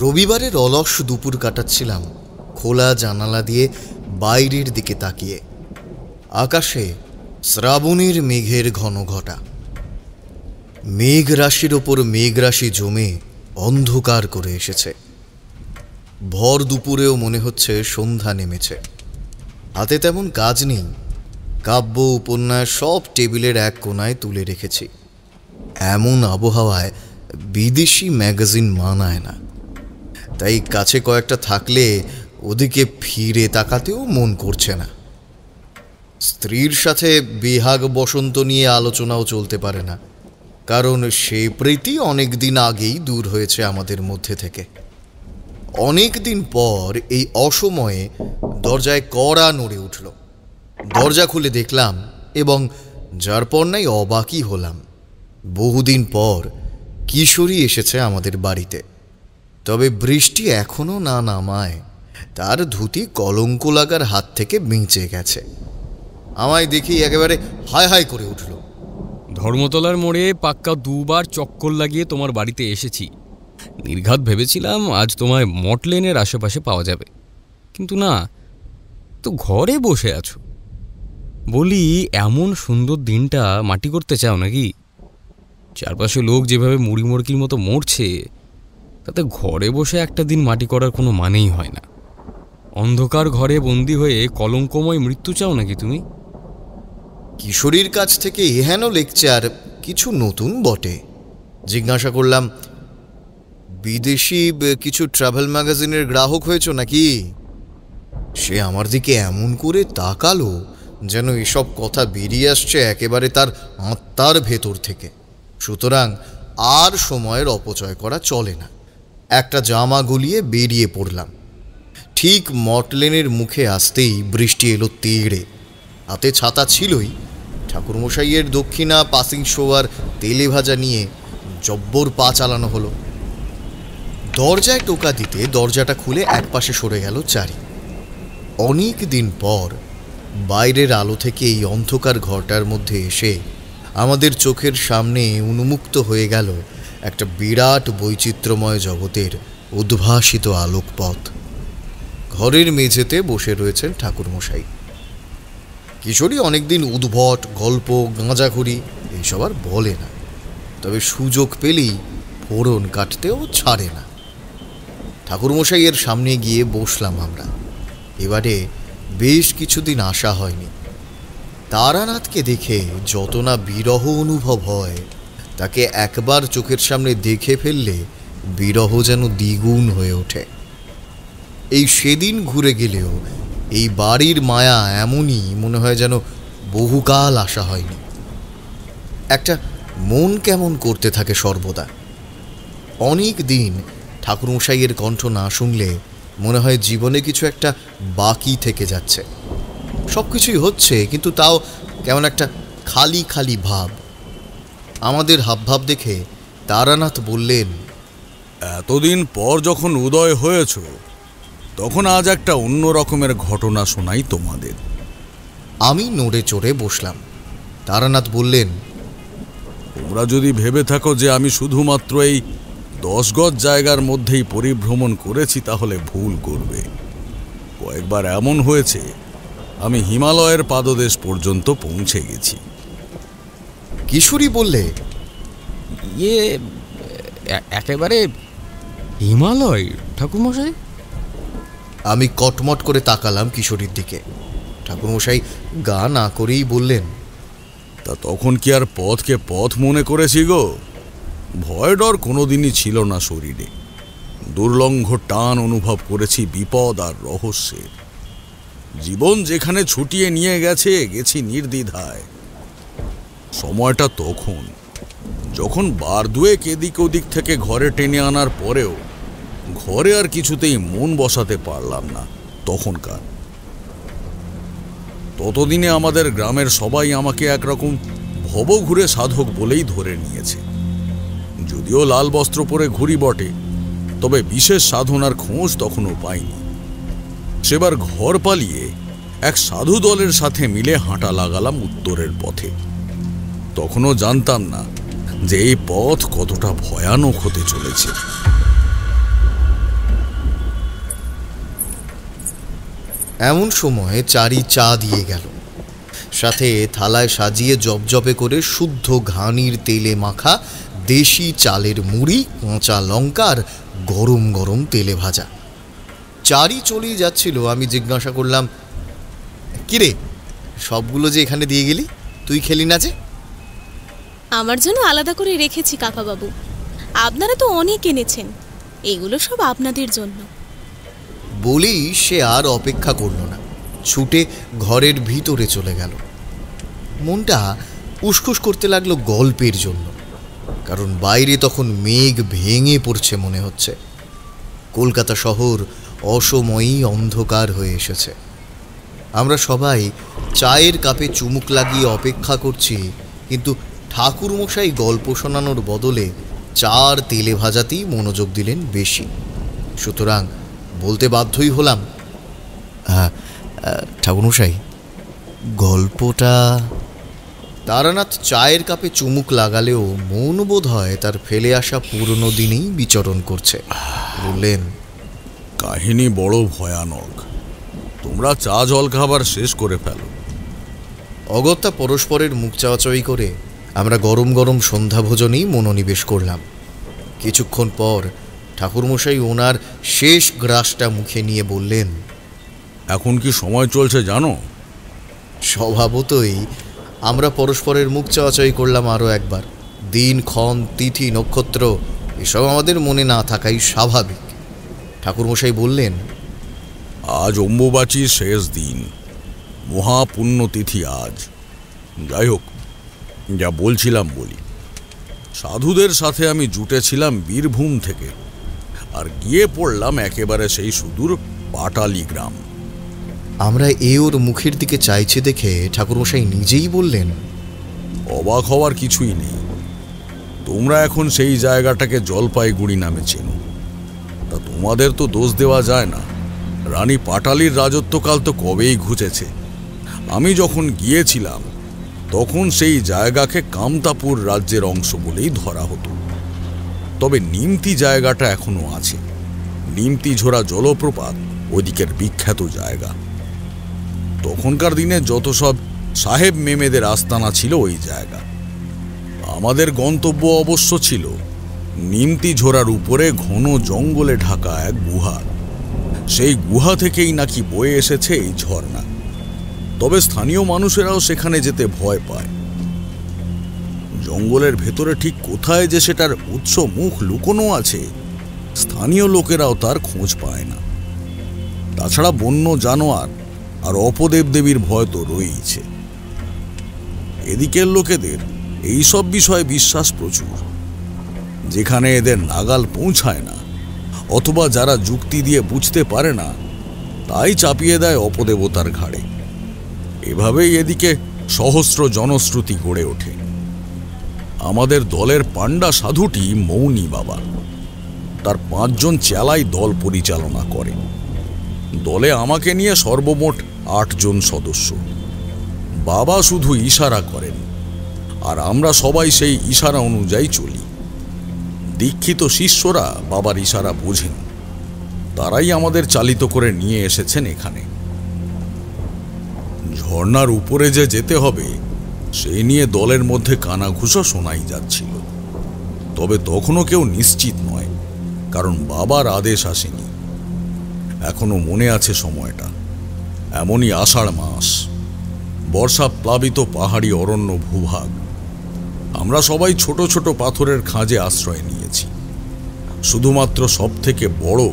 রবিবারের অলস দুপুর কাটাচ্ছিলাম খোলা জানালা দিয়ে বাইরের দিকে তাকিয়ে। আকাশে শ্রাবণের মেঘের ঘন ঘটা। মেঘ রাশির ওপর মেঘ রাশি জমে অন্ধকার করে এসেছে। ভর দুপুরেও মনে হচ্ছে সন্ধ্যা নেমেছে। হাতে তেমন কাজ নেই, কাব্য উপন্যাস সব টেবিলের এক কোনায় তুলে রেখেছি। এমন আবহাওয়ায় বিদেশি ম্যাগাজিন মানায় না, তাই কাছে কয়েকটা থাকলে ওদিকে ফিরে তাকাতেও মন করছে না। স্ত্রীর সাথে বেহাগ বসন্ত নিয়ে আলোচনাও চলতে পারে না, কারণ সে প্রীতি অনেক দিন আগেই দূর হয়েছে আমাদের মধ্যে থেকে। অনেক দিন পর এই অসময়ে দরজায় কড়া নড়ে উঠল। দরজা খুলে দেখলাম এবং যার পর নাই অবাকই হলাম। বহুদিন পর কিশোরী এসেছে আমাদের বাড়িতে। তবে বৃষ্টি এখনো না নামায় তার ধুতি কলঙ্ক লাগার হাত থেকে বেঁচে গেছে। আমায় দেখি একেবারে হায় হায় করে উঠল। ধর্মতলার মোড়ে পাক্কা দুবার চক্কর লাগিয়ে তোমার বাড়িতে এসেছি। নির্ঘাত ভেবেছিলাম আজ তোমায় মটলেনের আশেপাশে পাওয়া যাবে, কিন্তু না, তো ঘরে বসে আছো। বলি, এমন সুন্দর দিনটা মাটি করতে চাও নাকি? চারপাশে লোক যেভাবে মুড়ি মুড়কির মতো মরছে, তাতে ঘরে বসে একটা দিন মাটি করার কোনো মানেই হয় না। অন্ধকার ঘরে বন্দি হয়ে কলঙ্কময় মৃত্যু চাও নাকি তুমি? কিশোরীর কাছ থেকে এহেন লেকচার কিছু নতুন বটে। জিজ্ঞাসা করলাম, বিদেশি কিছু ট্রাভেল ম্যাগাজিনের গ্রাহক হয়েছ নাকি? সে আমার দিকে এমন করে তাকালো যেন এসব কথা বেরিয়ে আসছে একেবারে তার আত্মার ভেতর থেকে। সুতরাং আর সময়ের অপচয় করা চলে না। একটা জামা গলিয়ে বেরিয়ে পড়লাম। ঠিক মটলেনের মুখে আসতেই বৃষ্টি এলো তেড়ে। হাতে ছাতা ছিলই। ঠাকুরমশাইয়ের দক্ষিণা পাসিং শো আর তেলে ভাজা নিয়ে জব্বর পা চালানো হলো। দরজায় টোকা দিতে দরজাটা খুলে একপাশে সরে গেল চারি। অনেক দিন পর বাইরের আলো থেকে এই অন্ধকার ঘরটার মধ্যে এসে আমাদের চোখের সামনে উন্মুক্ত হয়ে গেল একটা বিরাট বৈচিত্র্যময় জগতের উদ্ভাসিত আলোকপথ। ঘরের মেঝেতে বসে রয়েছেন ঠাকুরমশাই। কিশোরী অনেকদিন উদ্ভট গল্প গাঁজাখুরি এইসব আর বলে না, তবে সুযোগ পেলেই ফোড়ন কাটতেও ছাড়ে না। ঠাকুরমশাইয়ের সামনে গিয়ে বসলাম আমরা। এবারে বেশ কিছুদিন আসা হয়নি। তারানাথকে দেখে যত না বিরহ অনুভব হয়, তাকে একবার চোখের সামনে দেখে ফেললে বিরহ যেন দ্বিগুণ হয়ে ওঠে। এই সেদিন ঘুরে গেলেও এই বাড়ির মায়া এমনই মনে হয় যেন বহুকাল আসা হয়নি। একটা মন কেমন করতে থাকে সর্বদা। অনেক দিন ঠাকুরমশাইয়ের কণ্ঠ না শুনলে মনে হয় জীবনে কিছু একটা বাকি থেকে যাচ্ছে। সব কিছুই হচ্ছে, কিন্তু তাও কেমন একটা খালি খালি ভাব। আমাদের হাবভাব দেখে তারানাথ বললেন, এতদিন পর যখন উদয় হয়েছ, তখন আজ একটা অন্য রকমের ঘটনা শোনাই তোমাদের। আমি নড়ে চড়ে বসলাম। তারানাথ বললেন, তোমরা যদি ভেবে থাকো যে আমি শুধুমাত্র এই 10 গজ জায়গার মধ্যেই পরিভ্রমণ করেছি, তাহলে ভুল করবে। কয়েকবার এমন হয়েছে আমি হিমালয়ের পাদদেশ পর্যন্ত পৌঁছে গেছি। কিশোরী বললে, ইয়ে, একেবারে হিমালয় ঠাকুরমশাই? আমি কটমট করে তাকালাম কিশোরীর দিকে। ঠাকুরমশাই গা না করেই বললেন, তা তখন কি আর পথকে পথ মনে করেছি গো? ভয় ডর কোনোদিনই ছিল না শরীরে। দুর্লঙ্ঘ টান অনুভব করেছি বিপদ আর রহস্যের। জীবন যেখানে ছুটিয়ে নিয়ে গেছি নির্দ্বিধায়। সময়টা তখন যখন বার দুয়েক এদিক ওদিক থেকে ঘরে টেনে আনার পরেও ঘরে আর কিছুতেই মন বসাতে পারলাম না। তখনকার ততদিনে আমাদের গ্রামের সবাই আমাকে একরকম ভবঘুরে সাধক বলেই ধরে নিয়েছে। যদিও লাল বস্ত্র পরে ঘুরি বটে, তবে বিশেষ সাধনার খোঁজ তখনও পাইনি। সেবার ঘর পালিয়ে এক সাধু দলের সাথে মিলে হাঁটা লাগালাম উত্তরের পথে। তখনও জানতাম না যে এই পথ কতটা ভয়ানক হতে চলেছে। এমন সময় চারি চা দিয়ে গেল, সাথে থালায় সাজিয়ে জবজবে করে শুদ্ধ ঘানির তেলে মাখা দেশি চালের মুড়ি, কাঁচা লঙ্কা আর গরম গরম তেলে ভাজা। চারি চলেই যাচ্ছিল, আমি জিজ্ঞাসা করলাম, কিরে সবগুলো যে এখানে দিয়ে গেলি, তুই খেলি না যে? আমার জন্য আলাদা করে রেখেছি কাকাবাবু, আপনারা তো অনেক এনেছেন, এগুলো সব আপনাদের জন্য। বলেই সে আর অপেক্ষা করল না, ছুটে ঘরের ভিতরে চলে গেল। মনটা উসখুস করতে লাগলো গল্পের জন্য, কারণ বাইরে তখন মেঘ ভেঙে পড়ছে মনে হচ্ছে। কলকাতা শহর অসময়ই অন্ধকার হয়ে এসেছে। আমরা সবাই চায়ের কাপে চুমুক লাগিয়ে অপেক্ষা করছি, কিন্তু ঠাকুরমশাই গল্প শোনানোর বদলে চার তেলে ভাজাতেই মনোযোগ দিলেন বেশি। সুতরাং বলতে বাধ্যই হলাম, ঠাকুরমশাই গল্পটা। তারানাথ চায়ের কাপে চুমুক লাগালেও মন বোধ হয় তার ফেলে আসা পুরনো দিনেই বিচরণ করছে। বললেন, কাহিনী বড় ভয়ানক, তোমরা চা জল খাবার শেষ করে ফেলো। অগত্যা পরস্পরের মুখ চাওয়াচাওয়ি করে আমরা গরম গরম সন্ধ্যা ভোজনেই মনোনিবেশ করলাম। কিছুক্ষণ পর ঠাকুরমশাই ওনার শেষ গ্রাসটা মুখে নিয়ে বললেন, এখন কি সময় চলছে জানো? স্বভাবতই আমরা পরস্পরের মুখ চাওয়াচাওয়ি করলাম আরও একবার। দিন, ক্ষণ, তিথি, নক্ষত্র এসব আমাদের মনে না থাকাই স্বাভাবিক। ঠাকুরমশাই বললেন, আজ অম্বুবাচীর শেষ দিন, মহাপুণ্যতিথি আজ। যাই হোক, যা বলছিলাম বলি। সাধুদের সাথে আমি জুটেছিলাম বীরভূম থেকে, আর গিয়ে পড়লাম একেবারে সেই সুদূর পাটালি গ্রাম। আমরা ওর মুখের দিকে চাইছে দেখে ঠাকুরমশাই নিজেই বললেন, অবাক হওয়ার কিছুই নেই। তোমরা এখন সেই জায়গাটাকে জলপাইগুড়ি নামে চেনো। তা তোমাদের তো দোষ দেওয়া যায় না, রানী পাটালির রাজত্বকাল তো কবেই ঘুচেছে। আমি যখন গিয়েছিলাম তখন সেই জায়গাকে কামতাপুর রাজ্যের অংশ বলেই ধরা হতো। তবে নিমতি জায়গাটা এখনো আছে। নিমতি ঝোড়া জলপ্রপাত ওদিকের বিখ্যাত জায়গা। তখনকার দিনে যত সব সাহেব মেমেদের আস্তানা ছিল ওই জায়গা। আমাদের গন্তব্য অবশ্য ছিল নিমতি ঝোড়ার উপরে ঘন জঙ্গলে ঢাকা এক গুহা। সেই গুহা থেকেই নাকি বয়ে এসেছে এই ঝর্ণা। তবে স্থানীয় মানুষেরাও সেখানে যেতে ভয় পায়। জঙ্গলের ভেতরে ঠিক কোথায় যে সেটার উৎস মুখ লুকোনো আছে, স্থানীয় লোকেরাও তার খোঁজ পায় না। তাছাড়া বন্য জানোয়ার আর অপদেব দেবীর ভয় তো রয়েইছে। এদিকের লোকেদের এইসব বিষয়ে বিশ্বাস প্রচুর। যেখানে এদের নাগাল পৌঁছায় না, অথবা যারা যুক্তি দিয়ে বুঝতে পারে না, তাই চাপিয়ে দেয় অপদেবতার ঘাড়ে। এভাবেই এদিকে সহস্র জনশ্রুতি গড়ে ওঠে। আমাদের দলের পাণ্ডা সাধুটি মৌনী বাবা। তার 5 জন চেলাই দল পরিচালনা করে। দলে আমাকে নিয়ে সর্বমোট 8 জন সদস্য। বাবা শুধু ইশারা করেন, আর আমরা সবাই সেই ইশারা অনুযায়ী চলি। দীক্ষিত শিষ্যরা বাবার ইশারা বোঝেন, তারাই আমাদের চালিত করে নিয়ে এসেছেন এখানে। ঝর্ণার উপরে যে যেতে হবে সেই নিয়ে দলের মধ্যে কানাঘুষো শোনাই যাচ্ছিল। তবে তখনও কেউ নিশ্চিত নয়, কারণ বাবার আদেশ আসেনি। এখনো মনে আছে সময়টা, এমনই আষাঢ় মাস, বর্ষা প্লাবিত পাহাড়ি অরণ্য ভূভাগ। আমরা সবাই ছোট ছোট পাথরের খাঁজে আশ্রয় নিয়েছি। শুধুমাত্র সবথেকে বড়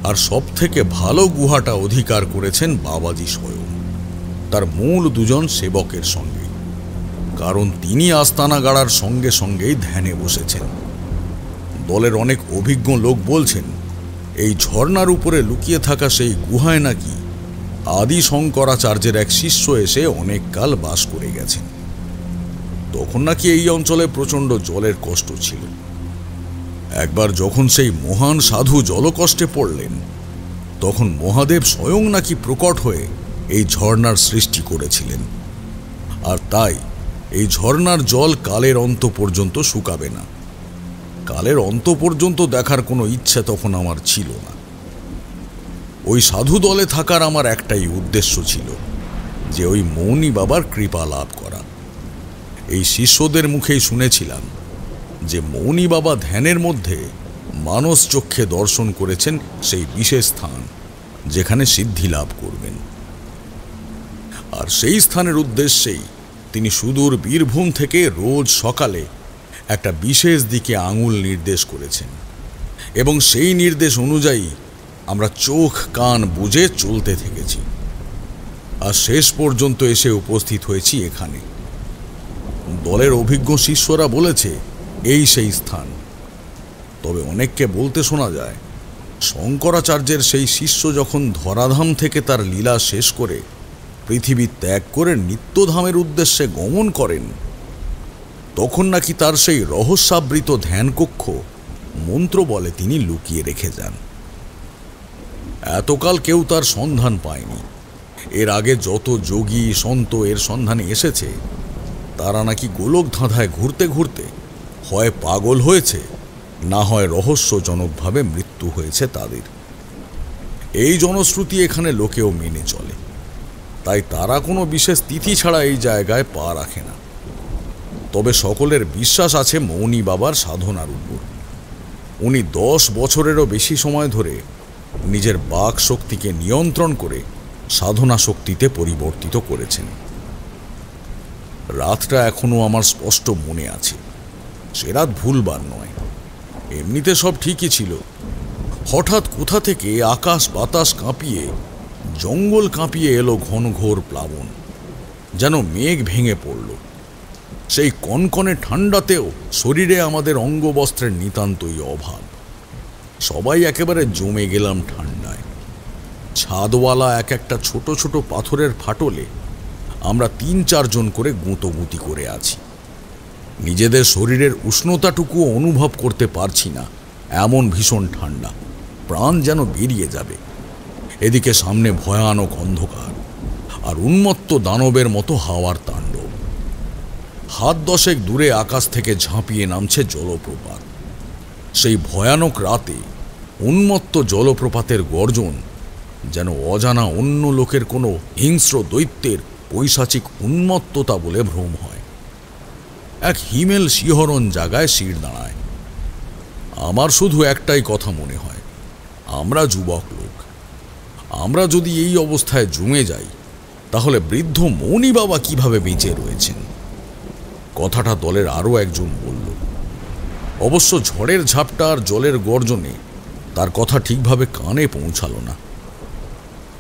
আর সবথেকে ভালো গুহাটা অধিকার করেছেন বাবাজি স্বয়ং, তার মূল 2 জন সেবকের সঙ্গে। কারণ তিনি আস্তানা গাড়ার সঙ্গে সঙ্গেই ধ্যানে বসেছেন। দলের অনেক অভিজ্ঞ লোক বলছেন, এই ঝর্ণার উপরে লুকিয়ে থাকা সেই গুহায় নাকি আদি শঙ্করাচার্যের এক শিষ্য এসে অনেক কাল বাস করে গেছেন। তখন নাকি এই অঞ্চলে প্রচণ্ড জলের কষ্ট ছিল। একবার যখন সেই মহান সাধু জলকষ্টে পড়লেন, তখন মহাদেব স্বয়ং নাকি প্রকট হয়ে এই ঝর্ণার সৃষ্টি করেছিলেন। আর তাই এই ঝর্ণার জল কালের অন্ত পর্যন্ত শুকাবে না। কালের অন্ত পর্যন্ত দেখার কোনো ইচ্ছা তখন আমার ছিল না। ওই সাধু দলে থাকার আমার একটাই উদ্দেশ্য ছিল, যে ওই মৌনী বাবার কৃপা লাভ করা। এই শিষ্যদের মুখেই শুনেছিলাম যে মৌনী বাবা ধ্যানের মধ্যে মানস চক্ষে দর্শন করেছেন সেই বিশেষ স্থান যেখানে সিদ্ধি লাভ করবেন। আর সেই স্থানের উদ্দেশ্যেই তিনি সুদূর বীরভূম থেকে রোজ সকালে একটা বিশেষ দিকে আঙুল নির্দেশ করেছেন, এবং সেই নির্দেশ অনুযায়ী আমরা চোখ কান বুজে চলতে থেকেছি, আর শেষ পর্যন্ত এসে উপস্থিত হয়েছি এখানে। দলের অভিজ্ঞ শিষ্যরা বলেছে এই সেই স্থান। তবে অনেককে বলতে শোনা যায়, শঙ্করাচার্যের সেই শিষ্য যখন ধরাধাম থেকে তার লীলা শেষ করে পৃথিবী ত্যাগ করে নিত্যধামের উদ্দেশ্যে গমন করেন, তখন নাকি তার সেই রহস্যাবৃত ধ্যানকক্ষ মন্ত্র বলে তিনি লুকিয়ে রেখে যান। এতকাল কেউ তার সন্ধান পায়নি। এর আগে যত যোগী সন্ত এর সন্ধানে এসেছে, তারা নাকি গোলক ধাঁধায় ঘুরতে ঘুরতে হয় পাগল হয়েছে, না হয় রহস্যজনকভাবে মৃত্যু হয়েছে তাদের। এই জনশ্রুতি এখানে লোকেও মেনে চলে, তাই তারা কোনো বিশেষ তিথি ছাড়া এই জায়গায় পা রাখে না। তবে সকলের বিশ্বাস আছে মৌনী বাবার সাধনার উপর। উনি 10 বছরেরও বেশি সময় ধরে নিজের বাক শক্তিকে নিয়ন্ত্রণ করে সাধনা শক্তিতে পরিবর্তিত করেছেন। রাতটা এখনো আমার স্পষ্ট মনে আছে। সে রাত ভুলবার নয়। এমনিতে সব ঠিকই ছিল। হঠাৎ কোথা থেকে আকাশ বাতাস কাঁপিয়ে, জঙ্গল কাঁপিয়ে এলো ঘনঘোর প্লাবন, যেন মেঘ ভেঙে পড়ল। সেই কনকনে ঠান্ডাতেও শরীরে আমাদের অঙ্গবস্ত্রের নিতান্তই অভাব। সবাই একেবারে জমে গেলাম ঠান্ডায়। ছাদওয়ালা এক একটা ছোট ছোট পাথরের ফাটলে আমরা 3-4 জন করে গুঁতোগুঁতি করে আছি। নিজেদের শরীরের উষ্ণতাটুকুও অনুভব করতে পারছি না, এমন ভীষণ ঠান্ডা। প্রাণ যেন বেরিয়ে যাবে। এদিকে সামনে ভয়ানক অন্ধকার আর উন্মত্ত দানবের মতো হাওয়ার তাণ্ডব। হাত 10 দূরে আকাশ থেকে ঝাঁপিয়ে নামছে জলপ্রপাত। সেই ভয়ানক রাতে উন্মত্ত জলপ্রপাতের গর্জন যেন অজানা অন্য লোকের কোনো হিংস্র দৈত্যের পৈশাচিক উন্মত্ততা বলে ভ্রম হয়। এক হিমেল শিহরণ জাগায় শির দাঁড়ায়। আমার শুধু একটাই কথা মনে হয়, আমরা যুবক লোক, আমরা যদি এই অবস্থায় জমে যাই, তাহলে বৃদ্ধ মৌনী বাবা কিভাবে বেঁচে রয়েছেন? কথাটা দলের আরও একজন বলল। অবশ্য ঝড়ের ঝাপটা আর জলের গর্জনে তার কথা ঠিকভাবে কানে পৌঁছালো না।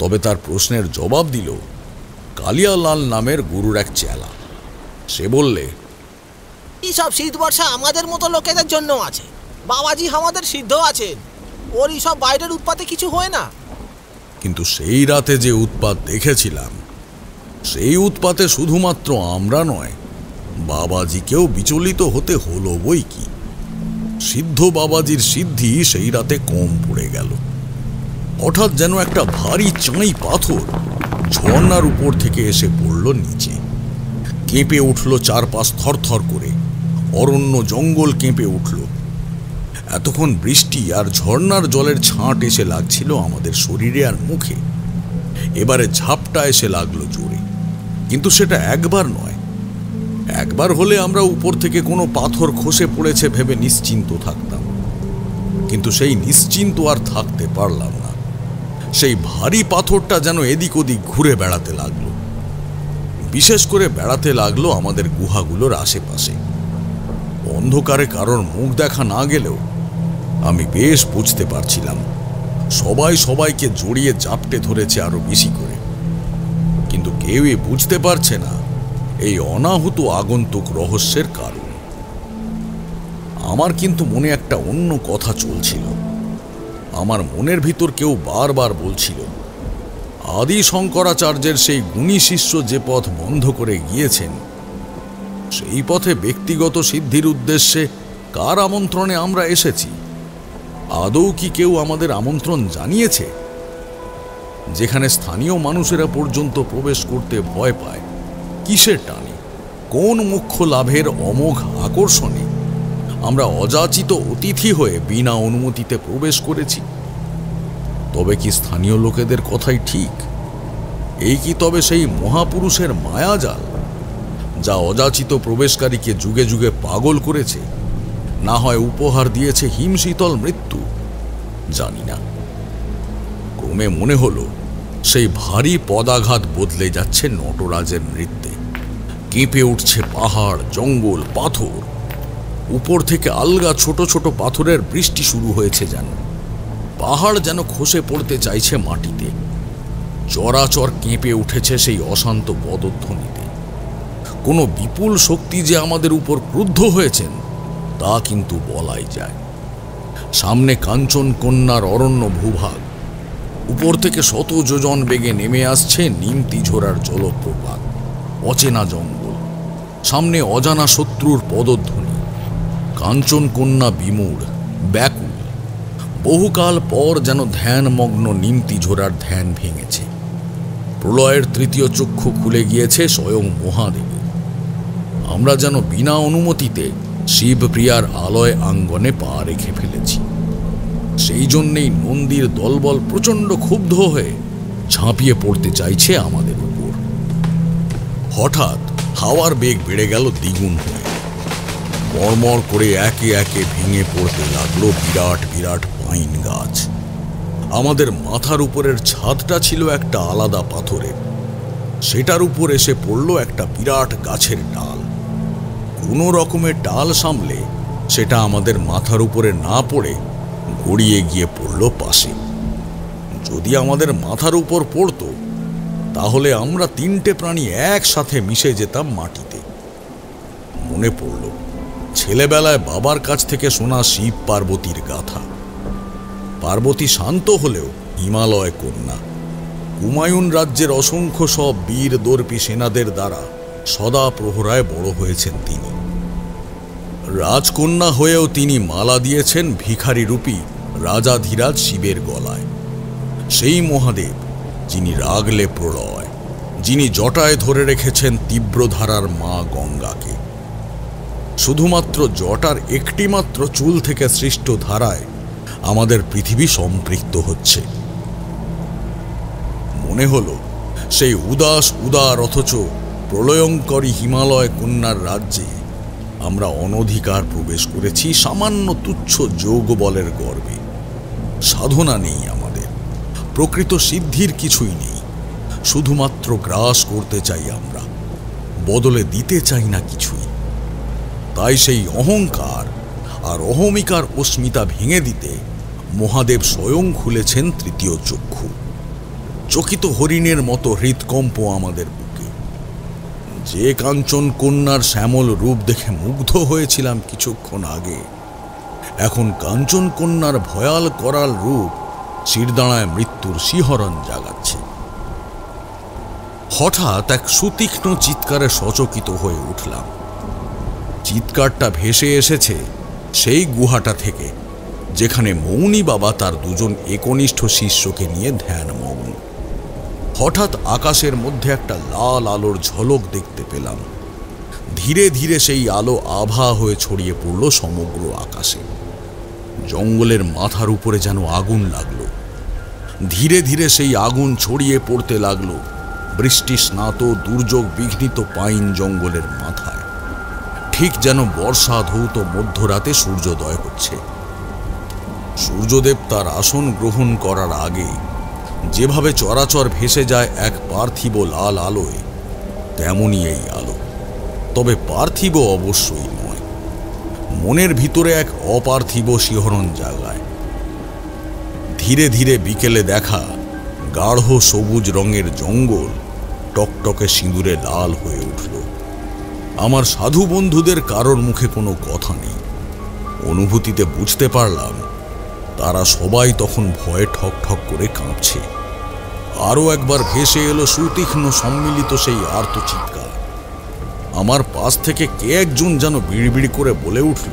তবে তার প্রশ্নের জবাব দিল কালিয়ালাল নামের গুরুর এক চেলা। সে বললে, এইসব শীত বর্ষা আমাদের মতো লোকেদের জন্য আছে। বাবাজি আমাদের সিদ্ধ আছেন, ওর এইসব বাইরের উৎপাতে কিছু হয় না। কিন্তু সেই রাতে যে উৎপাত দেখেছিলাম, সেই উৎপাতে শুধুমাত্র আমরা নয়, বাবাজিকেও বিচলিত হতে হলো বই কি। সিদ্ধ বাবাজির সিদ্ধি সেই রাতে কম পড়ে গেল। হঠাৎ যেন একটা ভারী চাঁই পাথর ঝর্ণার উপর থেকে এসে পড়ল নিচে। কেঁপে উঠল চারপাশ থরথর করে, অরণ্য জঙ্গল কেঁপে উঠল। এতক্ষণ বৃষ্টি আর ঝর্ণার জলের ছাঁট এসে লাগছিল আমাদের শরীরে আর মুখে। এবারে ঝাপটা এসে লাগলো জোরে, কিন্তু সেটা একবার নয়। একবার হলে আমরা উপর থেকে কোনো পাথর খসে পড়েছে ভেবে নিশ্চিন্ত থাকতাম, কিন্তু সেই নিশ্চিন্ত আর থাকতে পারলাম না। সেই ভারী পাথরটা যেন এদিক ওদিক ঘুরে বেড়াতে লাগলো। বিশেষ করে বেড়াতে লাগলো আমাদের গুহাগুলোর আশেপাশে। অন্ধকারে কারোর মুখ দেখা না গেলেও আমি বেশ বুঝতে পারছিলাম সবাই সবাইকে জড়িয়ে জাপটে ধরেছে আরো বেশি করে। কিন্তু কেউই বুঝতে পারছে না এই অনাহুত আগন্তুক রহস্যের কারণ। আমার কিন্তু মনে একটা অন্য কথা চলছিল। আমার মনের ভিতর কেউ বারবার বলছিল, আদি শঙ্করাচার্যের সেই গুণী শিষ্য যে পথ বন্ধ করে গিয়েছেন, সেই পথে ব্যক্তিগত সিদ্ধির উদ্দেশ্যে কার আমন্ত্রণে আমরা এসেছি? আদৌ কি কেউ আমাদের আমন্ত্রণ জানিয়েছে? যেখানে স্থানীয় মানুষেরা পর্যন্ত প্রবেশ করতে ভয় পায়, কিসের টানে, কোন মোক্ষ লাভের অমোঘ আকর্ষণে আমরা অযাচিত অতিথি হয়ে বিনা অনুমতিতে প্রবেশ করেছি? তবে কি স্থানীয় লোকেদের কথাই ঠিক? এই কি তবে সেই মহাপুরুষের মায়াজাল, যা অযাচিত প্রবেশকারীকে যুগে যুগে পাগল করেছে? না হয় উপহার দিয়েছে হিমশীতল মৃত্যু? জানি না। ক্রমে মনে হলো সেই ভারী পদাঘাত বদলে যাচ্ছে নটরাজের নৃত্যে। কেঁপে উঠছে পাহাড়, জঙ্গল, পাথর। উপর থেকে আলগা ছোট ছোট পাথরের বৃষ্টি শুরু হয়েছে যেন। পাহাড় যেন খসে পড়তে চাইছে মাটিতে। চরাচর কেঁপে উঠেছে সেই অশান্ত পদধ্বনিতে। কোনো বিপুল শক্তি যে আমাদের উপর ক্রুদ্ধ হয়েছেন তা কিন্তু বলাই যায়। সামনে কাঞ্চনকন্যার অরণ্য ভূভাগ। উপর থেকে শত যোজন বেগে নেমে আসছে নিমতিঝোরার জলপ্রপাত। অচেনা জঙ্গল, সামনে অজানা শত্রুর পদধ্বনি। কাঞ্চনকন্যা বিমূঢ়, ব্যাকুল। বহুকাল পর যেন ধ্যানমগ্ন নিমতিঝোরার ধ্যান ভেঙেছে। প্রলয়ের তৃতীয় চক্ষু খুলে গিয়েছে স্বয়ং মহাদেব। আমরা যেন বিনা অনুমতিতে শিবপ্রিয়ার আলয় আঙ্গনে পা রেখে ফেলেছি। সেই জন্যেই নন্দীর দলবল প্রচণ্ড ক্ষুব্ধ হয়ে ঝাঁপিয়ে পড়তে চাইছে আমাদের উপর। হঠাৎ হাওয়ার বেগ বেড়ে গেল দ্বিগুণ হয়ে। মরমর করে একে একে ভেঙে পড়তে লাগলো বিরাট বিরাট পাইন গাছ। আমাদের মাথার উপরের ছাদটা ছিল একটা আলাদা পাথরের। সেটার উপর এসে পড়ল একটা বিরাট গাছের ডাল। কোনো রকমের ডাল সামলে সেটা আমাদের মাথার উপরে না পড়ে গড়িয়ে গিয়ে পড়ল পাশে। যদি আমাদের মাথার উপর পড়ত তাহলে আমরা তিনটে প্রাণী একসাথে মিশে যেতাম মাটিতে। মনে পড়ল ছেলেবেলায় বাবার কাছ থেকে শোনা শিব পার্বতীর গাথা। পার্বতী শান্ত হলেও হিমালয় কন্যা। হুমায়ুন রাজ্যের অসংখ্য সব বীর দর্পী সেনাদের দ্বারা সদা প্রহরায় বড় হয়েছেন তিনি। রাজকন্যা হয়েও তিনি মালা দিয়েছেন ভিখারি রূপী রাজাধিরাজ শিবের গলায়। সেই মহাদেব যিনি রাগলে প্রলয়, যিনি জটায় ধরে রেখেছেন তীব্র ধারার মা গঙ্গাকে। শুধুমাত্র জটার একটি মাত্র চুল থেকে সৃষ্ট ধারায় আমাদের পৃথিবী সম্পৃক্ত হচ্ছে। মনে হলো সেই উদাস উদার অথচ প্রলয়ঙ্করী হিমালয় কন্যার রাজ্যে আমরা অনধিকার প্রবেশ করেছি সামান্য তুচ্ছ যোগ বলের গর্বে। সাধনা নেই আমাদের, প্রকৃত সিদ্ধির কিছুই নেই। শুধুমাত্র গ্রাস করতে চাই আমরা, বদলে দিতে চাই না কিছুই। তাই সেই অহংকার আর অহমিকার অস্মিতা ভেঙে দিতে মহাদেব স্বয়ং খুলেছেন তৃতীয় চক্ষু। চকিত হরিণের মতো হৃৎকম্প আমাদের বুকে। যে কাঞ্চন কন্যার শ্যামল রূপ দেখে মুগ্ধ হয়েছিলাম কিছুক্ষণ আগে, এখন কাঞ্চন কন্যার ভয়াল করাল রূপ শিরদাঁড়ায় মৃত্যুর শিহরণ জাগাচ্ছে। হঠাৎ এক সুতীক্ষ্ণ চিৎকারে সচকিত হয়ে উঠলাম। চিৎকারটা ভেসে এসেছে সেই গুহাটা থেকে যেখানে মৌনী বাবা তার দুজন একনিষ্ঠ শিষ্যকে নিয়ে ধ্যানমগ্ন। হঠাৎ আকাশের মধ্যে একটা লাল আলোর ঝলক দেখতে পেলাম। ধীরে ধীরে সেই আলো আভা হয়ে ছড়িয়ে পড়ল সমগ্র আকাশে। জঙ্গলের মাথার উপরে যেন আগুন লাগলো। ধীরে ধীরে সেই আগুন ছড়িয়ে পড়তে লাগলো বৃষ্টি স্নাত দুর্যোগ বিঘ্নিত পাইন জঙ্গলের মাথায়। ঠিক যেন বর্ষা ধৌত মধ্যরাতে সূর্যোদয় হচ্ছে। সূর্যদেব তার আসন গ্রহণ করার আগে যেভাবে চরাচর ভেসে যায় এক পার্থিব লাল আলোয়, তেমনই এই আলো। তবে পার্থিব অবশ্যই নয়। মনের ভিতরে এক অপার্থিব শিহরণ জাগায়। ধীরে ধীরে বিকেলে দেখা গাঢ় সবুজ রঙের জঙ্গল টকটকে সিঁদুরে লাল হয়ে উঠল। আমার সাধু বন্ধুদের কারোর মুখে কোনো কথা নেই। অনুভূতিতে বুঝতে পারলাম তারা সবাই তখন ভয়ে ঠক ঠক করে কাঁপছে। আরও একবার ভেসে এলো সুতীক্ষ্ণ সম্মিলিত সেই আর্ত চিৎকার। আমার পাশ থেকে কে একজন যেন বিড়বিড় করে বলে উঠল,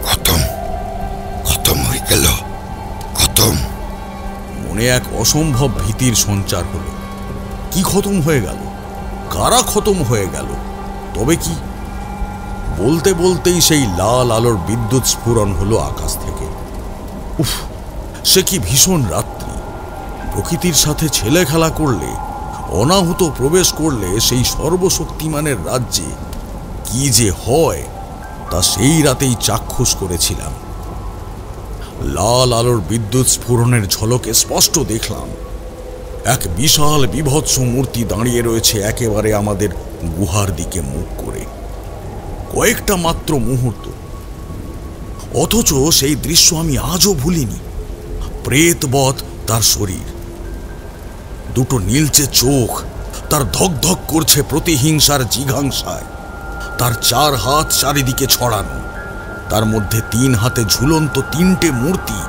খতম, খতম হয়ে গেল, খতম। মনে এক অসম্ভব ভীতির সঞ্চার হলো। কি খতম হয়ে গেল? কারা খতম হয়ে গেল? তবে কি? বলতে বলতেই সেই লাল আলোর বিদ্যুৎ স্ফুরণ হলো আকাশ থেকে। উফ, সে কি ভীষণ রাত্রি! প্রকৃতির সাথে ছেলে খেলা করলে, অনাহুত প্রবেশ করলে সেই সর্বশক্তিমানের রাজ্যে কি যে হয় তা সেই রাতেই চাক্ষুষ করেছিলাম। লাল আলোর বিদ্যুৎ স্ফুরণের ঝলকে স্পষ্ট দেখলাম এক বিশাল বিভৎস মূর্তি দাঁড়িয়ে রয়েছে একেবারে আমাদের গুহার দিকে মুখ করে। কয়েকটা মাত্র মুহূর্ত, অথচ সেই দৃশ্য আমি আজও ভুলিনি। প্রেতবৎ তার শরীর, দুটো নীলচে চোখ, তার ধকধক করছে প্রতিহিংসার জিঘাংসায়। তার 4 হাত চারিদিকে ছড়ানো, তার মধ্যে 3 হাতে ঝুলন্ত 3টে মূর্তি,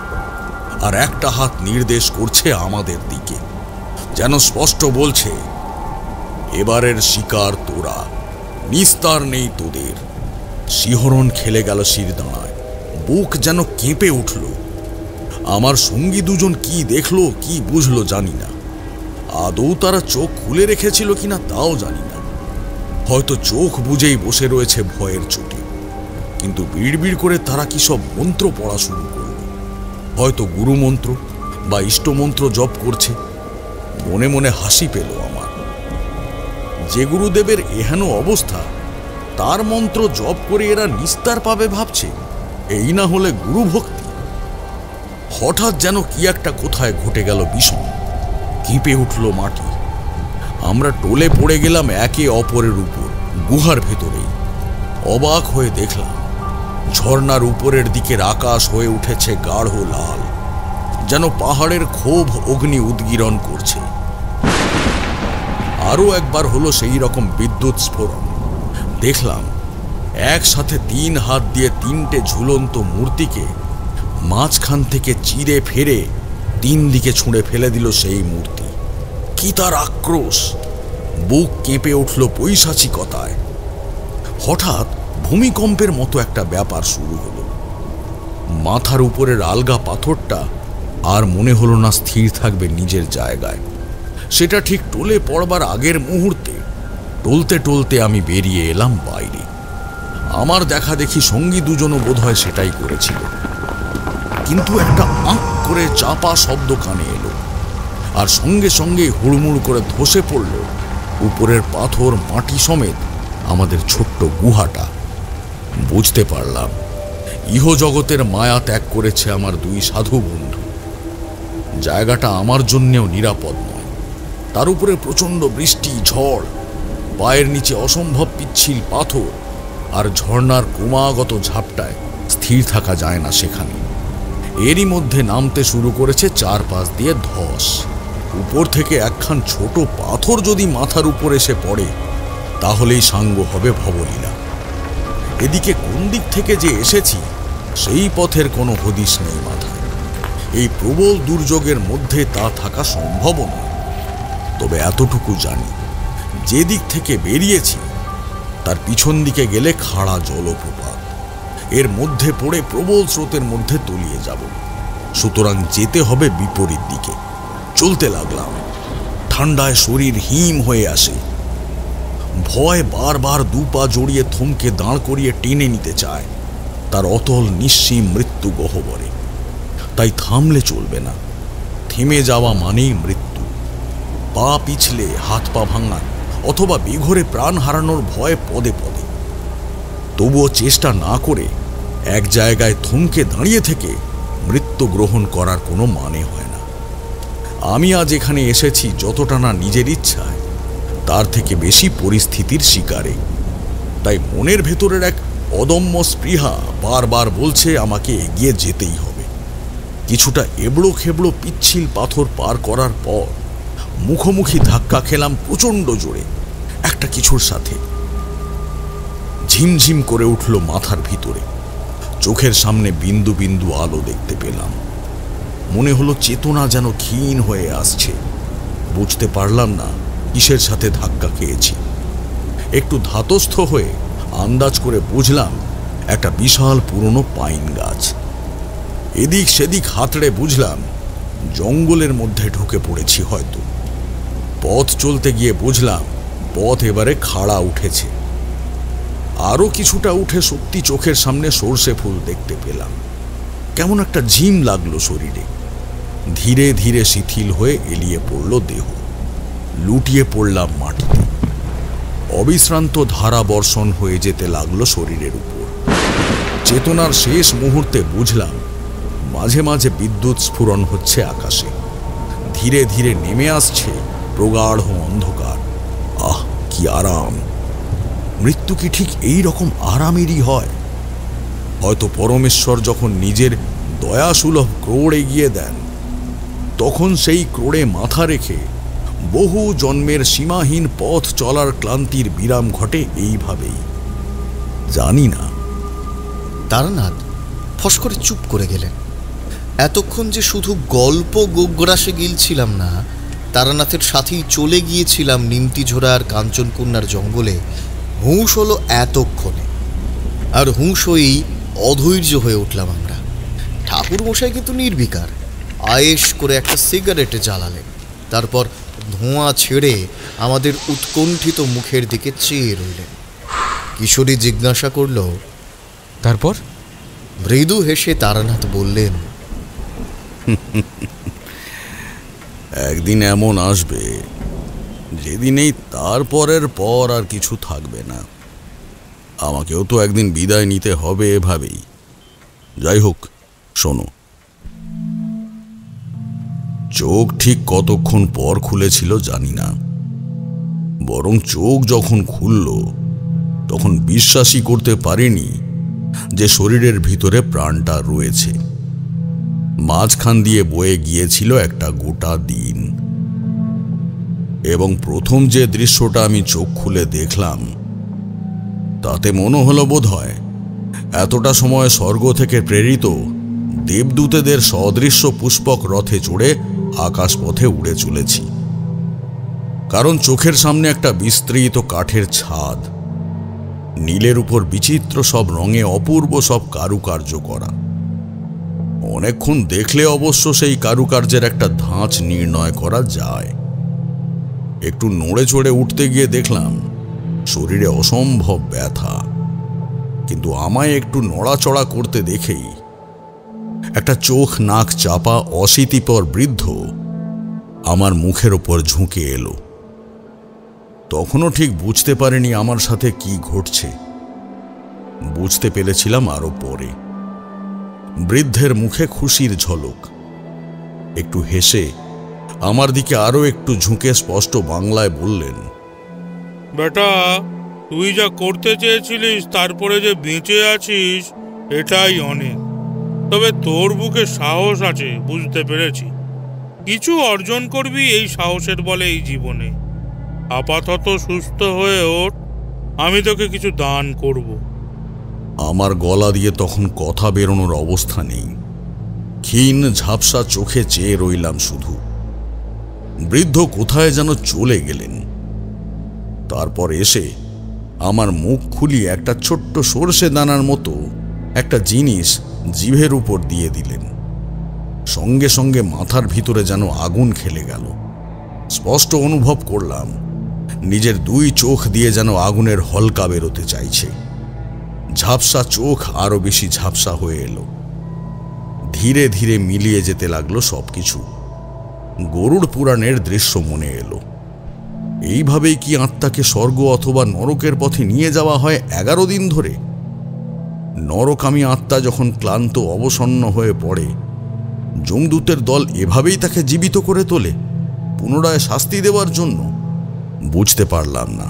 আর একটা হাত নির্দেশ করছে আমাদের দিকে, যেন স্পষ্ট বলছে, এবারের শিকার তোরা, নিস্তার নেই তোদের। শিহরণ খেলে গেল শিরদাঁড়ায়, বুক যেন কেঁপে উঠল। আমার সঙ্গী দুজন কি দেখলো কি বুঝলো জানি না। আদৌ তারা চোখ খুলে রেখেছিল কিনা তাও জানি না। হয়তো চোখ বুঝেই বসে রয়েছে ভয়ের চোটে, কিন্তু বিড়বিড় করে তারা কি সব মন্ত্র পড়া শুরু করল। হয়তো গুরুমন্ত্র বা ইষ্টমন্ত্র জপ করছে। মনে মনে হাসি পেল আমার। যে গুরুদেবের এহেন অবস্থা, তার মন্ত্র জপ করে এরা নিস্তার পাবে ভাবছে, এই না হলে গুরু ভক্তি। হঠাৎ যেন কি একটা কোথায় ঘটে গেল বিষম, কেঁপে উঠল মাটি। আমরা টলে পড়ে গেলাম একে অপরের উপর, গুহার ভেতরেই। অবাক হয়ে দেখলাম ঝর্ণার উপরের দিকের আকাশ হয়ে উঠেছে গাঢ় লাল, যেন পাহাড়ের ক্ষোভ অগ্নি উদ্গীরণ করছে। আরো একবার হলো সেই রকম বিদ্যুৎ স্ফোরণ। দেখলাম একসাথে 3 হাত দিয়ে 3টে ঝুলন্ত মূর্তিকে মাঝখান থেকে চিরে ফেরে 3 দিকে ছুঁড়ে ফেলে দিল সেই মূর্তি। কি তার আক্রোশ! বুক কেঁপে উঠল পৈশাচিকতায়। হঠাৎ ভূমিকম্পের মতো একটা ব্যাপার শুরু হলো। মাথার উপরের আলগা পাথরটা আর মনে হলো না স্থির থাকবে নিজের জায়গায়। সেটা ঠিক টলে পড়বার আগের মুহূর্তে টলতে টলতে আমি বেরিয়ে এলাম বাইরে। আমার দেখা দেখি সঙ্গী দুজনও বোধহয় সেটাই করেছিল। কিন্তু একটা আঁক করে চাপা শব্দ কানে এলো, আর সঙ্গে সঙ্গে হুড়মুড় করে ধসে পড়ল উপরের পাথর মাটি সমেত আমাদের ছোট্ট গুহাটা। বুঝতে পারলাম ইহজগতের মায়া ত্যাগ করেছে আমার 2 সাধু বন্ধু। জায়গাটা আমার জন্যেও নিরাপদ নয়। তার উপরে প্রচণ্ড বৃষ্টি, ঝড়, পায়ের নিচে অসম্ভব পিচ্ছিল পাথর, আর ঝর্ণার ক্রমাগত ঝাপটায় স্থির থাকা যায় না সেখানে। এরই মধ্যে নামতে শুরু করেছে 4 দিয়ে ধস। উপর থেকে একখান ছোট পাথর যদি মাথার উপর এসে পড়ে, তাহলেই সাঙ্গ হবে ভবলীলা। এদিকে কোন দিক থেকে যে এসেছি সেই পথের কোনো হদিশ নেই মাথায়। এই প্রবল দুর্যোগের মধ্যে তা থাকা সম্ভব নয়। তবে এতটুকু জানি, যে দিক থেকে বেরিয়েছি তার পিছন দিকে গেলে খাড়া জলপ্রপাত। এর মধ্যে পড়ে প্রবল স্রোতের মধ্যে তলিয়ে যাব। সুতরাং যেতে হবে বিপরীত দিকে। চলতে লাগলাম। ঠান্ডায় শরীর হিম হয়ে আসে। ভয় বারবার 2 পা জড়িয়ে থমকে দাঁড় করিয়ে টেনে নিতে চায় তার অতল নিঃসীম মৃত্যু গহ্বরে। তাই থামলে চলবে না। থেমে যাওয়া মানেই মৃত্যু। পা পিছলে হাত পা ভাঙা অথবা বেঘরে প্রাণ হারানোর ভয় পদে পদে। তবুও চেষ্টা না করে এক জায়গায় থমকে দাঁড়িয়ে থেকে মৃত্যু গ্রহণ করার কোনো মানে হয় না। আমি আজ এখানে এসেছি যতটা না নিজের ইচ্ছায়, তার থেকে বেশি পরিস্থিতির শিকারে। তাই মনের ভেতরের এক অদম্য স্পৃহা বারবার বলছে আমাকে এগিয়ে যেতেই হবে। কিছুটা এবড়ো খেবড়ো পিচ্ছিল পাথর পার করার পর মুখোমুখি ধাক্কা খেলাম প্রচণ্ড জোরে একটা কিছুর সাথে। ঝিমঝিম করে উঠল মাথার ভিতরে। চোখের সামনে বিন্দু বিন্দু আলো দেখতে পেলাম। মনে হলো চেতনা যেন ক্ষীণ হয়ে আসছে। বুঝতে পারলাম না কিসের সাথে ধাক্কা খেয়েছি। একটু ধাতস্থ হয়ে আন্দাজ করে বুঝলাম একটা বিশাল পুরনো পাইন গাছ। এদিক সেদিক হাতড়ে বুঝলাম জঙ্গলের মধ্যে ঢুকে পড়েছি হয়তো। পথ চলতে গিয়ে বুঝলাম পথ এবারে খাড়া উঠেছে। আরো কিছুটা উঠে সত্যি চোখের সামনে সর্ষে ফুল দেখতে পেলাম। কেমন একটা ঝিম লাগলো শরীরে। ধীরে ধীরে শিথিল হয়ে এলিয়ে পড়ল দেহ। লুটিয়ে পড়লাম মাটিতে। অবিশ্রান্ত ধারা বর্ষণ হয়ে যেতে লাগলো শরীরের উপর। চেতনার শেষ মুহূর্তে বুঝলাম মাঝে মাঝে বিদ্যুৎ স্ফুরণ হচ্ছে আকাশে। ধীরে ধীরে নেমে আসছে প্রগাঢ় অন্ধকার। আহ, কি আরাম! মৃত্যু কি ঠিক এই রকম আরামেরই হয়? হয়তো পরমেশ্বর যখন নিজের দয়াসুলভ ক্রোড় এগিয়ে দেন, তখন সেই ক্রোড়ে মাথা রেখে বহু জন্মের সীমাহীন পথ চলার ক্লান্তির বিরাম ঘটে এইভাবেই। জানি না। তারানাথ ফস করে চুপ করে গেলেন। এতক্ষণ যে শুধু গল্প গোগ্রাসে গিলছিলাম না, তারানাথের সাথেই চলে গিয়েছিলাম নিমতিঝোড়া আর কাঞ্চনকন্যার জঙ্গলে, হুঁশ হলো এতক্ষণে। আর হুঁশ হয়েই অধৈর্য হয়ে উঠলাম আমরা। ঠাকুর মশাই কিন্তু নির্বিকার আয়েশ করে একটা সিগারেটে জ্বালালেন, তারপর ধোঁয়া ছেড়ে আমাদের উৎকণ্ঠিত মুখের দিকে চেয়ে রইলেন। কিশোরী জিজ্ঞাসা করল, তারপর? মৃদু হেসে তারানাথ বললেন, একদিন এমন আসবে যেদিনেই তারপরের পর আর কিছু থাকবে না। আমাকেও তো একদিন বিদায় নিতে হবে এভাবেই। যাই হোক, শোনো। চোখ ঠিক কতক্ষণ পর খুলেছিল জানি না, বরং চোখ যখন খুলল তখন বিশ্বাসই করতে পারিনি যে শরীরের ভিতরে প্রাণটা রয়েছে। মাঝখান দিয়ে বয়ে গিয়েছিল একটা গোটা দিন, এবং প্রথম যে দৃশ্যটা আমি চোখ খুলে দেখলাম তাতে মনে হলো বোধহয় এতটা সময় স্বর্গ থেকে প্রেরিত দেবদূতেদের সদৃশ্য পুষ্পক রথে চড়ে আকাশপথে উড়ে চলেছি। কারণ চোখের সামনে একটা বিস্তৃত কাঠের ছাদ, নীলের উপর বিচিত্র সব রঙে অপূর্ব সব কারুকার্য করা। অনেকক্ষণ দেখলে অবশ্য সেই কারুকার্যের একটা ধাঁচ নির্ণয় করা যায়। একটু নড়ে চড়ে উঠতে গিয়ে দেখলাম শরীরে অসম্ভব ব্যথা, কিন্তু আমায় একটু নড়াচড়া করতে দেখেই একটা চোখ নাক চাপা অশীতিপর বৃদ্ধ আমার মুখের ওপর ঝুঁকে এলো। তখনও ঠিক বুঝতে পারিনি আমার সাথে কি ঘটছে। বুঝতে পেরেছিলাম আরো পরে। বৃদ্ধের মুখে খুশির ঝলক। একটু হেসে আমার দিকে আরো একটু ঝুঁকে স্পষ্ট বাংলায় বললেন, বেটা, তুই যা করতে চেয়েছিলিস তারপরে যে বেঁচে আছিস এটাই অনেক। তবে তোর বুকে সাহস আছে, বুঝতে পেরেছি। কিছু অর্জন করবি এই সাহসের বলে এই জীবনে। আপাতত সুস্থ হয়ে ওঠ, আমি তোকে কিছু দান করব। আমার গলা দিয়ে তখন কথা বেরোনোর অবস্থা নেই। ক্ষীণ ঝাপসা চোখে চেয়ে রইলাম শুধু। বৃদ্ধ কোথায় যেন চলে গেলেন। তারপর এসে আমার মুখ খুলিয়ে একটা ছোট্ট সর্ষে দানার মতো একটা জিনিস জিভের উপর দিয়ে দিলেন। সঙ্গে সঙ্গে মাথার ভিতরে যেন আগুন খেলে গেল। স্পষ্ট অনুভব করলাম নিজের দুই চোখ দিয়ে যেন আগুনের হলকা বেরোতে চাইছে। ঝাপসা চোখ আরো বেশি ঝাপসা হয়ে এলো। ধীরে ধীরে মিলিয়ে যেতে লাগলো সবকিছু। গরুড় পুরাণের দৃশ্য মনে এলো। এইভাবেই কি আত্মাকে স্বর্গ অথবা নরকের পথে নিয়ে যাওয়া হয় 11 দিন ধরে? নরকামী আত্মা যখন ক্লান্ত অবসন্ন হয়ে পড়ে, যমদূতের দল এভাবেই তাকে জীবিত করে তোলে পুনরায় শাস্তি দেওয়ার জন্য। বুঝতে পারলাম না।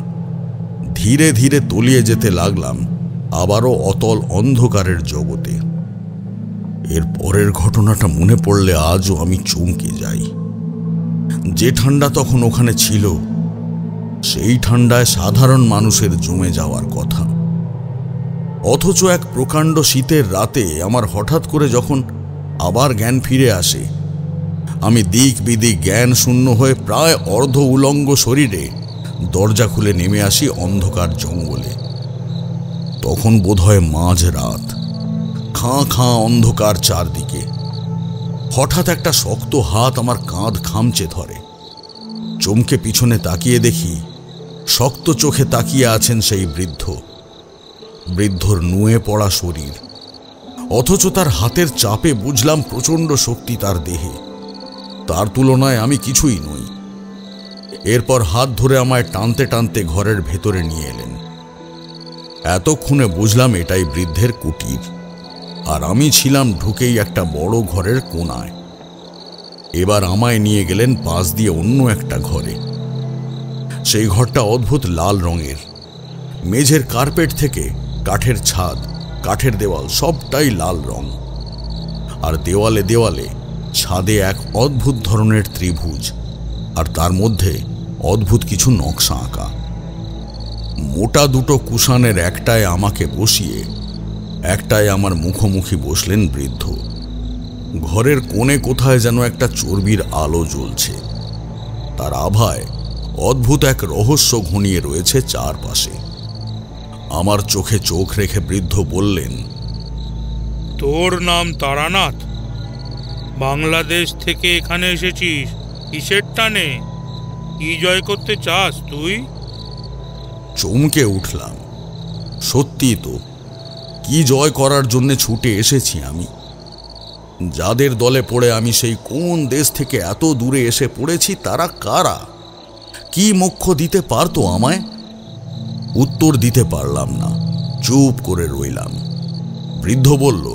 ধীরে ধীরে তলিয়ে যেতে লাগলাম আবারও অতল অন্ধকারের জগতে। এর পরের ঘটনাটা মনে পড়লে আজও আমি চমকে যাই। যে ঠান্ডা তখন ওখানে ছিল, সেই ঠান্ডায় সাধারণ মানুষের জমে যাওয়ার কথা। অথচ এক প্রকাণ্ড শীতের রাতে আমার হঠাৎ করে যখন আবার জ্ঞান ফিরে আসে, আমি দিক বিদিক জ্ঞান শূন্য হয়ে প্রায় অর্ধ উলঙ্গ শরীরে দরজা খুলে নেমে আসি অন্ধকার জঙ্গলে। তখন বোধহয় মাঝ রাত। খাঁ খাঁ অন্ধকার চারদিকে। হঠাৎ একটা শক্ত হাত আমার কাঁধ খামচে ধরে। চমকে পিছনে তাকিয়ে দেখি শক্ত চোখে তাকিয়ে আছেন সেই বৃদ্ধ। বৃদ্ধর নুয়ে পড়া শরীর, অথচ তার হাতের চাপে বুঝলাম প্রচণ্ড শক্তি তার দেহে। তার তুলনায় আমি কিছুই নই। এরপর হাত ধরে আমায় টানতে টানতে ঘরের ভেতরে নিয়ে এলেন। এতক্ষণে বুঝলাম এটাই বৃদ্ধের কুটির, আর আমি ছিলাম ঢুকেই একটা বড় ঘরের কোণায়। এবার আমায় নিয়ে গেলেন পাশ দিয়ে অন্য একটা ঘরে। সেই ঘরটা অদ্ভুত লাল রঙের। মেঝের কার্পেট থেকে কাঠের ছাদ, কাঠের দেওয়াল সবটাই লাল রং। আর দেওয়ালে দেওয়ালে ছাদে এক অদ্ভুত ধরনের ত্রিভুজ, আর তার মধ্যে অদ্ভুত কিছু নকশা আঁকা। মোটা দুটো কুশানের একটায় আমাকে বসিয়ে একটায় আমার মুখোমুখি বসলেন বৃদ্ধ। ঘরের কোণে কোথায় যেন একটা চর্বির আলো জ্বলছে, তার আভায় অদ্ভুত এক রহস্য ঘনিয়ে রয়েছে চারপাশে। আমার চোখে চোখ রেখে বৃদ্ধ বললেন, তোর নাম তারানাথ? বাংলাদেশ থেকে এখানে এসেছিস কিসের টানে? কি জয় করতে চাস তুই? চমকে উঠলাম। সত্যি তো, কি জয় করার জন্য ছুটে এসেছি আমি। যাদের দলে পড়ে আমি সেই কোন দেশ থেকে এত দূরে এসে পড়েছি তারা কারা? কি মোক্ষ দিতে পারতো আমায়? উত্তর দিতে পারলাম না, চুপ করে রইলাম। বৃদ্ধ বলল,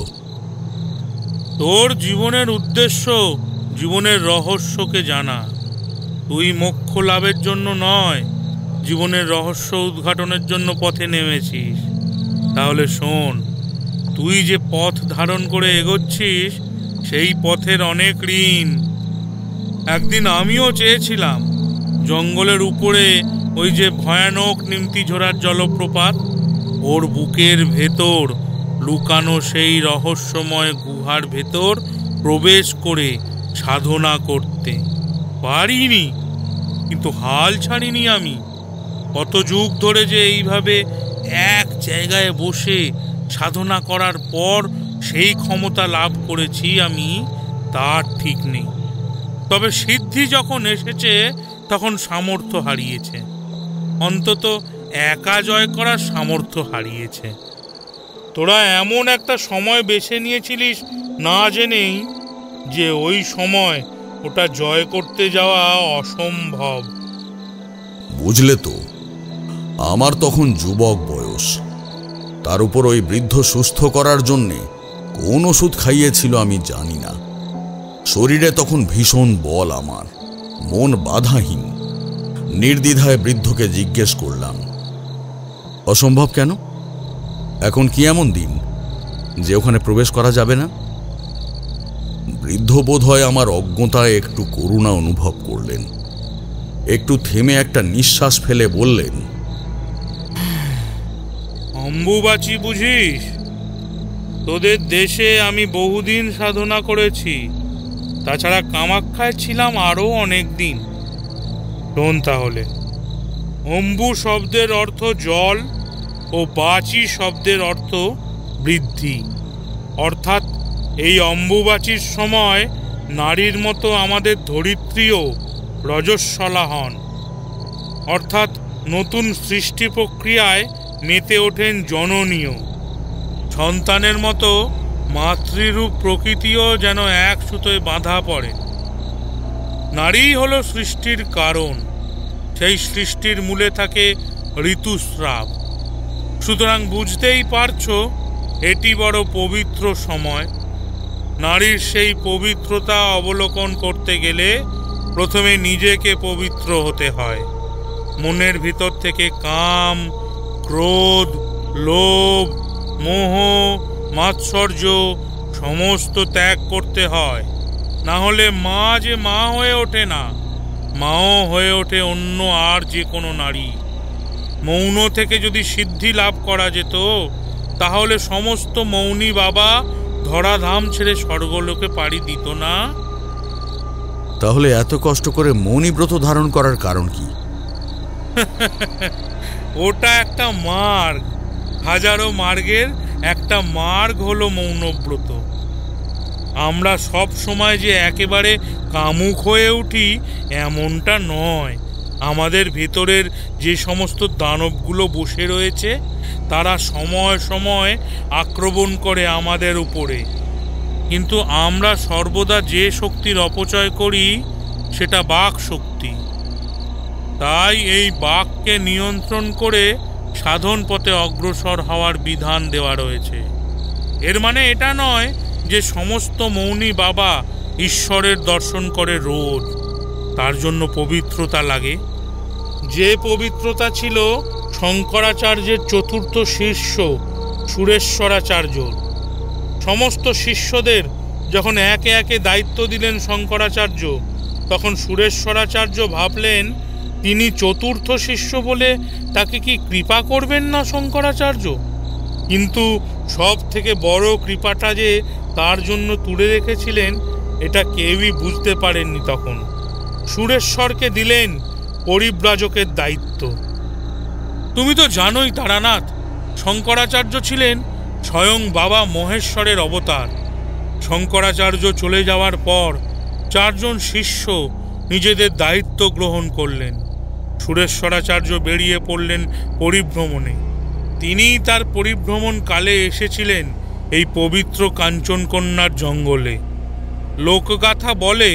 তোর জীবনের উদ্দেশ্য, জীবনের রহস্যকে জানা। তুই মোক্ষ লাভের জন্য নয়, জীবনের রহস্য উদ্ঘাটনের জন্য পথে নেমেছিস। তাহলে শোন, তুই যে পথ ধারণ করে এগোচ্ছিস সেই পথের অনেক ঋণ। একদিন আমিও চেয়েছিলাম জঙ্গলের উপরে ওই যে ভয়ানক নিমতিঝোড়ার জলপ্রপাত, ওর বুকের ভেতর লুকানো সেই রহস্যময় গুহার ভেতর প্রবেশ করে সাধনা করতে পারিনি, কিন্তু হাল ছাড়িনি আমি। কত যুগ ধরে যে এইভাবে এক জায়গায় বসে সাধনা করার পর সেই ক্ষমতা লাভ করেছি আমি, তার ঠিক নেই। তবে সিদ্ধি যখন এসেছে তখন সামর্থ্য হারিয়েছে, অন্তত একা জয় করার সামর্থ্য হারিয়েছে। তোরা এমন একটা সময় বেছে নিয়েছিলিস না জেনেই যে ওই সময় ওটা জয় করতে যাওয়া অসম্ভব। বুঝলে তো, আমার তখন যুবক বয়স। তার উপর ওই বৃদ্ধ সুস্থ করার জন্যে কোন ওষুধ খাইয়েছিল আমি জানি না। শরীরে তখন ভীষণ বল, আমার মন বাধাহীন। নির্দ্বিধায় বৃদ্ধকে জিজ্ঞেস করলাম, অসম্ভব কেন? এখন কি এমন দিন যে ওখানে প্রবেশ করা যাবে না? বৃদ্ধ বোধ হয় আমার অজ্ঞতায় একটু করুণা অনুভব করলেন। একটু থেমে একটা নিঃশ্বাস ফেলে বললেন, অম্বুবাচী বুঝিস? তোদের দেশে আমি বহুদিন সাধনা করেছি, তাছাড়া কামাখ্যায় ছিলাম আরও অনেক দিন। শোন তাহলে, অম্বু শব্দের অর্থ জল ও বাচী শব্দের অর্থ বৃদ্ধি। অর্থাৎ এই অম্বুবাচীর সময় নারীর মতো আমাদের ধরিত্রীও রজস্বলা হন, অর্থাৎ নতুন সৃষ্টি প্রক্রিয়ায় মেতে ওঠেন জননীয়। সন্তানের মতো মাতৃরূপ প্রকৃতিও যেন এক সুতোয় বাঁধা পড়ে। নারী হলো সৃষ্টির কারণ, সেই সৃষ্টির মূলে থাকে ঋতুস্রাব। সুতরাং বুঝতেই পারছো এটি বড় পবিত্র সময়। নারীর সেই পবিত্রতা অবলোকন করতে গেলে প্রথমে নিজেকে পবিত্র হতে হয়। মনের ভিতর থেকে কাম, ক্রোধ, লোভ, মোহ, মাৎসর্য সমস্ত ত্যাগ করতে হয়। না হলে মা যে মা হয়ে ওঠে না, মাও হয়ে ওঠে অন্য আর যে কোনো নারী। মৌন থেকে যদি সিদ্ধি লাভ করা যেত তাহলে সমস্ত মৌনী বাবা ধরাধাম ছেড়ে স্বর্গলোকে পাড়ি দিত না। তাহলে এত কষ্ট করে মৌনী ব্রত ধারণ করার কারণ কি? ওটা একটা মার্গ, হাজারো মার্গের একটা মার্গ হলো মৌনব্রত। আমরা সব সময় যে একেবারে কামুক হয়ে উঠি এমনটা নয়। আমাদের ভিতরের যে সমস্ত দানবগুলো বসে রয়েছে তারা সময় সময় আক্রমণ করে আমাদের উপরে। কিন্তু আমরা সর্বদা যে শক্তির অপচয় করি সেটা বাক শক্তি। তাই এই বাককে নিয়ন্ত্রণ করে সাধন পথে অগ্রসর হওয়ার বিধান দেওয়া রয়েছে। এর মানে এটা নয় যে সমস্ত মৌনী বাবা ঈশ্বরের দর্শন করে রোজ, তার জন্য পবিত্রতা লাগে। যে পবিত্রতা ছিল শঙ্করাচার্যের চতুর্থ শিষ্য সুরেশ্বরাচার্যর। সমস্ত শিষ্যদের যখন একে একে দায়িত্ব দিলেন শঙ্করাচার্য, তখন সুরেশ্বরাচার্য ভাবলেন তিনি চতুর্থ শিষ্য বলে তাকে কি কৃপা করবেন না শঙ্করাচার্য? কিন্তু সব থেকে বড় কৃপাটা যে তার জন্য তুলে রেখেছিলেন এটা কেউই বুঝতে পারেননি। তখন সুরেশ্বরকে দিলেন পরিব্রাজকের দায়িত্ব। তুমি তো জানোই তারানাথ, শঙ্করাচার্য ছিলেন স্বয়ং বাবা মহেশ্বরের অবতার। শঙ্করাচার্য চলে যাওয়ার পর 4 জন শিষ্য নিজেদের দায়িত্ব গ্রহণ করলেন। সুরেশ্বরাচার্য বেরিয়ে পড়লেন পরিভ্রমণে। তিনিই তার পরিভ্রমণ কালে এসেছিলেন এই পবিত্র কাঞ্চনকন্যার জঙ্গলে। লোকগাথা বলে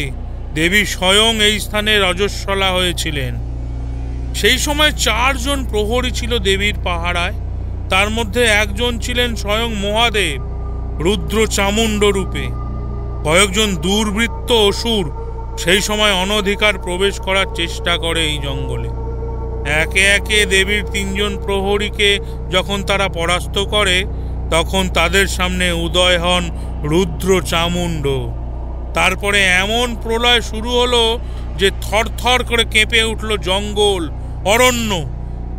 দেবী স্বয়ং এই স্থানে রজস্বলা হয়েছিলেন। সেই সময় 4 জন প্রহরী ছিল দেবীর পাহারায়। তার মধ্যে একজন ছিলেন স্বয়ং মহাদেব রুদ্র চামুণ্ড রূপে। কয়েকজন দুর্বৃত্ত অসুর সেই সময় অনধিকার প্রবেশ করার চেষ্টা করে এই জঙ্গলে। একে একে দেবীর 3 জন প্রহরীকে যখন তারা পরাস্ত করে, তখন তাদের সামনে উদয় হন রুদ্র চামুণ্ড। তারপরে এমন প্রলয় শুরু হলো যে থরথর করে কেঁপে উঠল জঙ্গল, অরণ্য,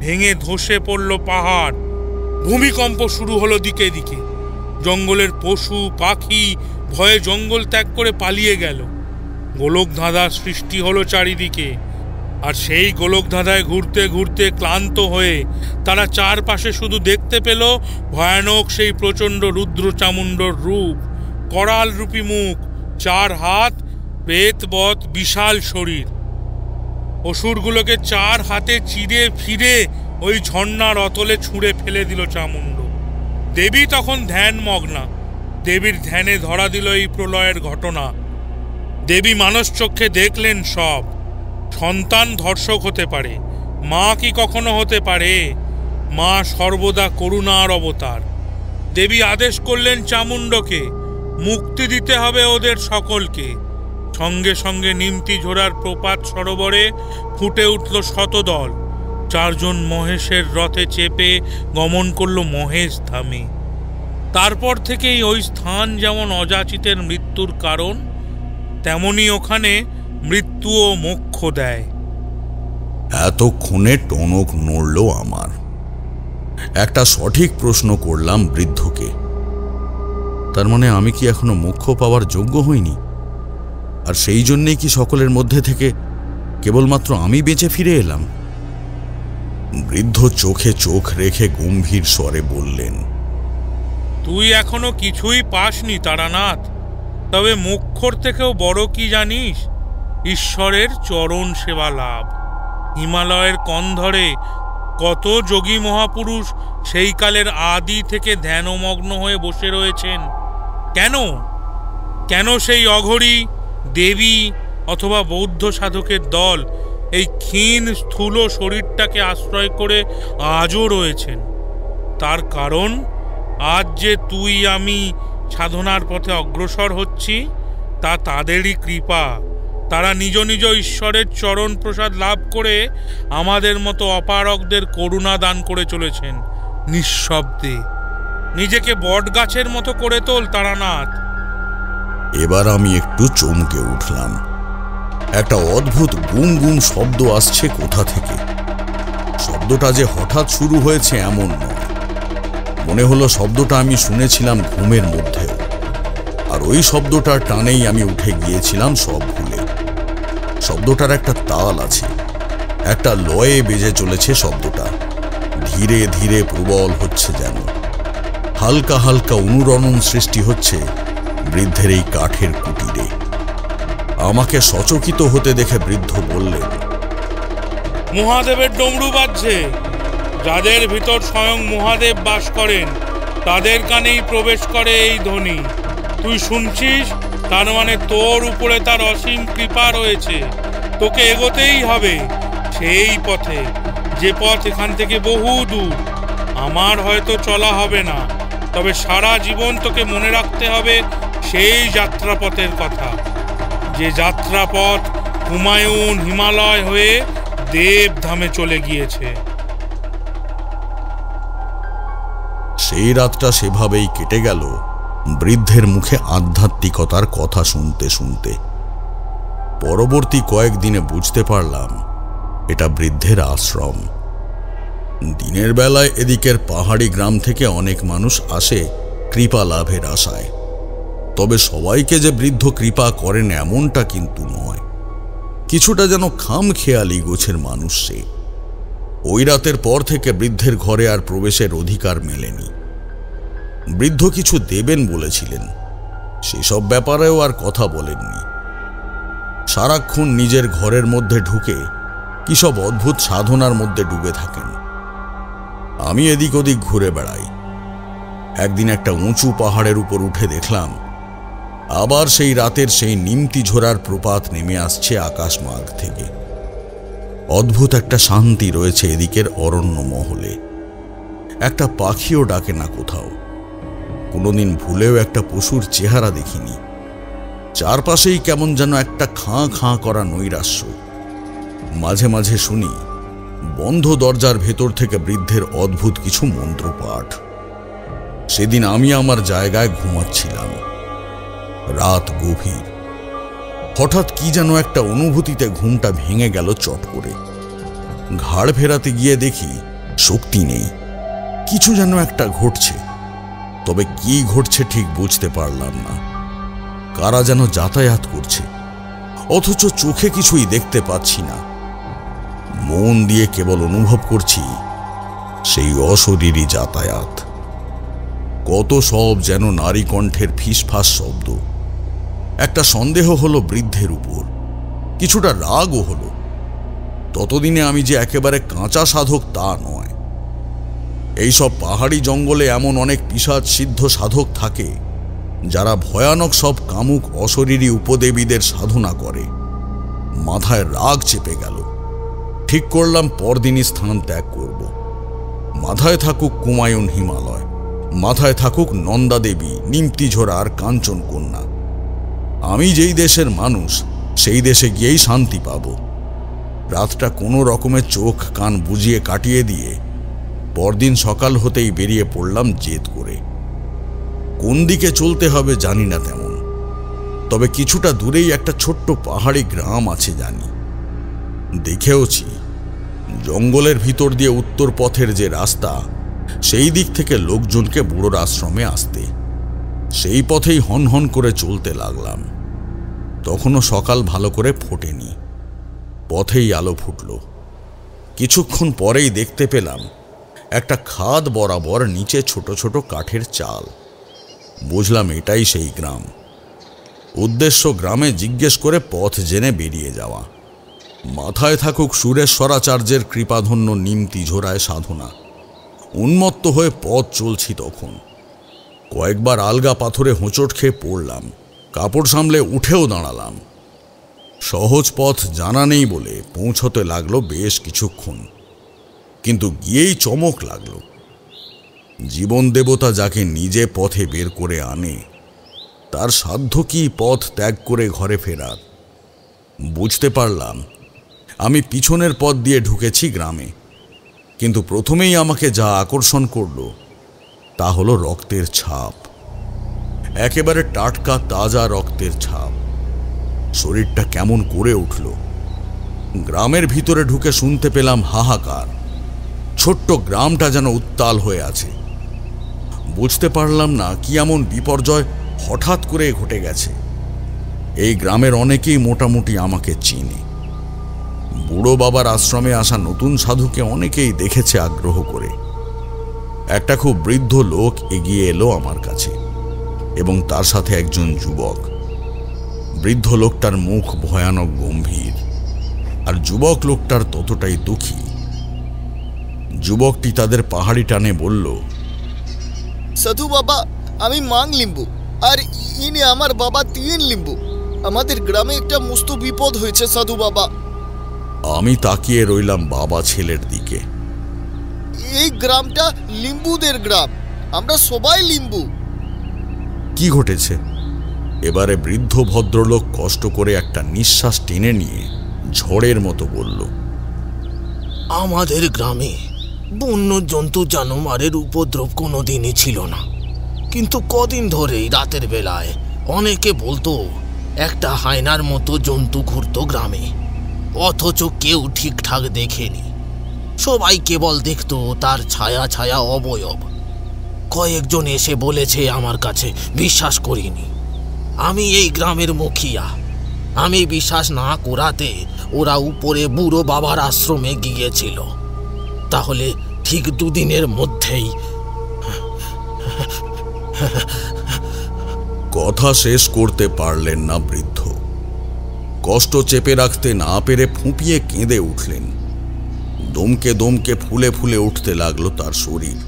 ভেঙে ধসে পড়ল পাহাড়। ভূমিকম্প শুরু হলো দিকে দিকে। জঙ্গলের পশু পাখি ভয়ে জঙ্গল ত্যাগ করে পালিয়ে গেল। গোলকধাঁধার সৃষ্টি হলো চারিদিকে। আর সেই গোলকধাঁধায় ঘুরতে ঘুরতে ক্লান্ত হয়ে তারা চারপাশে শুধু দেখতে পেল ভয়ানক সেই প্রচণ্ড রুদ্র চামুণ্ডর রূপ, করাল রূপী মুখ, 4 হাত, প্রেতবৎ বিশাল শরীর। অসুরগুলোকে 4 হাতে চিরে ফিরে ওই ঝর্ণার অতলে ছুঁড়ে ফেলে দিল চামুণ্ড। দেবী তখন ধ্যানমগ্না। দেবীর ধ্যানে ধরা দিল এই প্রলয়ের ঘটনা। দেবী মানসচক্ষে দেখলেন সব। সন্তান ধর্ষক হতে পারে, মা কি কখনো হতে পারে? মা সর্বদা করুণার অবতার। দেবী আদেশ করলেন চামুণ্ডকে, মুক্তি দিতে হবে ওদের সকলকে। সঙ্গে সঙ্গে নিমতি ঝোড়ার প্রপাত সরোবরে ফুটে উঠল শতদল। 4 জন মহেশের রথে চেপে গমন করল মহেশ ধামে। তারপর থেকেই ওই স্থান যেমন অযাচিতের মৃত্যুর কারণ, তেমনি ওখানে মৃত্যু ও মোক্ষ দেয়। এতক্ষণে টনক নড়ল আমার। একটা সঠিক প্রশ্ন করলাম বৃদ্ধকে। তার মানে আমি কি এখনো মোক্ষ পাওয়ার যোগ্য হইনি? আর সেই জন্যেই কি সকলের মধ্যে থেকে কেবলমাত্র আমি বেঁচে ফিরে এলাম? বৃদ্ধ চোখে চোখ রেখে গম্ভীর স্বরে বললেন, তুই এখনো কিছুই পাসনি তারানাথ। তবে মোক্ষর থেকেও বড় কি জানিস? ঈশ্বরের চরণ সেবা লাভ। হিমালয়ের কন্ধরে কত যোগী মহাপুরুষ সেই কালের আদি থেকে ধ্যানমগ্ন হয়ে বসে রয়েছেন। কেন কেন সেই অঘরী দেবী অথবা বৌদ্ধ সাধকের দল এই ক্ষীণ স্থূল শরীরটাকে আশ্রয় করে আজও রয়েছেন? তার কারণ আজ যে তুই আমি সাধনার পথে অগ্রসর হচ্ছি, তা তাদেরই কৃপা। তারা নিজ নিজ ঈশ্বরের চরণ প্রসাদ লাভ করে আমাদের মতো অপারগদের করুণা দান করে চলেছেন নিঃশব্দে। নিজেকে বট গাছের মতো করে তোল তারানাথ। এবার আমি একটু চমকে উঠলাম। একটা অদ্ভুত গুম গুম শব্দ আসছে কোথা থেকে। শব্দটা যে হঠাৎ শুরু হয়েছে এমন নয়। মনে হলো শব্দটা আমি শুনেছিলাম ঘুমের মধ্যেও। আর ওই শব্দটার টানেই আমি উঠে গিয়েছিলাম সব ভুলে। শব্দটার একটা তাল আছে, একটা লয়ে বেজে চলেছে শব্দটা। ধীরে ধীরে প্রবল হচ্ছে যেন। হালকা হালকা অনুরণন সৃষ্টি হচ্ছে বৃদ্ধের এই কাঠের কুটিরে। আমাকে সচকিত হতে দেখে বৃদ্ধ বললেন, মহাদেবের ডমরু বাজছে। যাদের ভিতর স্বয়ং মহাদেব বাস করেন তাদের কানেই প্রবেশ করে এই ধ্বনি। তুই শুনছিস? তার মানে তোর উপরে তার অসীম কৃপা রয়েছে। তোকে এগোতেই হবে সেই পথে, যে পথ এখান থেকে বহু দূর। আমার হয়তো চলা হবে না, তবে সারা জীবন তোকে মনে রাখতে হবে সেই যাত্রাপথের কথা, যে যাত্রাপথ হুমায়ুন হিমালয় হয়ে দেবধামে চলে গিয়েছে। সেই রাতটা সেভাবেই কেটে গেল বৃদ্ধের মুখে আধ্যাত্মিকতার কথা শুনতে শুনতে। পরবর্তী কয়েকদিনে বুঝতে পারলাম এটা বৃদ্ধের আশ্রম। দিনের বেলায় এদিকের পাহাড়ি গ্রাম থেকে অনেক মানুষ আসে কৃপা লাভের আশায়, তবে সবাইকে যে বৃদ্ধ কৃপা করেন এমনটা কিন্তু নয়। কিছুটা যেন খামখেয়ালি গোছের মানুষ সে। ওই রাতের পর থেকে বৃদ্ধের ঘরে আর প্রবেশের অধিকার মেলেনি। বৃদ্ধ কিছু দেবেন বলেছিলেন, সেসব ব্যাপারেও আর কথা বলেননি। সারাক্ষণ নিজের ঘরের মধ্যে ঢুকে কি সব অদ্ভুত সাধনার মধ্যে ডুবে থাকেন। আমি এদিক ওদিক ঘুরে বেড়াই। একদিন একটা উঁচু পাহাড়ের উপর উঠে দেখলাম আবার সেই রাতের সেই নিমতি ঝোড়ার প্রপাত নেমে আসছে আকাশ মার্গ থেকে। অদ্ভুত একটা শান্তি রয়েছে এদিকের অরণ্য মহলে। একটা পাখিও ডাকে না কোথাও। কোনোদিন ভুলেও একটা পশুর চেহারা দেখিনি। চারপাশেই কেমন যেন একটা খাঁ খাঁ করা নৈরাশ্য। মাঝে মাঝে শুনি বন্ধ দরজার ভেতর থেকে বৃদ্ধের অদ্ভুত কিছু মন্ত্রপাঠ। সেদিন আমি আমার জায়গায় ঘুমাচ্ছিলাম। রাত গভীর। হঠাৎ কি যেন একটা অনুভূতিতে ঘুমটা ভেঙে গেল চট করে। ঘাড় ফেরাতে গিয়ে দেখি শক্তি নেই। কিছু যেন একটা ঘটছে, তবে কি ঘটছে ঠিক বুঝতে পারলাম না। কারা যেন যাতায়াত করছে, অথচ চোখে কিছুই দেখতে পাচ্ছি না। মন দিয়ে কেবল অনুভব করছি সেই অশরীরী যাতায়াত। কত সব যেন নারী কণ্ঠের ফিসফাস শব্দ। একটা সন্দেহ হলো বৃদ্ধের উপর, কিছুটা রাগও হলো। ততদিনে আমি যে একেবারে কাঁচা সাধক তা নয়। এইসব পাহাড়ি জঙ্গলে এমন অনেক পিশাচ সিদ্ধ সাধক থাকে যারা ভয়ানক সব কামুক অশরীরী উপদেবীদের সাধনা করে। মাথায় রাগ চেপে গেল। ঠিক করলাম পরদিনই স্থান ত্যাগ করব। মাথায় থাকুক হুমায়ুন হিমালয়, মাথায় থাকুক নন্দা দেবী, নিমতিঝোড়া আর কাঞ্চন কন্যা। আমি যেই দেশের মানুষ সেই দেশে গিয়েই শান্তি পাব। রাতটা কোনো রকমের চোখ কান বুজিয়ে কাটিয়ে দিয়ে পরদিন সকাল হতেই বেরিয়ে পড়লাম জেদ করে। কোন দিকে চলতে হবে জানি না তেমন, তবে কিছুটা দূরেই একটা ছোট্ট পাহাড়ি গ্রাম আছে জানি। দেখেওছি জঙ্গলের ভিতর দিয়ে উত্তর পথের যে রাস্তা, সেই দিক থেকে লোকজনকে বুড়োর আশ্রমে আসতে। সেই পথেই হনহন করে চলতে লাগলাম। তখনও সকাল ভালো করে ফোটেনি। পথেই আলো ফুটল। কিছুক্ষণ পরেই দেখতে পেলাম একটা খাদ বরাবর নিচে ছোট ছোট কাঠের চাল। বুঝলাম এটাই সেই গ্রাম। উদ্দেশ্য গ্রামে জিজ্ঞেস করে পথ জেনে বেরিয়ে যাওয়া। মাথায় থাকুক সুরেশ্বরাচার্যের কৃপাধন্য নিমতিঝোড়ায় সাধনা। উন্মত্ত হয়ে পথ চলছি তখন। কয়েকবার আলগা পাথরে হোঁচট খেয়ে পড়লাম। কাপড় সামলে উঠেও দাঁড়ালাম। সহজ পথ জানা নেই বলে পৌঁছতে লাগলো বেশ কিছুক্ষণ, কিন্তু গিয়েই চমক লাগলো। জীবন দেবতা যাকে নিজে পথে বের করে আনে, তার সাধ্য কি পথ ত্যাগ করে ঘরে ফেরার। বুঝতে পারলাম আমি পিছনের পথ দিয়ে ঢুকেছি গ্রামে, কিন্তু প্রথমেই আমাকে যা আকর্ষণ করল তা হলো রক্তের ছাপ। একেবারে টাটকা তাজা রক্তের ছাপ। শরীরটা কেমন করে উঠল। গ্রামের ভিতরে ঢুকে শুনতে পেলাম হাহাকার। ছোট্ট গ্রামটা যেন উত্তাল হয়ে আছে। বুঝতে পারলাম না কি এমন বিপর্যয় হঠাৎ করে ঘটে গেছে। এই গ্রামের অনেকেই মোটামুটি আমাকে চিনে। বুড়ো বাবার আশ্রমে আসা নতুন সাধুকে অনেকেই দেখেছে আগ্রহ করে। একটা খুব বৃদ্ধ লোক এগিয়ে এলো আমার কাছে, এবং তার সাথে একজন যুবক। বৃদ্ধ লোকটার মুখ ভয়ানক গম্ভীর, আর যুবক লোকটার ততটাই দুঃখী। যুবকটি তাদের পাহাড়ি টানে বলল, সাধু বাবা, আমি মাং লিম্বু। আর ইনি আমার বাবা তিন লিম্বু। আমাদের গ্রামে একটা মস্ত বিপদ হয়েছে সাধু বাবা। আমি তাকিয়ে রইলাম বাবা ছেলের দিকে। এই গ্রামটা লিম্বুদের গ্রাম, আমরা সবাই লিম্বু। কি ঘটেছে? এবারে বৃদ্ধ ভদ্রলোক কষ্ট করে একটা নিঃশ্বাস টেনে নিয়ে ঝড়ের মতো বলল, আমাদের গ্রামে বন্য জন্তু জানোয়ারের উপদ্রব কোনোদিনই ছিল না, কিন্তু কদিন ধরেই রাতের বেলায় অনেকে বলতো একটা হায়নার মতো জন্তু ঘুরতো গ্রামে, অথচ কেউ ঠিকঠাক দেখেনি। সবাই কেবল দেখতো তার ছায়া ছায়া অবয়ব। কয়েকজন এসে বলেছে আমার কাছে, বিশ্বাস করিনি। আমি এই গ্রামের মুখিয়া, আমি বিশ্বাস না করাতে ওরা উপরে বুড়ো বাবার আশ্রমে গিয়েছিল। তাহলে ঠিক দুদিনের মধ্যেই। কথা শেষ করতে পারলেন না বৃদ্ধ। কষ্ট চেপে রাখতে না পেরে ফুঁপিয়ে কেঁদে উঠলেন। দমকে দমকে ফুলে ফুলে উঠতে লাগলো তার শরীর।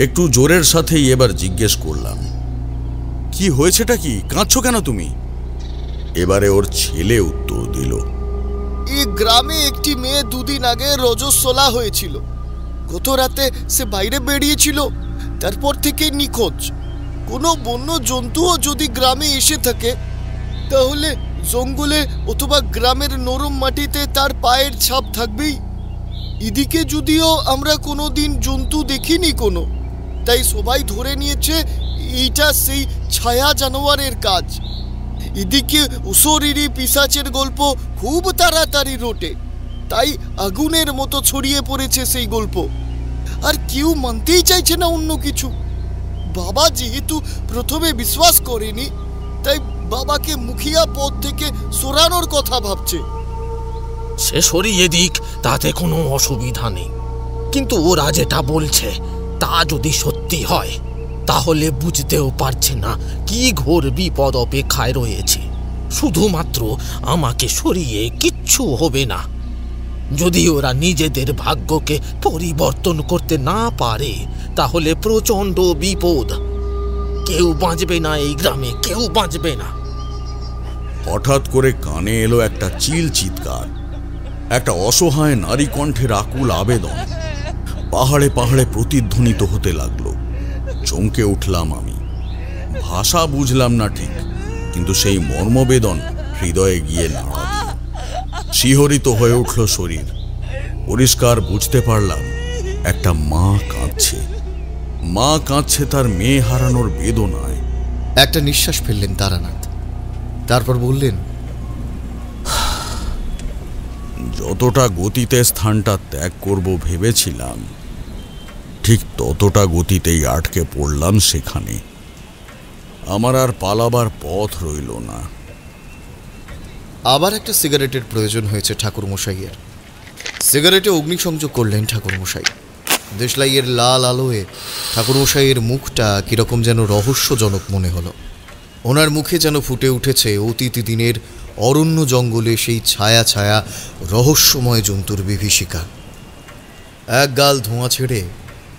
একটু জোরের সাথেই এবার জিজ্ঞেস করলাম, কি হয়েছেটা কি? কাঁদছো কেন তুমি? এবারে ওর ছেলে উত্তর দিল, এই গ্রামে একটি মেয়ে দুদিন আগে রজস্বলা হয়েছিল। গত রাতে সে বাইরে বেরিয়েছিল, তারপর থেকে নিখোঁজ। কোনো বন্য জন্তুও যদি গ্রামে এসে থাকে তাহলে জঙ্গলে অথবা গ্রামের নরম মাটিতে তার পায়ের ছাপ থাকবেই। এদিকে যদিও আমরা কোনোদিন জন্তু দেখিনি কোনো, তাই সবাই ধরে নিয়েছে এইটা সেই ছায়া জানোয়ারের কাজ। এদিকে অশরীরী পিশাচের গল্প খুব তাড়াতাড়ি রটে, তাই আগুনের মতো ছড়িয়ে পড়েছে সেই গল্প। আর কেউ মানতেই চাইছে না অন্য কিছু। বাবা যেহেতু প্রথমে বিশ্বাস করেনি, তাই বাবাকে মুখিয়া পদ থেকে সরানোর কথা ভাবছে। সে সরিয়ে দিক, তাতে কোনো অসুবিধা নেই, কিন্তু ওরা যেটা বলছে তা যদি সত্যি হয় তাহলে বুঝতেও পারছে না কি ঘোর বিপদ অপেক্ষায় রয়েছে। শুধুমাত্র আমাকে সরিয়ে কিচ্ছু হবে না। যদি ওরা নিজেদের ভাগ্যকে পরিবর্তন করতে না পারে তাহলে প্রচণ্ড বিপদ। কেউ বাঁচবে না এই গ্রামে, কেউ বাঁচবে না। হঠাৎ করে কানে এলো একটা চিল চিৎকার, একটা অসহায় নারী কণ্ঠের আকুল আবেদন। পাহাড়ে পাহাড়ে প্রতিধ্বনিত হতে লাগলো। চমকে উঠলাম আমি। ভাষা বুঝলাম না ঠিক, কিন্তু সেই মর্মবেদন হৃদয়ে গিয়ে নাড়া দিল। শিহরিত হয়ে উঠল শরীর। পরিষ্কার বুঝতে পারলাম একটা মা কাঁদছে। মা কাঁদছে তার মেয়ে হারানোর বেদনায়। একটা নিঃশ্বাস ফেললেন তারানাথ, তারপর বললেন, যতটা গতিতে স্থানটা ত্যাগ করব ভেবেছিলাম, ঠিক ততটা গতিতেই আটকে পড়লাম সেখানে। আমার আর পালাবার পথ রইল না। আবার একটা সিগারেটের প্রয়োজন হয়েছে ঠাকুরমশাইয়ের। সিগারেটে অগ্নিসংযোগ করলেন ঠাকুরমশাই। দেশলাইয়ের লাল আলোয় ঠাকুরমশাইয়ের মুখটা কীরকম যেন রহস্যজনক মনে হলো। ওনার মুখে যেন ফুটে উঠেছে অতীত দিনের অরণ্য জঙ্গলে সেই ছায়া ছায়া রহস্যময় জন্তুর বিভীষিকা। এক গাল ধোঁয়া ছেড়ে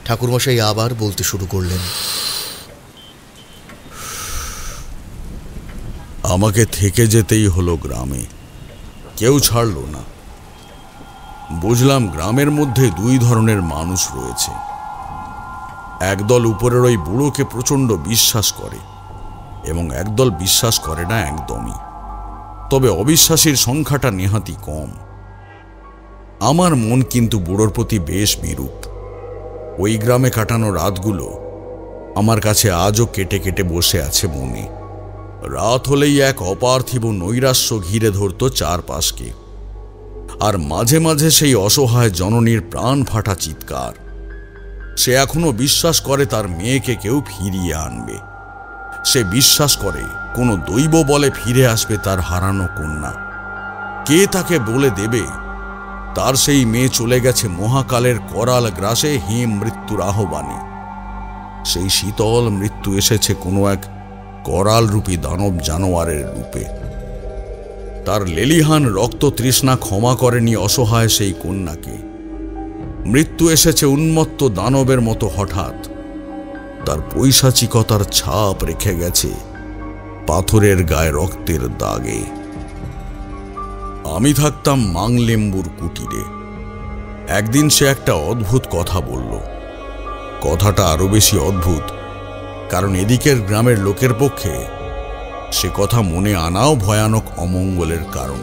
ঠাকুরমশাই আবার বলতে শুরু করলেন, আমাকে থেকে যেতেই হলো গ্রামে। কেউ ছাড়ল না। বুঝলাম গ্রামের মধ্যে দুই ধরনের মানুষ রয়েছে। একদল উপরের ওই বুড়োকে প্রচণ্ড বিশ্বাস করে এবং একদল বিশ্বাস করে না একদমই। তবে অবিশ্বাসীর সংখ্যাটা নেহাতি কম। আমার মন কিন্তু বুড়োর প্রতি বেশ বিরূপ। ওই গ্রামে কাটানো রাতগুলো আমার কাছে আজও কেটে কেটে বসে আছে মনে। রাত হলেই এক অপার্থিব নৈরাশ্য ঘিরে ধরত চারপাশকে, আর মাঝে মাঝে সেই অসহায় জননীর প্রাণ ফাটা চিৎকার। সে এখনো বিশ্বাস করে তার মেয়েকে কেউ ফিরিয়ে আনবে। সে বিশ্বাস করে কোনো দৈব বলে ফিরে আসবে তার হারানো কন্যা। কে তাকে বলে দেবে তার সেই মেয়ে চলে গেছে মহাকালের করাল গ্রাসে হিম মৃত্যুর আহ্বানে। সেই শীতল মৃত্যু এসেছে কোনো এক করাল রূপী দানব জানোয়ারের রূপে। তার লেলিহান রক্ত তৃষ্ণা ক্ষমা করেনি অসহায় সেই কন্যাকে। মৃত্যু এসেছে উন্মত্ত দানবের মতো হঠাৎ। তার পৈশাচিকতার ছাপ রেখে গেছে পাথরের গায়ে রক্তের দাগে। আমি থাকতাম মাংলেম্বুর কুটিরে। একদিন সে একটা অদ্ভুত কথা বলল। কথাটা আরো বেশি অদ্ভুত কারণ এদিকের গ্রামের লোকের পক্ষে সে কথা মনে আনাও ভয়ানক অমঙ্গলের কারণ।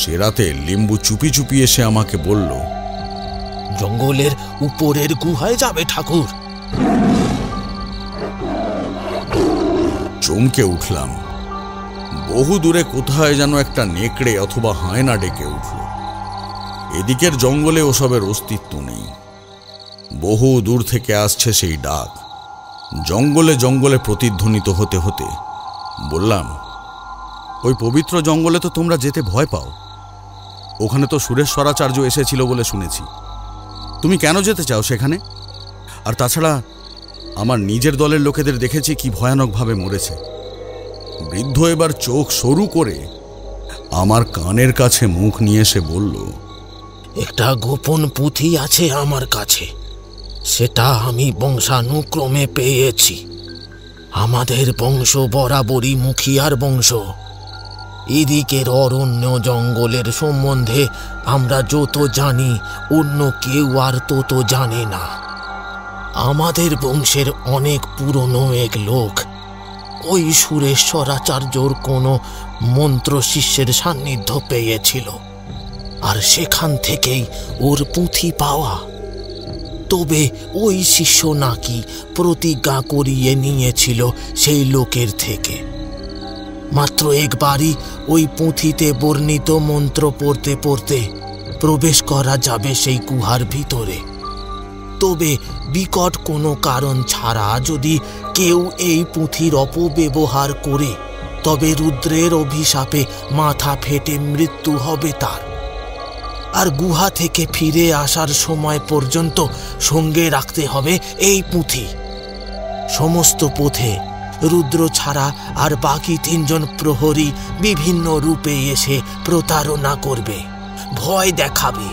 সে রাতে লিম্বু চুপি চুপি এসে আমাকে বলল, জঙ্গলের উপরের গুহায় যাবে ঠাকুর। চমকে উঠলাম। বহু দূরে কোথায় যেন একটা নেকড়ে অথবা হায়না ডেকে উঠল। এদিকের জঙ্গলে ওসবের অস্তিত্ব নেই। বহু দূর থেকে আসছে সেই ডাক, জঙ্গলে জঙ্গলে প্রতিধ্বনিত হতে হতে। বললাম, ওই পবিত্র জঙ্গলে তো তোমরা যেতে ভয় পাও। ওখানে তো সুরেশ্বরাচার্য এসেছিল বলে শুনেছি। তুমি কেন যেতে চাও সেখানে? আর তাছাড়া আমার নিজের দলের লোকেদের দেখেছি কি ভয়ানকভাবে মরেছে। বৃদ্ধ এবার চোখ সরু করে আমার কানের কাছে মুখ নিয়ে এসে বলল, একটা গোপন পুঁথি আছে আমার কাছে, সেটা আমি বংশানুক্রমে পেয়েছি। আমাদের বংশ বরাবরই মুখিয়ার বংশ। এদিকের অরণ্য জঙ্গলের সম্বন্ধে আমরা যত জানি অন্য কেউ আর তত জানে না। আমাদের বংশের অনেক পুরনো এক লোক ওই সুরেশ্বরাচার্যর কোনো মন্ত্র শিষ্যের সান্নিধ্য পেয়েছিল, আর সেখান থেকেই ওর পুঁথি পাওয়া। তবে ওই শিষ্য নাকি প্রতিজ্ঞা করিয়ে নিয়েছিল সেই লোকের থেকে মাত্র একবারই ওই পুঁথিতে বর্ণিত মন্ত্র পড়তে পড়তে প্রবেশ করা যাবে সেই গুহার ভিতরে। তবে বিকট কোনো কারণ ছাড়া যদি কেউ এই পুঁথির অপব্যবহার করে তবে রুদ্রের অভিশাপে মাথা ফেটে মৃত্যু হবে তার। আর গুহা থেকে ফিরে আসার সময় পর্যন্ত সঙ্গে রাখতে হবে এই পুঁথি। সমস্ত পথে রুদ্র ছাড়া আর বাকি 3 জন প্রহরী বিভিন্ন রূপে এসে প্রতারণা করবে, ভয় দেখাবে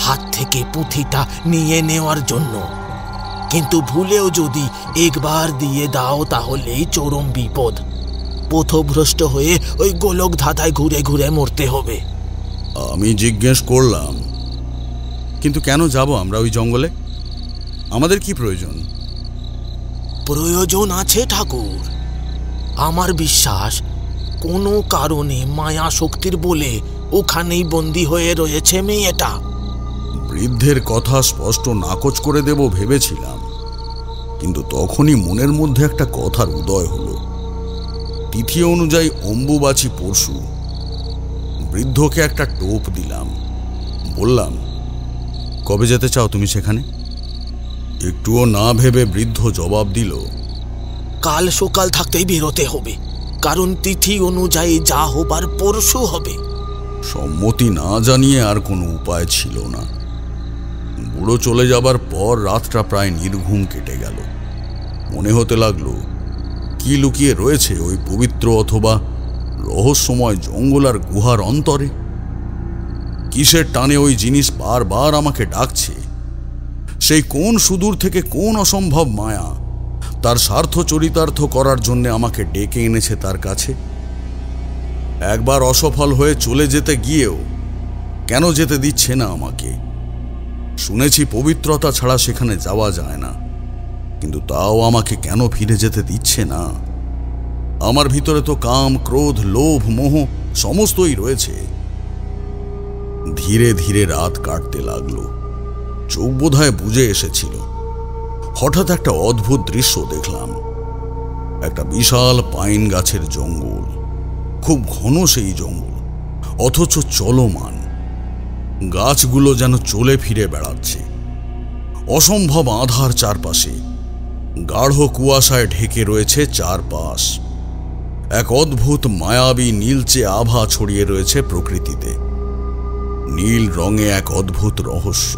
হাত থেকে পুঁথিটা নিয়ে নেওয়ার জন্য। কিন্তু ভুলেও যদি একবার দিয়ে দাও তাহলেই চরম বিপদ। পথভ্রষ্ট হয়ে ওই গোলক ধাঁধায় ঘুরে ঘুরে মরতে হবে। আমি জিজ্ঞেস করলাম, কিন্তু কেন যাব আমরা ওই জঙ্গলে? আমাদের কি প্রয়োজন? প্রয়োজন আছে ঠাকুর। আমার বিশ্বাস কোনো কারণে মায়া শক্তির বলে ওখানেই বন্দী হয়ে রয়েছে মেয়েটা। বৃদ্ধের কথা স্পষ্ট নাকচ করে দেব ভেবেছিলাম, কিন্তু তখনই মনের মধ্যে একটা কথার উদয় হলো। তিথি অনুযায়ী অম্বুবাচী পরশু। বৃদ্ধকে একটা টোপ দিলাম। বললাম, কবে যেতে চাও তুমি সেখানে? একটুও না ভেবে বৃদ্ধ জবাব দিল, কাল সকাল থাকতেই বেরোতে হবে, কারণ তিথি অনুযায়ী যা হবার পরশু হবে। সম্মতি না জানিয়ে আর কোনো উপায় ছিল না। বুড়ো চলে যাবার পর রাতটা প্রায় নির্ঘুম কেটে গেল। মনে হতে লাগলো কি লুকিয়ে রয়েছে ওই পবিত্র অথবা রহস্যময় জঙ্গল আর গুহার অন্তরে। কিসের টানে ওই জিনিস বারবার আমাকে ডাকছে? সেই কোন সুদূর থেকে কোন অসম্ভব মায়া তার স্বার্থ চরিতার্থ করার জন্য আমাকে ডেকে এনেছে তার কাছে। একবার অসফল হয়ে চলে যেতে গিয়েও কেন যেতে দিচ্ছে না আমাকে? শুনেছি পবিত্রতা ছাড়া সেখানে যাওয়া যায় না, কিন্তু তাও আমাকে কেন ফিরে যেতে দিচ্ছে না? আমার ভিতরে তো কাম, ক্রোধ, লোভ, মোহ সমস্তই রয়েছে। ধীরে ধীরে রাত কাটতে লাগলো। চোখ বোধহয় বুঝে এসেছিল। হঠাৎ একটা অদ্ভুত দৃশ্য দেখলাম। একটা বিশাল পাইন গাছের জঙ্গল, খুব ঘন সেই জঙ্গল, অথচ চলমান। গাছগুলো যেন চলে ফিরে বেড়াচ্ছে। অসম্ভব আঁধার চারপাশে, গাঢ় কুয়াশায় ঢেকে রয়েছে চারপাশ। এক অদ্ভুত মায়াবী নীলচে আভা ছড়িয়ে রয়েছে প্রকৃতিতে। নীল রঙে এক অদ্ভুত রহস্য।